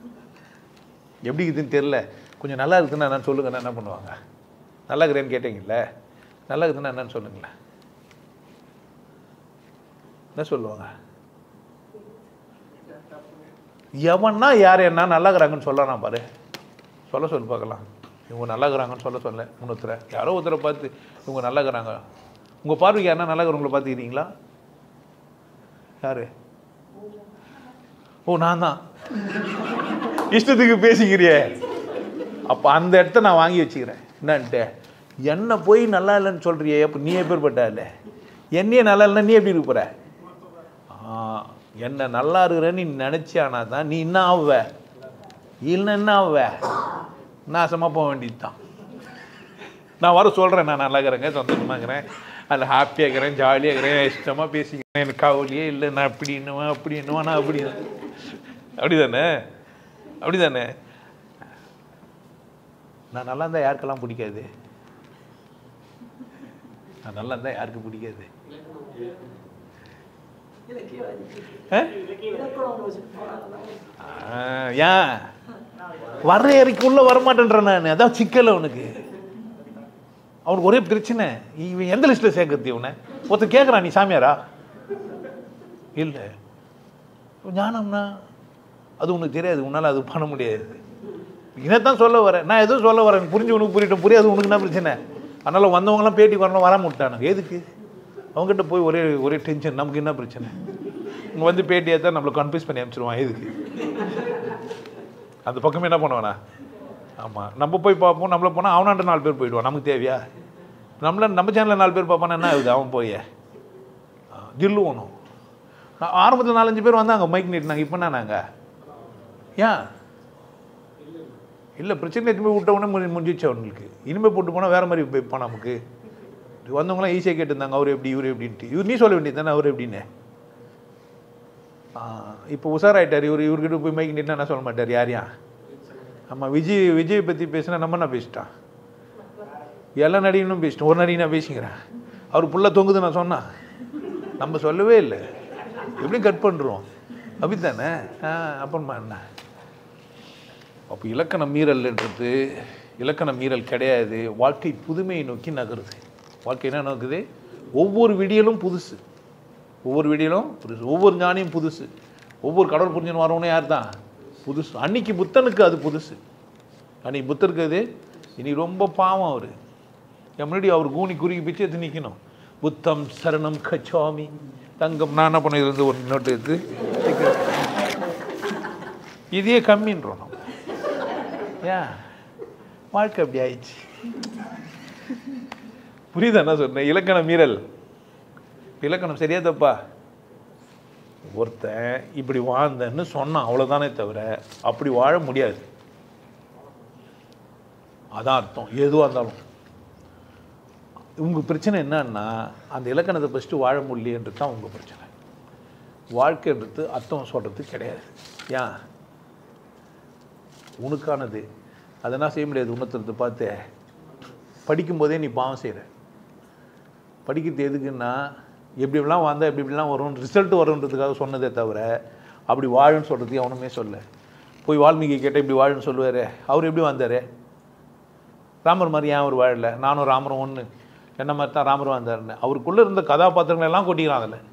எப்படி இருக்குதுன்னு தெரில, கொஞ்சம் நல்லா இருக்குதுன்னா என்னன்னு சொல்லுங்கன்னா என்ன பண்ணுவாங்க? நல்லா இருக்கிறேன்னு கேட்டீங்கல்ல, நல்லா இருக்குதுன்னா என்னன்னு சொல்லுங்களேன், என்ன சொல்லுவாங்க? எவன்னா யார் என்ன நல்லா இருக்கிறாங்கன்னு சொல்லலாம் பாரு, சொல்ல சொல்லு பார்க்கலாம். இவங்க நல்லா இருக்கிறாங்கன்னு சொல்ல இன்னொருத்தரை, யாரோ ஒருத்தரை பார்த்து இவங்க நல்லா இருக்கிறாங்க. உங்கள் பார்வைக்கு யாருன்னா நல்லா இருக்கிறவங்கள பார்த்துக்கிறீங்களா? யாரு? ஓ நான் தான். இஷ்டத்துக்கு பேசிக்கிறியே. அப்போ அந்த இடத்த நான் வாங்கி வச்சுக்கிறேன். என்னன்ட்டு என்ன போய் நல்லா இல்லைன்னு சொல்கிறியே, அப்போ நீ எப்பேற்பட்ட இல்லை? என்னையே நல்லா இல்லைன்னா நீ எப்படி இருக்க போகிற? என்ன நல்லா இருக்கிறேன்னு நீ நினச்சானா தான் நீ என்ன ஆவ, இல்லைன்னா என்ன ஆவ? நாசமாக போக வேண்டியது தான். நான் வர சொல்கிறேன், நான் நல்லா இருக்கிறேங்க, சந்தோஷமாக இருக்கிறேன், அதில் ஹாப்பியாக இருக்கிறேன், ஜாலியாக இருக்கிறேன், இஷ்டமாக பேசிக்கிறேன், எனக்கு கவலையே இல்லை, நான் அப்படி இன்னுவேன் அப்படி இன்னுவேன், நான் அப்படி அப்படி தானே, அப்படி தானே. நான் நல்லா இருந்தால் யாருக்கெல்லாம் பிடிக்காது? நான் நல்லா இருந்தால் யாருக்கு பிடிக்காது? ஏன் வர்ற இறைக்குள்ள வரமாட்டேன்ற நான்? அதான் சிக்கல் அவனுக்கு. அவனுக்கு ஒரே பிரச்சனை, இவன் எந்த லிஸ்ட்டில் சேர்க்கறது? இவனை ஒருத்தர் கேட்குறான், நீ சாமியாரா? இல்லை. ஞானம்னா அது உனக்கு தெரியாது, உன்னால் அது பண்ண முடியாது. இதைத்தான் சொல்ல வரேன் நான், எதுவும் சொல்ல வரேன், புரிஞ்சு உனக்கு புரியட்டும், புரியாது உனக்கு என்ன பிரச்சனை? அதனால் வந்தவங்களாம் பேட்டி வரணும், வராம விட்டானுங்க. எதுக்கு? அவங்ககிட்ட போய் ஒரே டென்ஷன். நமக்கு என்ன பிரச்சனை? இங்கே வந்து பேட்டியை தான் நம்மளை கன்ஃபியூஸ் பண்ணி அனுப்பிச்சிடுவான். எதுக்கு? அந்த பக்கமே என்ன பண்ணுவானா? ஆமாம், நம்ம போய் பார்ப்போம், நம்மளை போனால் அவனாண்ட 4 பேர் போயிடுவான். நமக்கு தேவையா? நம்ம சேனலில் 4 பேர் பார்ப்பானா என்ன ஆகுது? அவன் போய் தில்லு ஒன்றும். ஆரம்பத்தில் 4-5 பேர் வந்தாங்க, மைக் நீட்டினாங்க. இப்போ என்ன நாங்கள் ஏன் இல்லை பிரச்சனை எடுத்து போய் விட்ட உடனே முடிஞ்சிச்சு அவங்களுக்கு. இனிமேல் போட்டு போனால் வேறு மாதிரி வைப்பான் நமக்கு. வந்தவங்களாம் ஈஸியாக கேட்டிருந்தாங்க, அவர் எப்படி இவர் எப்படின்ட்டு. இவர் நீ சொல்ல வேண்டியது தானே, அவர் எப்படின்னு. இப்போ உஷாராயிட்டார் இவர்கிட்ட போய் மைக் நீட்டினா என்ன சொல்ல மாட்டார் யாரையா? ஆமாம், விஜய் பற்றி பேசினா நம்ம என்ன பேசிட்டான்? எல்லா நடிகனும் பேசிட்டோம், ஒரு நடிகை நான் பேசிக்கிறேன். அவர் புள்ள தொங்குது நான் சொன்னா, நம்ம சொல்லவே இல்லை, எப்படியும் கட் பண்ணுறோம். அப்படி தானே? அப்புறமா என்ன? அப்போ இலக்கண மீறல்ன்றது இலக்கண மீறல் கிடையாது. வாழ்க்கை புதுமையை நோக்கி நகருது. வாழ்க்கை என்ன நோக்குது? ஒவ்வொரு விடியலும் புதுசு, ஒவ்வொரு விடியலும் புதுசு, ஒவ்வொரு ஞானியும் புதுசு, ஒவ்வொரு கடவுள் புரிஞ்சுன்னு வரவனே யார் தான்? புதுசு. அன்னைக்கு புத்தனுக்கு அது புதுசு. அன்னைக்கு புத்தருக்கு அது இன்னைக்கு ரொம்ப பாவம். அவர் முன்னாடி அவர் கூனி குறுகி பிச்சு எடுத்து நிற்கணும். புத்தம் சரணம் கச்சாமி தங்கம். நான் என்ன பண்ண இருந்து ஒரு நோட்டு எடுத்து இதே கம்மின்றோம். ஏன் வாழ்க்கை அப்படி ஆயிடுச்சு? புரியுதா என்ன சொன்னேன்? இலக்கண மீறல். இலக்கணம் சரியா தப்பா? ஒருத்தன் இப்படி வாழ்ந்தன்னு சொன்னான், அவ்வளோதானே தவிர அப்படி வாழ முடியாது. அதான் அர்த்தம். எதுவாக இருந்தாலும் உங்கள் பிரச்சனை என்னன்னா, அந்த இலக்கணத்தை ஃபஸ்ட்டு வாழ முடியலன்றது தான் உங்கள் பிரச்சனை. வாழ்க்கைன்றது அர்த்தம் சொல்கிறது கிடையாது. ஏன்? உனக்கானது அதெல்லாம் செய்ய முடியாது. உணர்த்துறது பார்த்து படிக்கும்போதே நீ பாவம் செய்கிற. படிக்கிறது எதுக்குன்னா, எப்படிலாம் வந்தால் எப்படிலாம் வரும், ரிசல்ட் வரும்ன்றதுக்காக சொன்னதே தவிர அப்படி வாழுன்னு சொல்கிறதுக்கு அவனுமே சொல்ல. போய் வால்மீகி கேட்டால் இப்படி வாழுன்னு சொல்லுவார். அவர் எப்படி வந்தார்? ராமர் மாதிரி ஏன் அவர் வாழலை? நானும் ராமரும் ஒன்று, என்ன மாதிரி தான் ராமரும் வந்தாருன்னு. அவருக்குள்ளே இருந்த கதாபாத்திரங்கள் எல்லாம் கொட்டிக்கிறான் அதில்.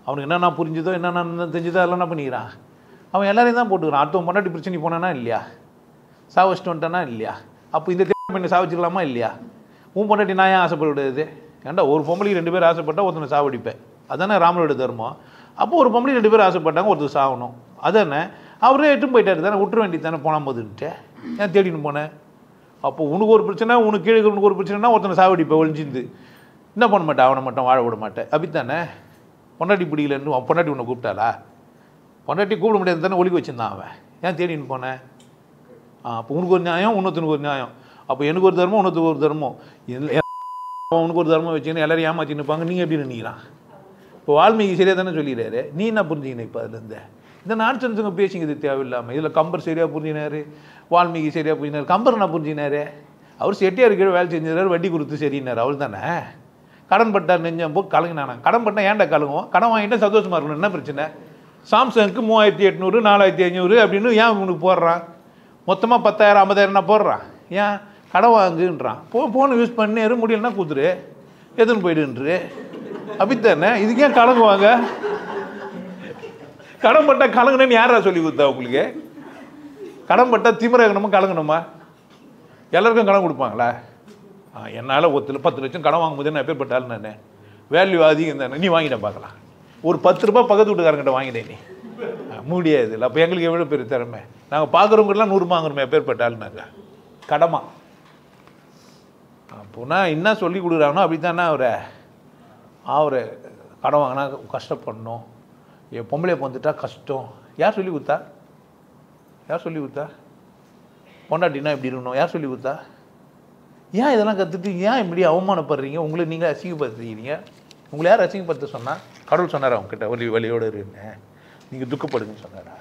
அவனுக்கு என்னென்ன புரிஞ்சுதோ என்னென்ன தெரிஞ்சுதோ அதெல்லாம் என்ன பண்ணிக்கிறான், அவன் எல்லாரையும் தான் போட்டுக்கிறான். அடுத்த பொண்டாட்டி பிரச்சனை போனானா இல்லையா, சாவச்சிட்டு வந்துட்டானா இல்லையா, அப்போ இந்த பண்ணி சாவச்சிக்கலாமா இல்லையா? உன் பொண்டாட்டி நான் ஏன் ஆசைப்படுறது? ஏன்டா ஒரு பொம்பளைக்கு 2 பேர் ஆசைப்பட்டா ஒருத்தனை சாவடிப்பேன், அதானே ராமனோட தர்மம். அப்போ ஒரு பொம்பளை 2 பேர் ஆசைப்பட்டாங்க, ஒருத்தர் சாகணும், அதானே? அவரே எட்டும் போயிட்டாரு தானே, விட்டுற வேண்டியது தானே போனால் போதுன்ட்டு. ஏன் தேடின்னு போனேன்? அப்போ உனக்கு ஒரு பிரச்சனை, உனக்கு கீழே உனக்கு ஒரு பிரச்சனைனா ஒருத்தனை சாவடிப்பேன் ஒழிஞ்சிருந்து. என்ன பண்ண மாட்டேன், அவனை மட்டும் வாழ விட மாட்டேன், அப்படித்தானே? பொண்டாட்டி பிடிக்கலன்னு பொண்டாட்டி உன்னை கூப்பிட்டாளா? பொண்டாட்டி கூப்பிட முடியாது தானே ஒழிக்க வச்சுருந்தான் அவன். ஏன் தேடின்னு போனேன்? அப்போ உனக்கு ஒரு நியாயம், இன்னொருத்தனுக்கு ஒரு நியாயம். அப்போ எனக்கு ஒரு தர்மம், இன்னொருத்தருக்கு ஒரு தர்மம். உனக்கு ஒரு தர்மம் வச்சுன்னு எல்லாரும் ஏமாற்றின்னு இருப்பாங்க. நீங்கள் எப்படி நினைக்கிறான்? இப்போ வால்மீகி சரியாக தானே சொல்லிடுறாரு, நீ என்ன புரிஞ்சுக்கணும்? இப்போ அதுலேருந்து இந்த நான்சென்ஸுங்க பேசிங்கிறது தேவையில்லாமல். இதில் கம்பர் சரியாக புரிஞ்சினார், வால்மீகி சரியாக புரிஞ்சினார். கம்பர் என்ன புரிஞ்சினார்? அவர் செட்டியார் கீழே வேலை செஞ்சார், வட்டி கொடுத்து சரினார், அவள் தானே. கடன் பட்டார் நெஞ்சம் போட்டு கலங்கினானா? கடன் பட்டால் ஏன்டா கலங்குவோம்? கடன் வாங்கிட்டால் சந்தோஷமாக இருக்கணும், என்ன பிரச்சனை? சாம்சங்க்கு 3800 4500 அப்படின்னு ஏன் உனக்கு போடுறான்? மொத்தமாக 10,000 50,000 போடுறான். ஏன்? கடன் வாங்குன்றான். ஃபோனை யூஸ் பண்ணி முடியலன்னா கூத்துரு, எதுன்னு போயிடுன்று, அப்படித்தானே? இதுக்கு ஏன் கலங்குவாங்க? கடன் பட்டால் கலங்குனேன்னு யாரா சொல்லி கொடுத்தா உங்களுக்கு? கடன் பட்டால் திமிரகணுமா கலங்கணுமா? எல்லாருக்கும் கடன் கொடுப்பாங்களா? என்னால் 10 லட்சம் கடன் வாங்கும்போது நான் எப்பேற்பட்டாலும் நான் வேல்யூ அதிகம் தானே, நீ வாங்கிட்டேன் பார்க்கலாம். ஒரு 10 ரூபா பக்கத்து வீட்டுக்காரங்கிட்ட வாங்கிட்டேன், நீ முடியாது இல்லை. அப்போ எங்களுக்கு எவ்வளோ பெரிய திறமை, நாங்கள் பார்க்குறவங்கலாம் 100 வாங்குறோமே எப்பேற்பட்டாலும் நாங்கள் கடமா. அப்போனா என்ன சொல்லி கொடுக்குறாங்கன்னா அப்படி தானே அவரை கடன் வாங்கினா கஷ்டப்படணும், என் பொம்பளை வந்துட்டா கஷ்டம். யார் சொல்லி கொடுத்தா? யார் சொல்லி கொடுத்தா? பொண்டாட்டினா இப்படி இருக்கணும் யார் சொல்லி கொடுத்தா? ஏன் இதெல்லாம் கற்றுட்டு ஏன் இப்படி அவமானப்படுறீங்க? உங்களை நீங்கள் அசிங்கப்படுத்துறீங்க. உங்களை யார் அசிங்கப்படுத்த சொன்னால்? கடவுள் சொன்னார் அவங்ககிட்ட, வழியோடு இருந்தேன், நீங்கள் துக்கப்படுங்கன்னு சொன்னாரா?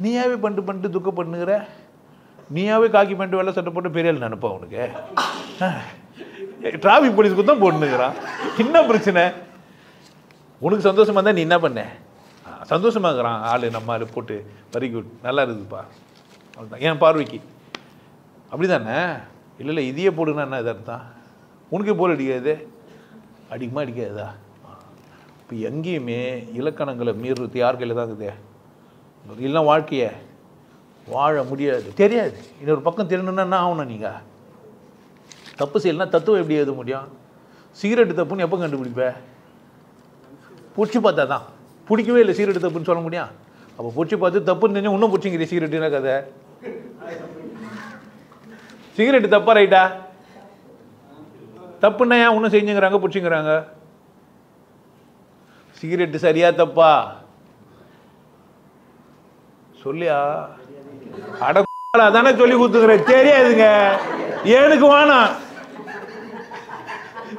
நீயாவே பண்ணிட்டு துக்கப்படுங்கிற? நீயாவே காக்கி பண்ணிட்டு வெள்ளை சட்டை போட்டு பெரிய ஆள் நினைப்பா உனக்கு? டிராஃபிக் போலீஸ்க்கு தான் போட்டுனுக்கிறான், என்ன பிரச்சனை? உனக்கு சந்தோஷமாக இருந்தால் நீ என்ன பண்ண? சந்தோஷமாக இருக்கிறான் ஆள், நம்ம ஆள் போட்டு வெரி குட் நல்லா இருக்குதுப்பா, அவ்வளோதான் என் பார்வைக்கு, அப்படி தானே? இல்லை இதையே போடுன்னா என்ன இது அர்த்தம்? உனக்கே போல் அடிக்காது, அடிக்குமா அடிக்காதா? இப்போ எங்கேயுமே இலக்கணங்களை மீறுறது யார் கையில் தான் இருக்குது? இல்லைன்னா வாழ்க்கையை வாழ முடியாது, தெரியாது. இன்னொரு பக்கம் தெரியணுன்னா என்ன ஆகணும்? நீங்கள் தப்பு செய்யலைன்னா தத்துவம் எப்படி எழுத முடியும்? சிகரெட்டு தப்புன்னு எப்போ கண்டுபிடிப்ப? பிடிச்சி பார்த்தா தான். பிடிக்கவே இல்லை சிகரெட்டு தப்புன்னு சொல்ல முடியும்? அப்போ பிடிச்சி பார்த்து தப்புன்னு தெரிஞ்சு இன்னும் பிடிச்சிங்கிற சிகரெட்டுனா கதை. சிகரெட்டு தப்பா ரைட்டா? தப்புன்னா ஏன் ஒன்றும் செஞ்சுங்கிறாங்க பிடிச்சிங்கிறாங்க? சிகரெட்டு சரியா தப்பா சொல்லியா? அட அதானே சொல்லி கொடுத்துக்கிறேன், தெரியாதுங்க எனக்கு வேணாம்.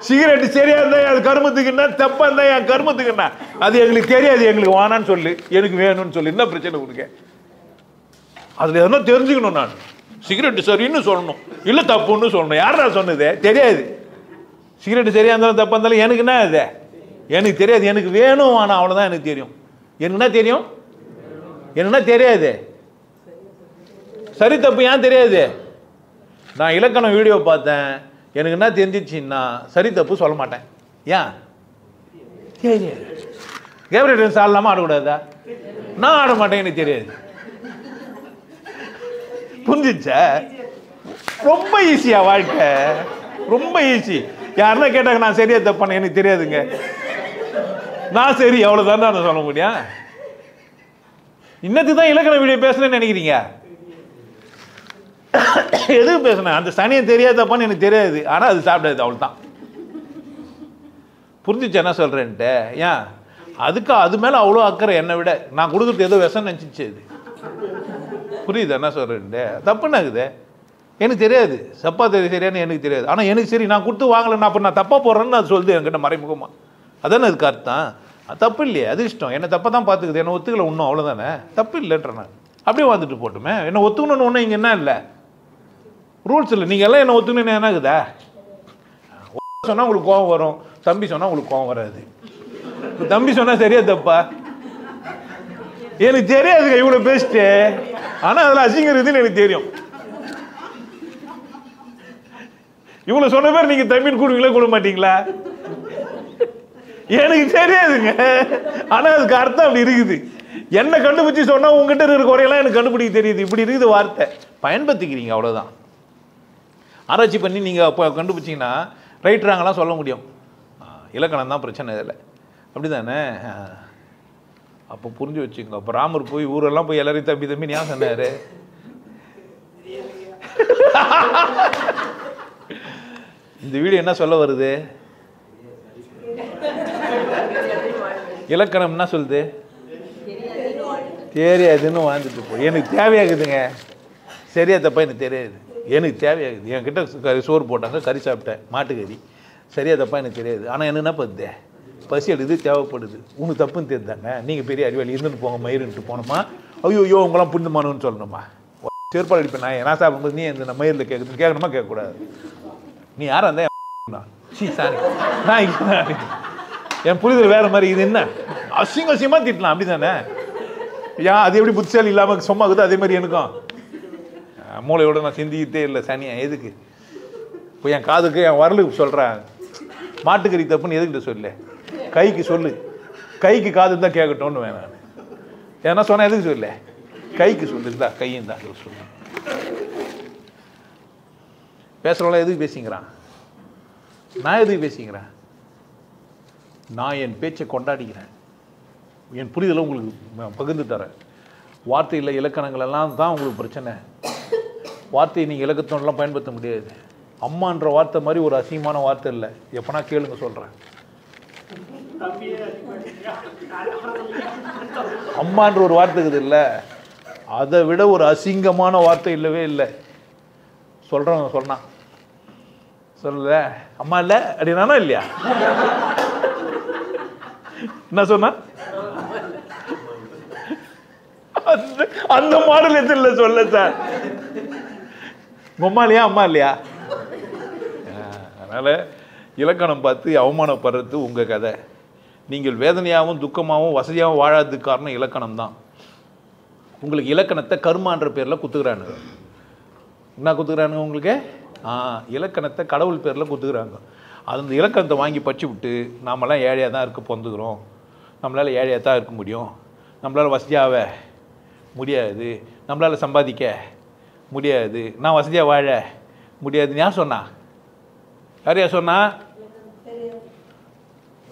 சிகரெட்டு சரியா இருந்தா அது கருமத்துக்குன்னா, தப்பா இருந்தா என் கருமத்துக்குன்னா, அது எங்களுக்கு தெரியாது, எங்களுக்கு வேணான்னு சொல்லு, எனக்கு வேணும்னு சொல்லு, என்ன பிரச்சனை கொடுக்க? அதுல எதனா தெரிஞ்சுக்கணும். நான் சிகரெட்டு சரின்னு சொல்லணும், இல்லை தப்புன்னு சொல்லணும். யாரா சொன்னது? தெரியாது. சிகரெட்டு சரியா இருந்தாலும் தப்பா இருந்தாலும் எனக்கு என்ன அது? எனக்கு தெரியாது, எனக்கு வேணும் ஆனால் அவ்வளோதான் எனக்கு தெரியும். எனக்கு என்ன தெரியும்? எனக்கு என்ன தெரியாது? சரி தப்பு ஏன் தெரியாது? நான் இலக்கணம் வீடியோ பார்த்தேன், எனக்கு என்ன தெரிஞ்சிச்சுன்னா சரி தப்பு சொல்ல மாட்டேன். ஏன் தெரியாது? கேப்ரேட் சால் இல்லாமல் ஆடக்கூடாதா? நான் ஆட மாட்டேன், எனக்கு தெரியாது. புரிஞ்சிச்சா? ரொம்ப ஈஸியா வாழ்க்கை, ரொம்ப ஈஸி. யாருன்னா கேட்டாங்க நான் சரியா தப்பான, எனக்கு தெரியாதுங்க, நான் சரி அவ்வளவுதான் நான் சொல்ல முடியும். இன்னத்துக்கு தான் இலக்கண வீடியோ பேசணும்னு நினைக்கிறீங்க? எதுக்கு பேசுனேன்? அந்த சனியை தெரியாது தப்பான்னு எனக்கு தெரியாது, ஆனா அது சாப்பிடாது, அவ்வளவுதான். புரிஞ்சிச்சு என்ன சொல்றேன்ட்டு? ஏன் அதுக்கு அது மேல அவ்வளோ அக்கறை என்னை விட? நான் கொடுக்குறது ஏதோ விஷம் நினச்சிச்சு. அது புரியுது என்ன சொல்றேன்ட்டு? தப்புன்னாக்குது, எனக்கு தெரியாது. தப்பா சரியானு எனக்கு தெரியாது, ஆனால் எனக்கு சரி நான் கொடுத்து வாங்கலைன்னா அப்போ நான் தப்பாக போடுறேன்னு அது சொல்லுது என்கிட்ட மறைமுகமா. அதானே அதுக்கு அர்த்தம்? தப்பு இல்லையே, அது இஷ்டம். என்னை தப்பை தான் பார்த்துக்குது, என்னை ஒத்துக்கலை ஒன்றும், அவ்வளோதானே. தப்பு இல்லைன்ற நான் அப்படியே வந்துட்டு போட்டுமே. என்னை ஒத்துக்கணும்னு ஒன்றும் இங்கே என்ன இல்லை, ரூல்ஸ் இல்லை. நீங்கள் எல்லாம் என்னை ஒத்துக்கணும்னு என்ன ஆகுதா? சொன்னால் உங்களுக்கு கோவம் வரும், தம்பி சொன்னால் உங்களுக்கு கோவம் வராது. தம்பி சொன்னால் சரியா தப்பா? எனக்கு தெரியாதுங்க இவ்வளோ பேசிட்டு, ஆனால் அதில் அசிங்கிறதுன்னு எனக்கு தெரியும். இவ்வளோ சொன்ன பேர் நீங்கள் தம்பின்னு கூடுவீங்களா கூட மாட்டீங்களா? எனக்கு தெரியாதுங்க. ஆனா அதுக்கு அர்த்தம் அப்படி இருக்குது. என்ன கண்டுபிடிச்சி சொன்னா உங்ககிட்ட இருக்கிற குறையெல்லாம் எனக்கு கண்டுபிடிக்க தெரியுது. இப்படி இருக்குது வார்த்தை, பயன்படுத்திக்கிறீங்க, அவ்வளவுதான். ஆராய்ச்சி பண்ணி நீங்க அப்போ கண்டுபிடிச்சிங்கன்னா ரைட்டராங்கலாம் சொல்ல முடியும். இலக்கணம் தான் பிரச்சனை இதில், அப்படிதானே? அப்போ புரிஞ்சு வச்சுக்கோங்க. அப்போ ராமர் போய் ஊரெல்லாம் போய் எல்லாரையும் தம்பி தம்பி ஏன் சொன்னாரு? இந்த வீடியோ என்ன சொல்ல வருது? இலக்கணம் என்ன சொல்லுது? தெரியாதுன்னு வாழ்ந்துட்டு போ. எனக்கு தேவையாகுதுங்க. சரியா தப்பா எனக்கு தெரியாது. எனக்கு தேவையாகுது. என்கிட்ட சோறு போட்டாங்க, கறி சாப்பிட்டேன், மாட்டுக்கறி. சரியா தப்பா எனக்கு தெரியாது. ஆனால் என்ன பத்து பசி எடுது, தேவைப்படுது. உனக்கு தப்புன்னு தெரிந்தாங்க. நீங்கள் பெரிய அறிவாளி, இருந்துட்டு போங்க மயிருன்ட்டு போனோமா? ஐயோ உங்களாம் புரிந்துமானுன்னு சொல்லணுமா? செருப்பாடு அடிப்பேன் நான் சாப்பிடும்போது. நீ இந்த மயிரில் கேட்கணுமா? கேட்கக்கூடாது. நீ யாரா இருந்தா சாரி, நான் என் புரிதல் வேற மாதிரி. இது என்ன அசிங்கமா திட்டலாம், அப்படி தானே? ஏன் அது எப்படி புத்திசாலி இல்லாமல் சும்மா இருக்குது? அதே மாதிரி எனக்கும் மூளையோட நான் சிந்திக்கிட்டே இல்லை. சனியா எதுக்கு இப்போ என் காதுக்கு என் வரலுக்கு சொல்கிறேன் மாட்டுக்கறி தப்புன்னு எதுக்கிட்ட சொல்லு? கைக்கு சொல்லு. கைக்கு காது தான் கேட்கட்டும்னு வேணாம். ஏன்னா சொன்னால் எதுக்கு சொல்ல? கைக்கு சொல்லுதா, கையும் தான் சொல்லு. பேசுகிறவங்களாம் எதுக்கு பேசிங்கிறான்? நான் எதுக்கு பேசிக்கிறேன்? நான் என் பேச்சை கொண்டாடிக்கிறேன். என் புரிதலை உங்களுக்கு பகிர்ந்து தரேன். வார்த்தையில் இலக்கணங்கள் எல்லாம் தான் உங்களுக்கு பிரச்சனை. வார்த்தையை நீங்கள் இலக்கணத்தோடலாம் பயன்படுத்த முடியாது. அம்மான்ற வார்த்தை மாதிரி ஒரு அசிங்கமான வார்த்தை இல்லை. எப்பனா கேளுங்க சொல்கிறேன். அம்மான்ற ஒரு வார்த்தை இருக்குது இல்லை, அதை விட ஒரு அசிங்கமான வார்த்தை இல்லவே இல்லை. சொல்கிறவங்க சொன்னான் சொல்லல, அம்மா இல்லை அப்படின்னா இல்லையா? என்ன சொன்னா? அந்த மாடல் எதில் சொல்ல சார்? அம்மா இல்லையா, அம்மா இல்லையா? அதனால இலக்கணம் பார்த்து அவமானப்படுறது உங்க கதை. நீங்கள் வேதனையாகவும் துக்கமாகவும் வசதியாகவும் வாழாததுக்கு காரணம் இலக்கணம் தான். உங்களுக்கு இலக்கணத்தை கர்மான்ற பேரில் குத்துக்கிறானுங்க. என்ன குத்துக்கிறானுங்க உங்களுக்கு? இலக்கணத்தை கடவுள் பேரில் குத்துக்கிறாங்க. அந்த இலக்கணத்தை வாங்கி பச்சு விட்டு நாமெல்லாம் ஏழையாக தான் இருக்க பொந்துக்கிறோம், நம்மளால் ஏழையாக தான் இருக்க முடியும், நம்மளால் வசதியாக முடியாது, நம்மளால் சம்பாதிக்க முடியாது, நான் வசதியாக வாழ முடியாதுன்னு யார் சொன்னா? யாரையா சொன்னா?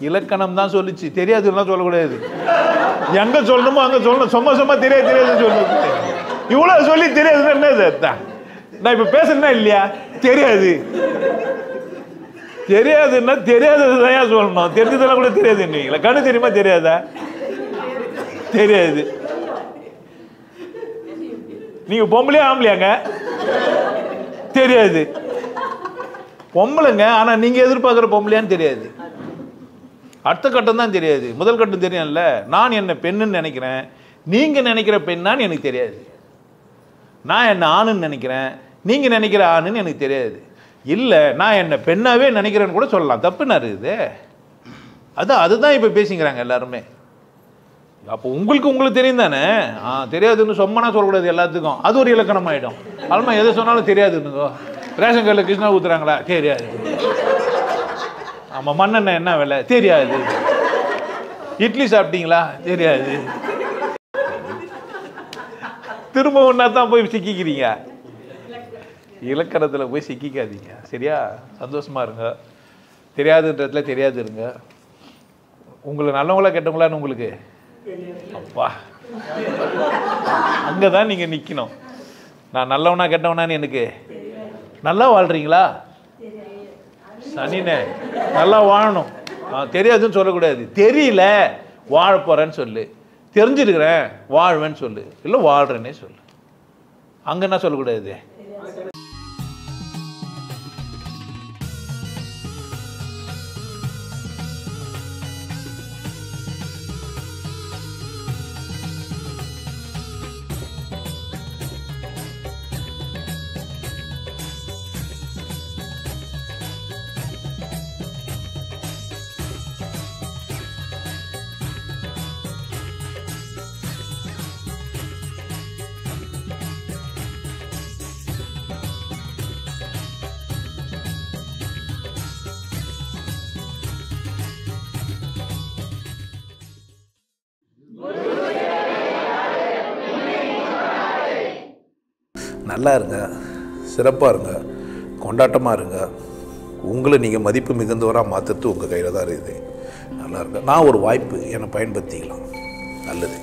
இலக்கணம் தான் சொல்லிச்சு. தெரியாதுன்னா சொல்லக்கூடாது. எங்க சொல்லணுமோ அங்கே சொல்லணும். சும்மா சும்மா தெரியாது சொல்லணும். இவ்வளோ சொல்லி தெரியாதுன்னா என்னது? நான் இப்போ பேசுறேன்னா இல்லையா? தெரியாது தெரியாதுன்னா தெரியாததான் சொல்லணும். தெரிஞ்சதெல்லாம் கூட தெரியாது. இல்லைங்களா? கண்ணு தெரியுமா தெரியாதா? தெரியாது. நீங்க பொம்பளையா ஆம்பளையாங்க? தெரியாது. பொம்பளைங்க, ஆனா நீங்க எதிர்பார்க்குற பொம்பளையான்னு தெரியாது. அடுத்த கட்டம் தான் தெரியாது. முதல் கட்டம் தெரியும்ல. நான் என்ன பெண்ணுன்னு நினைக்கிறேன், நீங்க நினைக்கிற பெண்ணான்னு எனக்கு தெரியாது. நான் என்ன ஆணுன்னு நினைக்கிறேன், நீங்க நினைக்கிற ஆணுன்னு எனக்கு தெரியாது. இல்லை நான் என்ன பெண்ணாவே நினைக்கிறேன்னு கூட சொல்லலாம். தப்புன்னு இருக்குது. அதுதான் இப்போ பேசிக்கிறாங்க எல்லாருமே. அப்போ உங்களுக்கு தெரியும் தானே? தெரியாதுன்னு சொம்மனா சொல்லக்கூடாது எல்லாத்துக்கும். அது ஒரு இலக்கணம் ஆகிடும். அல்மா எதை சொன்னாலும் தெரியாதுன்னுங்கோ. ரேஷன் கார்டில் கிருஷ்ணா ஊற்றுறாங்களா? தெரியாது. ஆமாம். மண்ணெண்ணெய் என்ன விலை? தெரியாது. இட்லி சாப்பிட்டீங்களா? தெரியாது. திரும்ப ஒன்றா தான் போய் சிக்கிக்கிறீங்க. இலக்கணத்தில் போய் சிக்கிக்காதீங்க. சரியா? சந்தோஷமா இருங்க. தெரியாதுன்றதுல தெரியாது இருங்க. உங்களை நல்லவங்களா கெட்டவங்களான்னு உங்களுக்கு அப்பா அங்கதான் நீங்க நிக்கணும். நான் நல்லவனா கெட்டவனான்னு எனக்கு நல்லா வாழ்றீங்களா? சனினே நல்லா வாழணும். தெரியாதுன்னு சொல்லக்கூடாது. தெரியல வாழ போறேன்னு சொல்லு. தெரிஞ்சிருக்கிறேன் வாழ்வேன்னு சொல்லு. இல்லை வாழ்றேன்னே சொல்லு. அங்க என்ன சொல்லக்கூடாது? நல்லா இருங்க, சிறப்பாக இருங்க, கொண்டாட்டமாக இருங்க. உங்களை நீங்கள் மதிப்பு மிகுந்தவராக மாற்றுறது உங்கள் கையில் தான் இருக்குது. நல்லா இருங்க. நான் ஒரு வாய்ப்பு என்னை பயன்படுத்திக்கலாம். நல்லது.